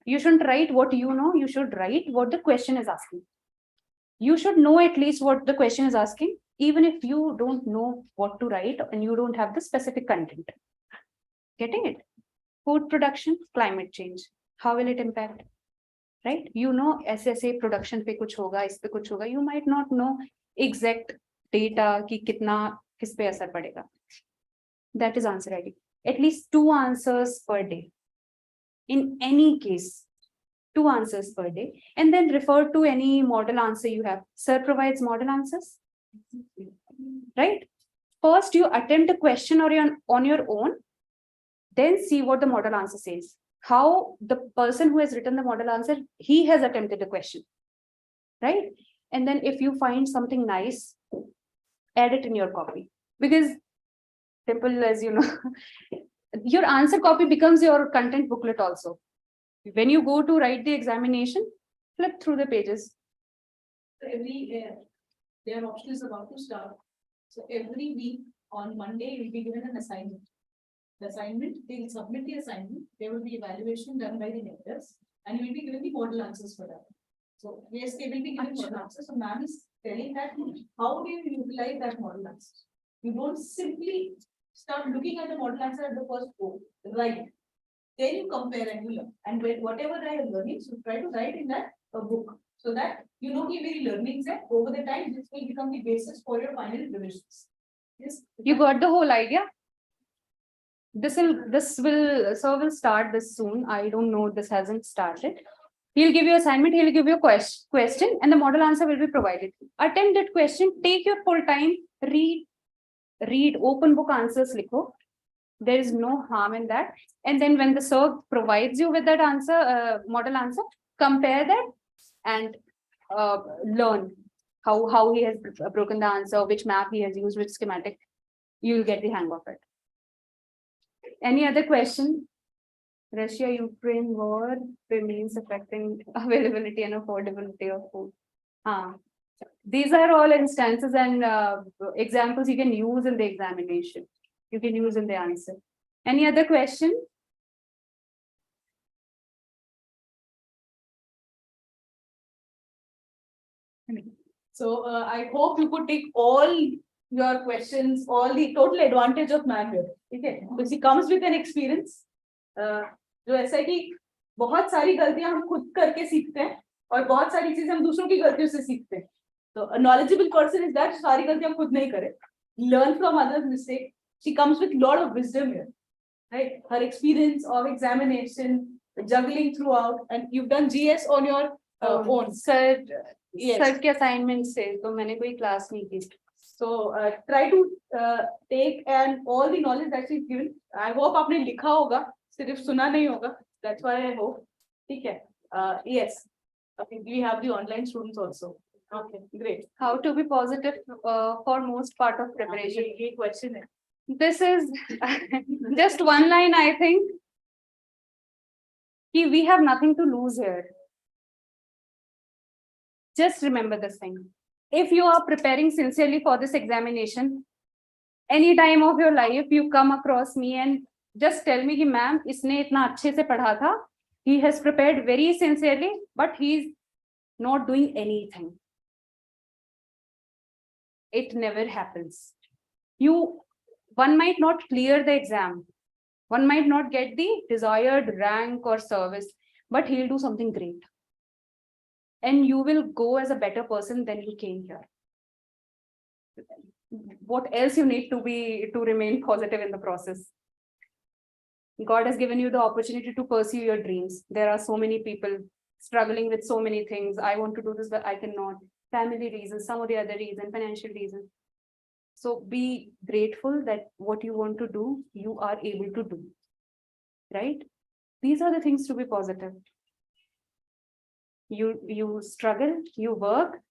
You shouldn't write what you know, you should write what the question is asking. You should know at least what the question is asking, even if you don't know what to write and you don't have the specific content. Getting it? Food production, climate change. How will it impact? Right? You know, SSA production pe kuch hoga, is pe kuch hoga. You might not know exact data ki kitna kis pe asar padega. That is answer writing. At least 2 answers per day. In any case, 2 answers per day, and then refer to any model answer you have. Sir provides model answers, right? First, you attempt a question on your own, then see what the model answer says. How the person who has written the model answer, he has attempted the question, right? And then if you find something nice, add it in your copy. Because simple as you know, your answer copy becomes your content booklet also. When you go to write the examination, flip through the pages. Every their option is about to start. So every week on Monday, you will be given an assignment. The assignment, they will submit the assignment, there will be evaluation done by the mentors, and you will be given the model answers for that. So yes, they will be given model answers. So ma'am is telling that how do you utilize that model answer? You don't simply start looking at the model answer at the first go, right? Then you compare and you learn. And when whatever they are learning, so try to write in that book so that you know कि मेरी learning है over the time this will become the basis for your final revisions. Yes. You got the whole idea? Sir will start this soon. I don't know, this hasn't started. He'll give you assignment, he'll give you a question, and the model answer will be provided. Attempt that question, take your full time, read open book answers, likho. There is no harm in that. And then when the sir provides you with that answer, model answer, compare that and learn how he has broken the answer, which map he has used, which schematic. You'll get the hang of it. Any other question? Russia-Ukraine war remains affecting availability and affordability of food. These are all instances and examples you can use in the examination. You can use in the answer. Any other question? So I hope you could take all your questions, all the total advantage of math here. Okay, because he comes with an experience. जो ऐसा है कि बहुत सारी गलतियां हम खुद करके सीखते हैं और बहुत सारी चीजें हम दूसरों की गलतियों से सीखते हैं. So a knowledgeable person is that सारी गलतियां खुद नहीं करे. Learn from others' mistakes. She comes with a lot of wisdom here, right? Her experience of examination, juggling throughout, and you've done GS on your own. Sir, Yes. sir के assignment से तो मैंने कोई class नहीं की. So try to take and all the knowledge that she's given. I hope आपने लिखा होगा, सिर्फ सुना नहीं होगा. That's why I hope. ठीक है. Yes. Okay, we have the online students also. Okay, great. How to be positive for most part of preparation? ये question है. This is just one line, I think. We have nothing to lose here. Just remember this thing. If you are preparing sincerely for this examination, any time of your life you come across me and just tell me कि ma'am इसने इतना अच्छे से पढ़ा था, he has prepared very sincerely, but he is not doing anything. It never happens. One might not clear the exam, one might not get the desired rank or service, but he'll do something great. And you will go as a better person than you came here. What else you need to remain positive in the process? God has given you the opportunity to pursue your dreams. There are so many people struggling with so many things. I want to do this, but I cannot. Family reasons, some of the other reasons, financial reasons. So be grateful that what you want to do, you are able to do. Right? These are the things to be positive. You struggle, you work,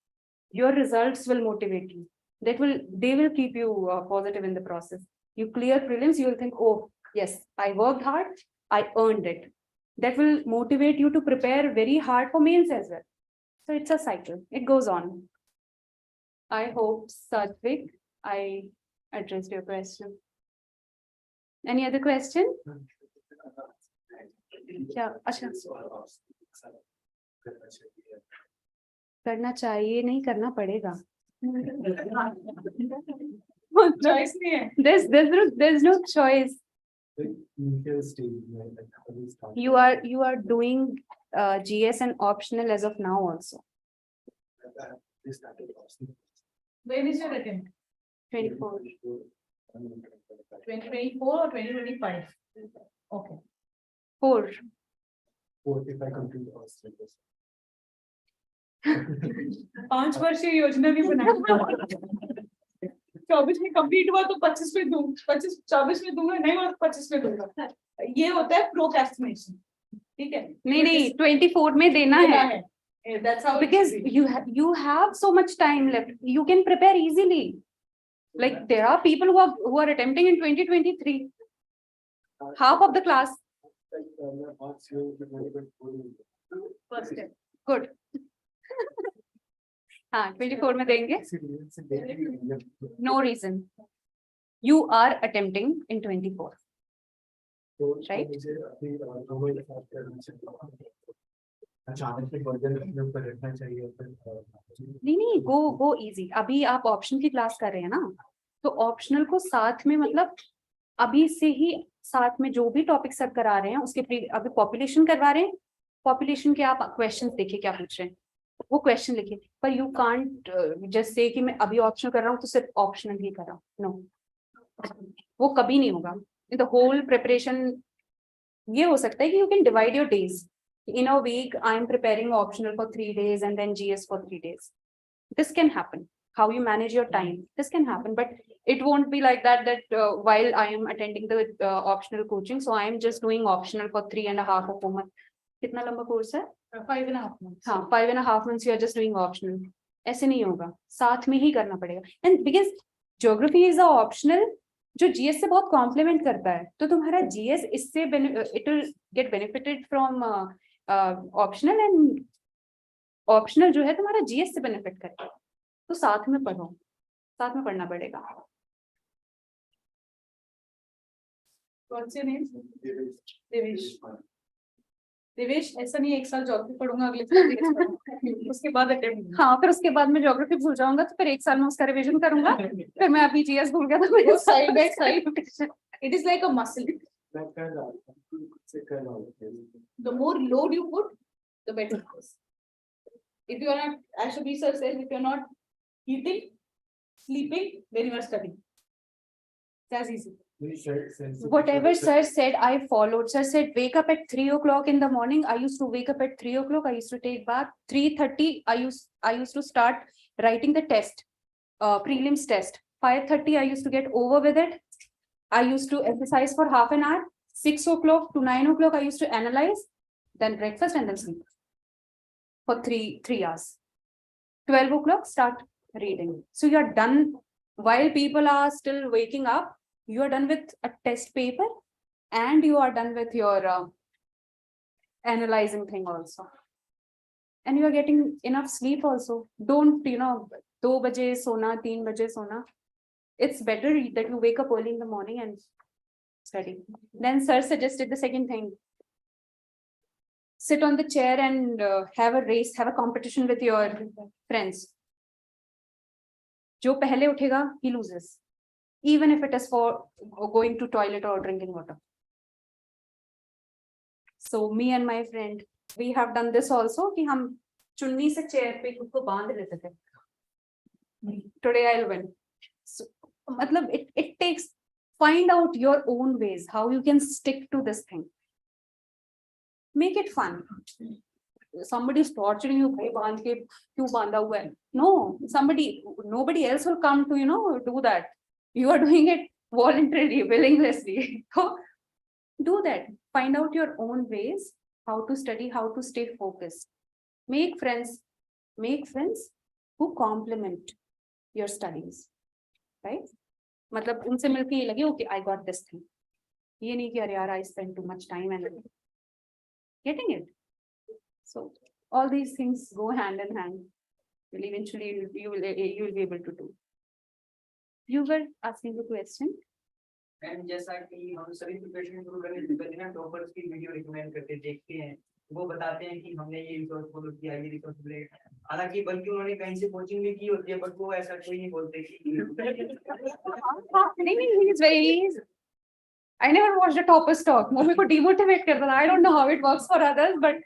your results will motivate you. They will keep you positive in the process. You clear prelims, you will think, oh, yes, I worked hard, I earned it. That will motivate you to prepare very hard for mains as well. So it's a cycle, it goes on. I hope, Satvik, I addressed your question. Any other question? Yeah, अच्छा. करना चाहिए नहीं करना पड़ेगा. Choice नहीं है. There's no choice. You are doing GS and optional as of now also. When is your attempt? 24. 2024 or 2025? Okay. 4. 4 if I complete all syllabus. 5 वर्षीय योजना भी बनाई 24 में कंप्लीट हुआ तो 25 में दूं 24 में दूंगा नहीं हुआ तो 25 में दूंगा ये होता है प्रोक्रेस्टिनेशन ठीक है नहीं 24 में देना है that's how because you have so much time left. You can prepare easily. Like there are people who are attempting in 2023. Half of the class. first step Good. हाँ 24 में देंगे. No reason. You are attempting in 24. Right? अचानक से version पर रखना चाहिए नहीं go easy. अभी आप ऑप्शन की क्लास कर रहे हैं ना, तो ऑप्शनल को साथ में मतलब अभी से ही साथ में जो भी टॉपिक सब करा रहे हैं उसके अभी पॉपुलेशन करवा रहे हैं. पॉपुलेशन के आप क्वेश्चंस देखिए क्या पूछ रहे हैं, वो क्वेश्चन लिखिए. पर यू कांट जस्ट से कि मैं अभी ऑप्शनल कर रहा हूँ तो सिर्फ ऑप्शनल ही कर रहा हूँ. नो, वो कभी नहीं होगा. इन द होल प्रिपरेशन ये हो सकता है कि you can divide your days. In a week, I am preparing optional for 3 days and then GS for 3 days. This can happen. How you manage your time, this can happen, but it won't be like that. While I am attending the optional coaching, so I am just doing optional for 3.5 or 4 months. कितना लंबा course है? 5.5 months. हाँ 5.5 months you are just doing optional. ऐसे नहीं होगा, साथ में ही करना पड़ेगा. And because geography is a optional जो GS से बहुत कॉम्प्लीमेंट करता है, तो तुम्हारा GS इससे it will get benefited from optional and optional जो है तुम्हारा GS से बेनिफिट करेगा. तो साथ में पढ़ो, साथ में पढ़ना पड़ेगा. What's your name? Devesh. Devesh ऐसा नहीं 1 साल ज्योग्राफी पढ़ूंगा अगले साल GS पढ़ूंगा उसके बाद अटेम्प्ट. हाँ फिर उसके बाद मैं ज्योग्राफी भूल जाऊंगा तो फिर 1 साल में उसका रिवीजन करूंगा. फिर मैं अभी GS भूल गया तो side by side. It is like a muscle. The more load you put, the better it is. If you are not, as Shabbir sir says, if you are not eating, sleeping, then you are studying. That's easy. whatever sir said I followed. Sir said wake up at 3 o'clock in the morning. I used to wake up at 3 o'clock. I used to take bath. 3:30 I used to start writing the test, prelims test. 5:30 I used to get over with it. I used to exercise for half an hour. 6 o'clock to 9 o'clock I used to analyze, then breakfast and then sleep for 3 hours. 12 o'clock start reading. So you are done while people are still waking up. You are done with a test paper and you are done with your analyzing thing also. And you are getting enough sleep also. Don't 2 baje sona, 3 baje sona. It's better that you wake up early in the morning and study. Then sir suggested the second thing. Sit on the chair and have a race, have a competition with your friends. जो पहले उठेगा, he loses. Even if it is for going to toilet or drinking water. So me and my friend, we have done this also कि हम चुन्नी से chair पे खुद को बांध लेते थे. Today I'll win. So, मतलब it takes. Find out your own ways, how you can stick to this thing. Make it fun. Somebody is torturing you, bhai बांध के क्यों बांधा हुआ है? No, nobody else will come to do that. You are doing it voluntarily, willinglessly. So do that. Find out your own ways, how to study, how to stay focused. Make friends who complement your studies, right? मतलब उनसे मिलके ये लगे okay I got this thing. ये नहीं कि अरे यार I spent too much time and getting it. So all these things go hand in hand. Will eventually you will be able to do. You were asking a question. And जैसा कि हम सभी preparation शुरू करने ना toppers की video recommend करते देखते हैं, वो बताते हैं कि हमने ये रिसोर्स फॉलो किया, ये रिसोर्स फॉलो. हालांकि बल्कि उन्होंने कहीं से कोचिंग भी की होती है, बट वो ऐसा कोई नहीं बोलते कि नहीं he is very. I never watched a topper's talk. वो मेरे को demotivate करता था. I don't know how it works for others, but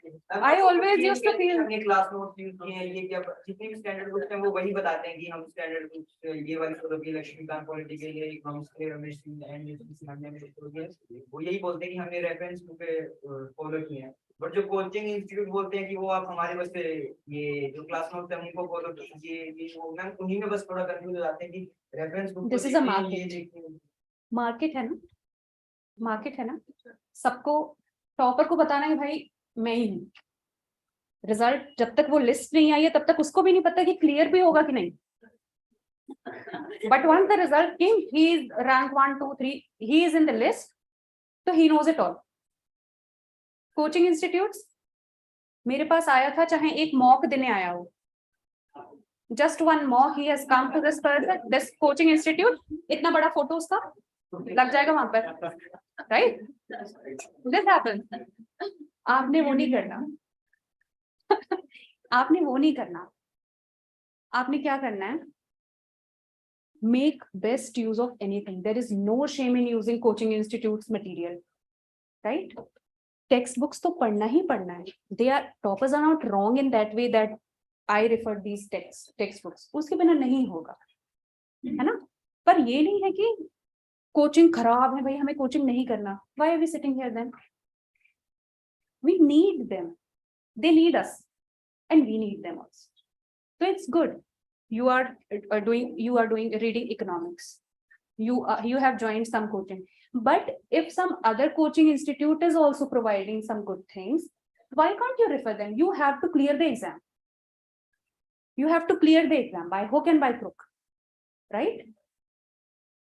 I always used to feel. हमने क्लास नोट्स यूज किए हैं, ये क्या जितने भी स्टैंडर्ड बुक्स हैं वो वही बताते हैं कि हम स्टैंडर्ड बुक्स ये वाली फॉलो की, लक्ष्मीकांत पॉलिटिकल ये इकोनॉमिक्स के रमेश एंड हमने वो यही बोलते हैं कि हमने रेफरेंस बुक फॉलो किए हैं. बट जो कोचिंग इंस्टीट्यूट बोलते हैं कि वो आप हमारे बस से ये जो क्लास नोट है उनको फॉलो कीजिए, ये वो मैम उन्हीं में बस थोड़ा कंफ्यूज हो जाते हैं कि reference book This is a market. Market है ना, मार्केट है ना, सबको टॉपर को बताना है भाई मैं ही हूँ। रिजल्ट जब तक वो लिस्ट नहीं आई है तब तक उसको भी नहीं पता कि क्लियर भी होगा कि नहीं। But once the result came, he is rank 1, 2, 3, he is in the list, so he knows it all. Coaching institutes मेरे पास आया था चाहे एक मॉक देने आया हो, जस्ट वन मॉक ही has come to this person, this coaching institute, इतना बड़ा फोटो उसका लग जाएगा वहां पर, राइट? This happens. आपने वो नहीं करना। आपने वो नहीं करना। आपने क्या करना है? Make best use of anything. There is no shame in using coaching institutes material, right? Text books तो पढ़ना ही पढ़ना है। They are toppers are not wrong in that way that I refer these text books, उसके बिना नहीं होगा, है ना? पर ये नहीं है कि कोचिंग खराब है भाई हमें कोचिंग नहीं करना। Why are we sitting here then? We need them, they need us and we need them also. So it's good. You are doing reading economics. You have joined some coaching. But if some other coaching institute is also providing some good things, why can't you refer them? You have to clear the exam. You have to clear the exam by hook and by crook, right?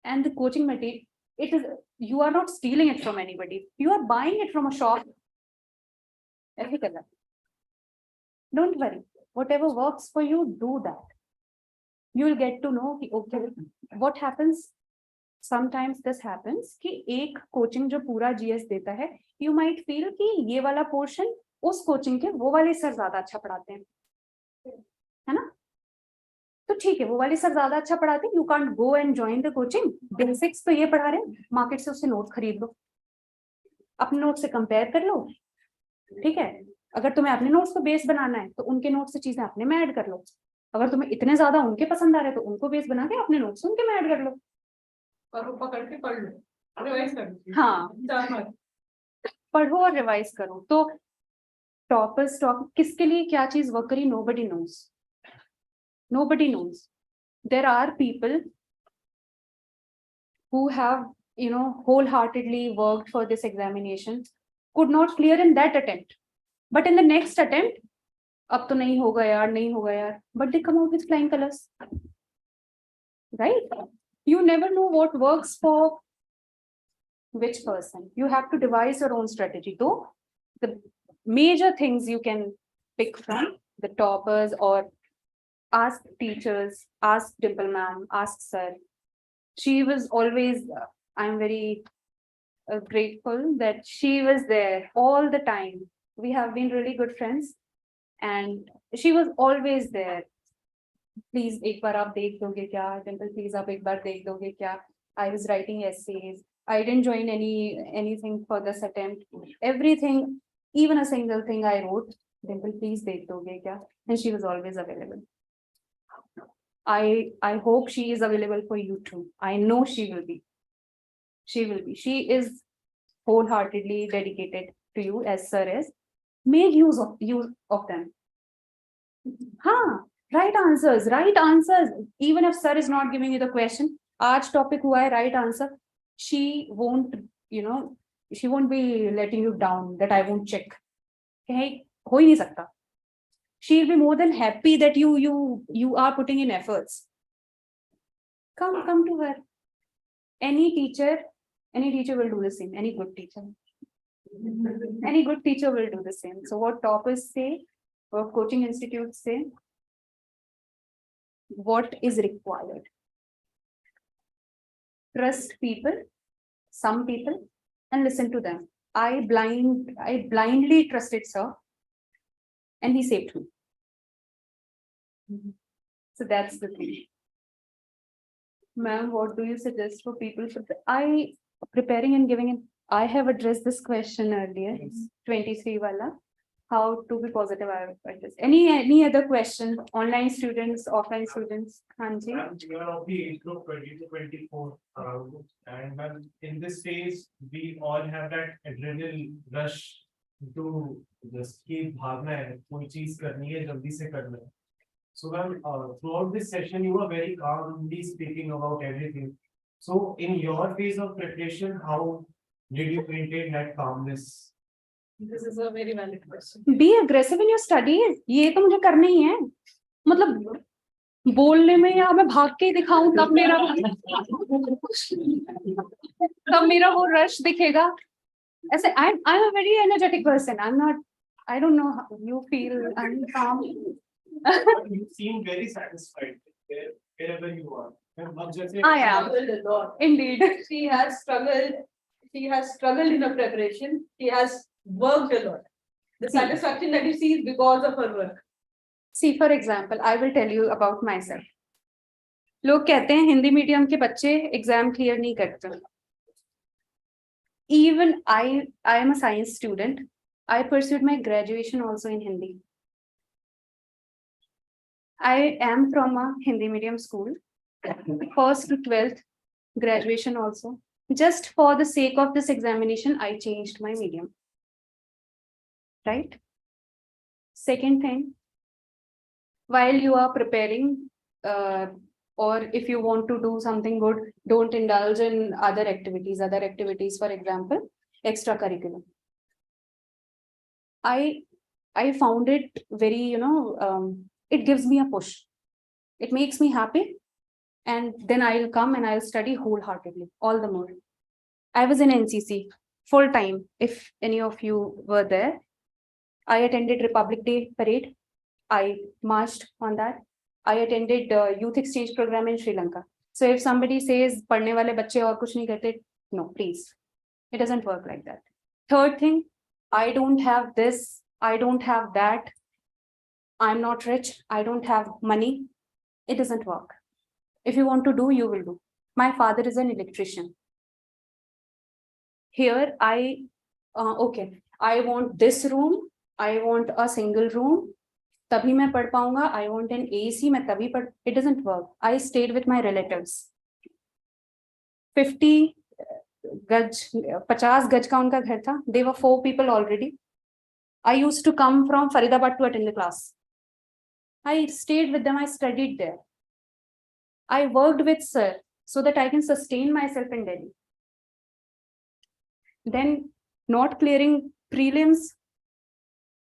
And the coaching material, it is, you are not stealing it from anybody. You are buying it from a shop. Don't worry. Whatever works for you, do that. You will get to know, okay, what happens. Sometimes this happens कि एक coaching जो पूरा GS देता है, you might feel कि ये वाला portion उस कोचिंग के वो वाले सर ज्यादा अच्छा पढ़ाते हैं, है ना? तो ठीक है, वो वाले सर ज्यादा अच्छा पढ़ाते हैं, you can't go and join the coaching. Basics तो ये पढ़ा रहे हैं, मार्केट से उससे नोट खरीद लो, अपने नोट से कंपेयर कर लो, ठीक है? अगर तुम्हें अपने नोट्स को बेस बनाना है तो उनके नोट्स से चीजें अपने में ऐड कर लो। अगर तुम्हें इतने ज्यादा उनके पसंद आ रहे हैं तो उनको बेस बना के अपने नोट्स उनके में ऐड कर लो, और वो पकड़ के पढ़ लो, रिवाइज कर लो। हाँ, पढ़ो और रिवाइज करो। तो टॉपर्स टॉप किसके लिए क्या चीज वर्क करी, nobody knows, nobody knows. There are people who have wholeheartedly worked for this examination, could not clear in that attempt, but in the next attempt, अब तो नहीं होगा यार, नहीं होगा यार, but they come out with flying colors, right? You never know what works for which person. You have to devise your own strategy. Though the major things you can pick from the toppers, or ask teachers, ask Dimple ma'am, ask sir. She was always, I'm very grateful that she was there all the time. We have been really good friends and she was always there. Please एक बार आप देख दोगे क्या? Dimple, please आप एक बार देख दोगे क्या? I was writing essays. I didn't join anything for this attempt. Everything, even a single thing I wrote, Dimple, please देख दोगे क्या? And she was always available. I hope she is available for you too. I know she will be. She will be. She is wholeheartedly dedicated to you as sir is. Make use of them. हाँ, right answers. Even if sir is not giving you the question, आज topic हुआ है right answer. She won't, she won't be letting you down that I won't check. Okay, हो ही नहीं सकता. She'll be more than happy that you are putting in efforts. Come to her. Any teacher will do the same. Any good teacher will do the same. So what toppers say, what coaching institutes say, what is required? Trust people, some people, and listen to them. I blindly trusted sir, and he saved me. So that's the thing. Ma'am, what do you suggest for people? Preparing and giving in. I have addressed this question earlier, 23 wala. How to be positive, I have addressed. Any other question? Online students, offline students? Hanji? We are of the age group 20 to 24 and in this phase, we all have that adrenaline rush to just कि भागना है, कोई चीज करनी है, जल्दी से करना है. So ma'am, throughout this session, you were very calmly speaking about everything. So in your phase of preparation, how did you maintain that calmness? This is a very valid question. Be aggressive in your studies. ये तो मुझे करना ही है. मतलब बोलने में या मैं भाग के दिखाऊं तब मेरा वो रश दिखेगा. ऐसे I'm a very energetic person. I don't know how you feel. I'm calm. You seem very satisfied wherever you are. I am. A lot. Indeed. She has struggled. She has struggled in her preparation. She has worked a lot. The satisfaction that you see is because of her work. See, for example, I will tell you about myself. लोग कहते हैं Hindi medium के बच्चे exam clear नहीं करते. Even I am a science student. I pursued my graduation also in Hindi. I am from a Hindi medium school, first to 12th, graduation also. Just for the sake of this examination, I changed my medium. Right? Second thing, while you are preparing, or if you want to do something good, don't indulge in other activities, for example, extracurricular. I found it very, it gives me a push. It makes me happy. And then I'll come and I'll study wholeheartedly, all the more. I was in NCC full time. If any of you were there, I attended Republic Day parade. I marched on that. I attended youth exchange program in Sri Lanka. So if somebody says, "Padhne wale bacche aur kuch nahi karte," no, please. It doesn't work like that. Third thing, I don't have this. I don't have that. I'm not rich. I don't have money. It doesn't work. If you want to do, you will do. My father is an electrician. Here, okay, I want this room. I want a single room. तभी मैं पढ़ पाऊंगा. I want an AC. मैं तभी पढ़. It doesn't work. I stayed with my relatives. 50 गज का उनका घर था. They were 4 people already. I used to come from Faridabad to attend the class. I stayed with them. I studied there. I worked with sir so that I can sustain myself in Delhi. Then not clearing prelims.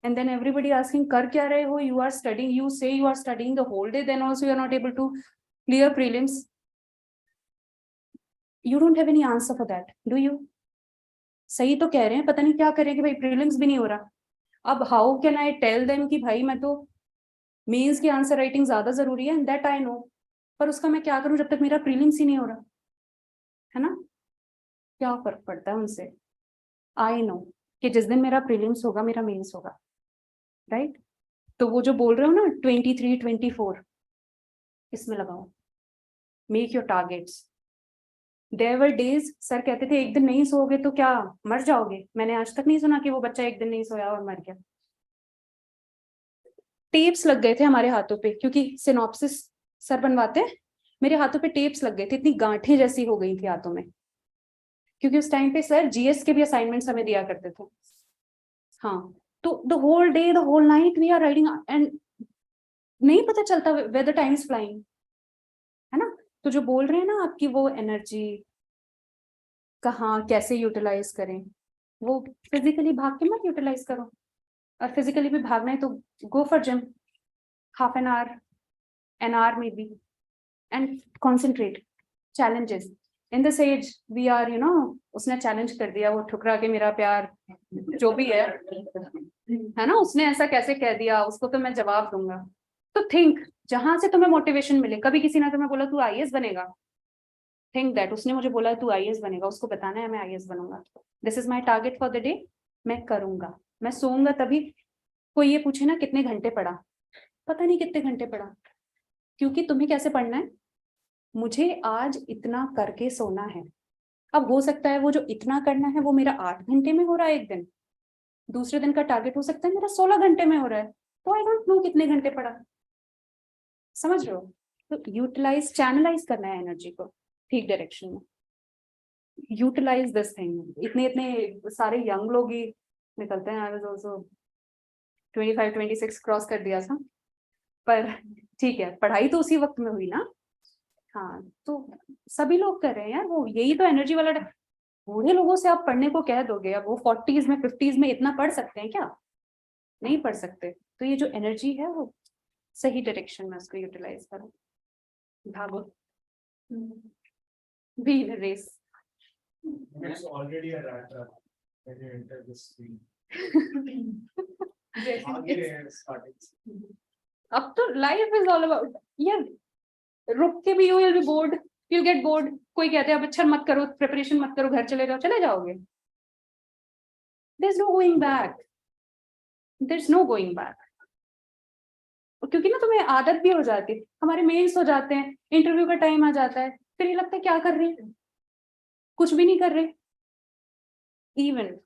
And then everybody asking, "Kar kya rahe ho? You are studying. You say you are studying the whole day. Then also you are not able to clear prelims." You don't have any answer for that, do you? सही तो कह रहे हैं, पता नहीं क्या करें कि भाई prelims भी नहीं हो रहा. अब how can I tell them कि भाई मैं तो मेंस की आंसर राइटिंग ज्यादा जरूरी है, and that I know. पर उसका मैं क्या करूं जब तक मेरा प्रीलिम्स ही नहीं हो रहा है ना. क्या फर्क पड़ता है उनसे. आई नो कि जिस दिन मेरा प्रीलिम्स होगा मेरा मेंस होगा. राइट? तो वो जो बोल रहे हो ना 23, 24, इसमें लगाओ. Make your targets. There were days sir कहते थे एक दिन नहीं सोओगे तो क्या मर जाओगे. मैंने आज तक नहीं सुना कि वो बच्चा एक दिन नहीं सोया और मर गया. टेप्स लग गए थे हमारे हाथों पे क्योंकि सिनॉप्सिस सर बनवाते हैं. मेरे हाथों पे टेप्स लग गए थे. इतनी गांठें जैसी हो गई थी हाथों में क्योंकि उस टाइम पे सर जीएस के भी असाइनमेंट्स हमें दिया करते थे. हाँ, तो the whole day the whole night we are writing and नहीं पता चलता where the time is flying, है ना. तो जो बोल रहे हैं ना आपकी वो एनर्जी कहाँ कैसे यूटिलाइज करें, वो फिजिकली भाग के मत यूटिलाइज करो. और फिजिकली भी भागना है तो go for gym, half an hour, an hour maybe, and concentrate. Challenges in this age we are, उसने चैलेंज कर दिया, वो ठुकरा के मेरा प्यार जो भी है ना, उसने ऐसा कैसे कह दिया, उसको तो मैं जवाब दूंगा. तो थिंक जहां से तुम्हें मोटिवेशन मिले. कभी किसी ने तुम्हें बोला तू आईएएस बनेगा, थिंक दैट उसने मुझे बोला तू आईएएस बनेगा, उसको बताना है मैं आईएएस बनूंगा. This is my target for the day. मैं करूंगा. मैं सोऊंगा तभी. कोई ये पूछे ना कितने घंटे पढ़ा, पता नहीं कितने घंटे पढ़ा, क्योंकि तुम्हें कैसे पढ़ना है. मुझे आज इतना करके सोना है. अब हो सकता है वो जो इतना करना है वो मेरा 8 घंटे में हो रहा है एक दिन. दूसरे दिन का टारगेट हो सकता है मेरा 16 घंटे में हो रहा है. तो आई डोंट नो कितने घंटे पढ़ा. समझ रहे हो? तो यूटिलाइज, चैनलाइज करना है एनर्जी को ठीक डायरेक्शन में. Utilise this thing. इतने सारे यंग लोग ही निकलते हैं। आई वाज आल्सो 25-26 क्रॉस कर दिया था, पर ठीक है, पढ़ाई तो उसी वक्त में हुई ना। हाँ, तो सभी लोग कर रहे हैं यार, वो यही तो एनर्जी वाला। बूढ़े लोगों से आप पढ़ने को कह दोगे, अब वो 40s में 50s में इतना पढ़ सकते हैं क्या? नहीं पढ़ सकते। तो ये जो एनर्जी है वो सही डायरेक्शन में उसको यूटिलाइज करो, भागो, be in race. It's already a rat trap when you enter this field. आगे है starting. अब तो लाइफ इज ऑल अबाउट, यार रुक के भी you will be board, you get bored. कोई कहते हैं अब अच्छा मत करो, प्रिपरेशन मत करो, घर चले जाओ, चले जाओगे। There is no going back, there is no going back. क्योंकि ना तुम्हें आदत भी हो जाती है। हमारे मेल्स हो जाते हैं, इंटरव्यू का टाइम आ जाता है, फिर ये लगता है क्या कर रहे हैं, कुछ भी नहीं कर रहे। इवन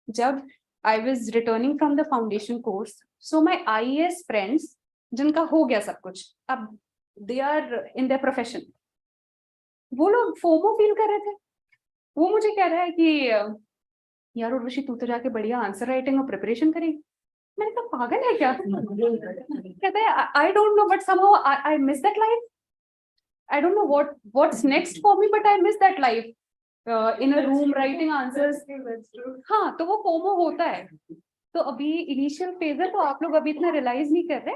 जब I was returning from the foundation course, so my IAS friends जिनका हो गया सब कुछ, अब they are in their profession, वो लोग फोमो फील कर रहे थे। वो मुझे कह रहा है कि यार उर्वशी तू तो जाके बढ़िया आंसर राइटिंग और प्रिपरेशन करेगी। मैंने कहा पागल है क्या? कहते हैं I don't know but somehow I miss that life. I don't know what's next for me, but I miss that life in a room writing answers. हाँ, तो वो फोमो होता है। तो अभी इनिशियल फेज है, तो आप लोग अभी इतना रियलाइज नहीं कर रहे,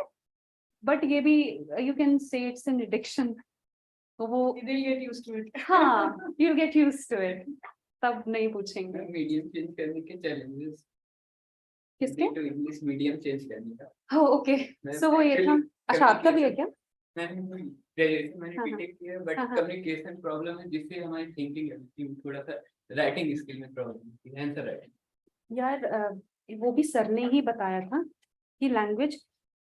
बट ये भी you can say it's an addiction. तो वो get used to it. हाँ, you'll get used to it, तब नहीं पूछेंगे। मीडियम चेंज करने के चैलेंजेस, किसके? तो इंग्लिश मीडियम चेंज करने का। हाँ, ओके, सो वो ये था। अच्छा, आपका भी है क्या? मैंने ग्रेजुएशन मैंने हाँ, बीटेक किया, बट हाँ, हाँ। कम्युनिकेशन प्रॉब्लम है, जिससे हमारी थिंकिंग थोड़ा सा राइटिंग स्किल में प्रॉब्लम है, आंसर राइटिंग। यार वो भी सर ने ही बताया था कि लैंग्वेज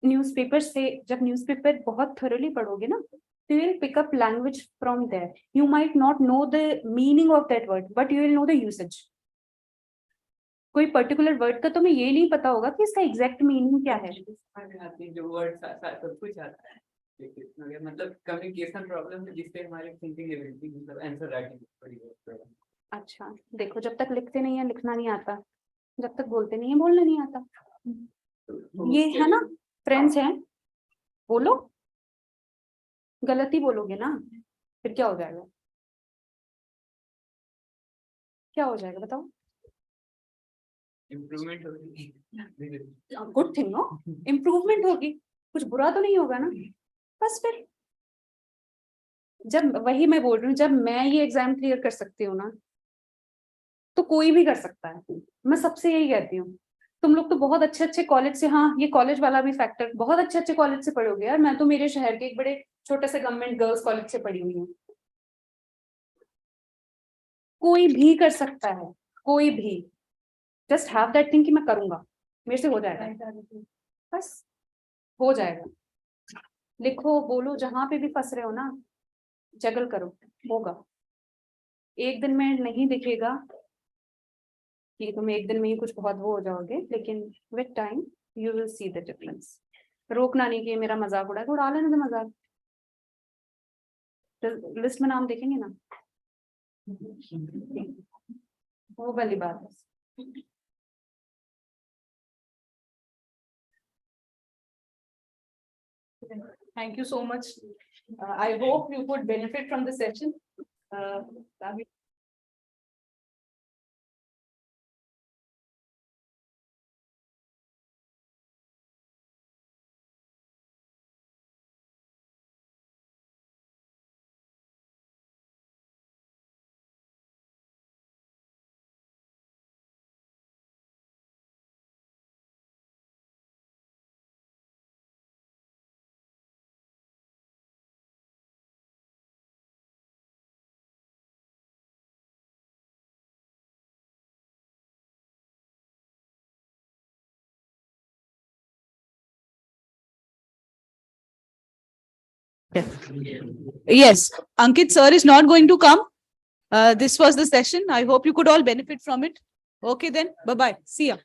न्यूज़पेपर से, जब न्यूज़पेपर बहुत थोरली पढ़ोगे ना, you will pick up language from there. You might not know the meaning of that word, but you will know the usage. कोई पर्टिकुलर वर्ड का तुम्हें ये नहीं पता होगा कि इसका एग्जैक्ट मीनिंग क्या है। जो वर्ड सब कुछ आता है, लेकिन मतलब कम्युनिकेशन प्रॉब्लम है, जिससे हमारी थिंकिंग एबिलिटी, मतलब आंसर राइटिंग बड़ी प्रॉब्लम। अच्छा देखो, जब तक लिखते नहीं है लिखना नहीं आता, जब तक बोलते नहीं है बोलना नहीं आता। ये है ना, फ्रेंड्स हैं, बोलो, गलती बोलोगे ना, फिर क्या हो जाएगा? क्या हो जाएगा बताओ? इम्प्रूवमेंट होगी। Good thing, no? इम्प्रूवमेंट होगी, कुछ बुरा तो नहीं होगा ना। बस फिर जब, वही मैं बोल रही हूँ, जब मैं ये एग्जाम क्लियर कर सकती हूँ ना, तो कोई भी कर सकता है। मैं सबसे यही कहती हूँ, तुम लोग तो बहुत अच्छे कॉलेज से, हाँ ये कॉलेज वाला भी फैक्टर, बहुत अच्छे कॉलेज से पढ़ोगे यार। मैं तो मेरे शहर के एक बड़े छोटे से गवर्नमेंट गर्ल्स कॉलेज से पढ़ी हुई हूँ। कोई भी कर सकता है, कोई भी। जस्ट हैव दैट थिंग कि मैं करूंगा, मेरे से हो जाएगा, बस हो जाएगा। लिखो, बोलो, जहां पे भी फंस रहे हो ना, जगल करो, होगा। एक दिन में नहीं दिखेगा कि तुम एक दिन में ही कुछ बहुत वो हो जाओगे, लेकिन with time you will see the difference. रोकना नहीं कि मेरा मजाक उड़ा, उड़ा लेने दो मजाक। लिस्ट में नाम देखेंगे ना, वो वाली बात है। Thank you so much. I hope you could benefit from the session. Yes, Ankit sir is not going to come. This was the session. I hope you could all benefit from it. Okay then, bye-bye. See ya.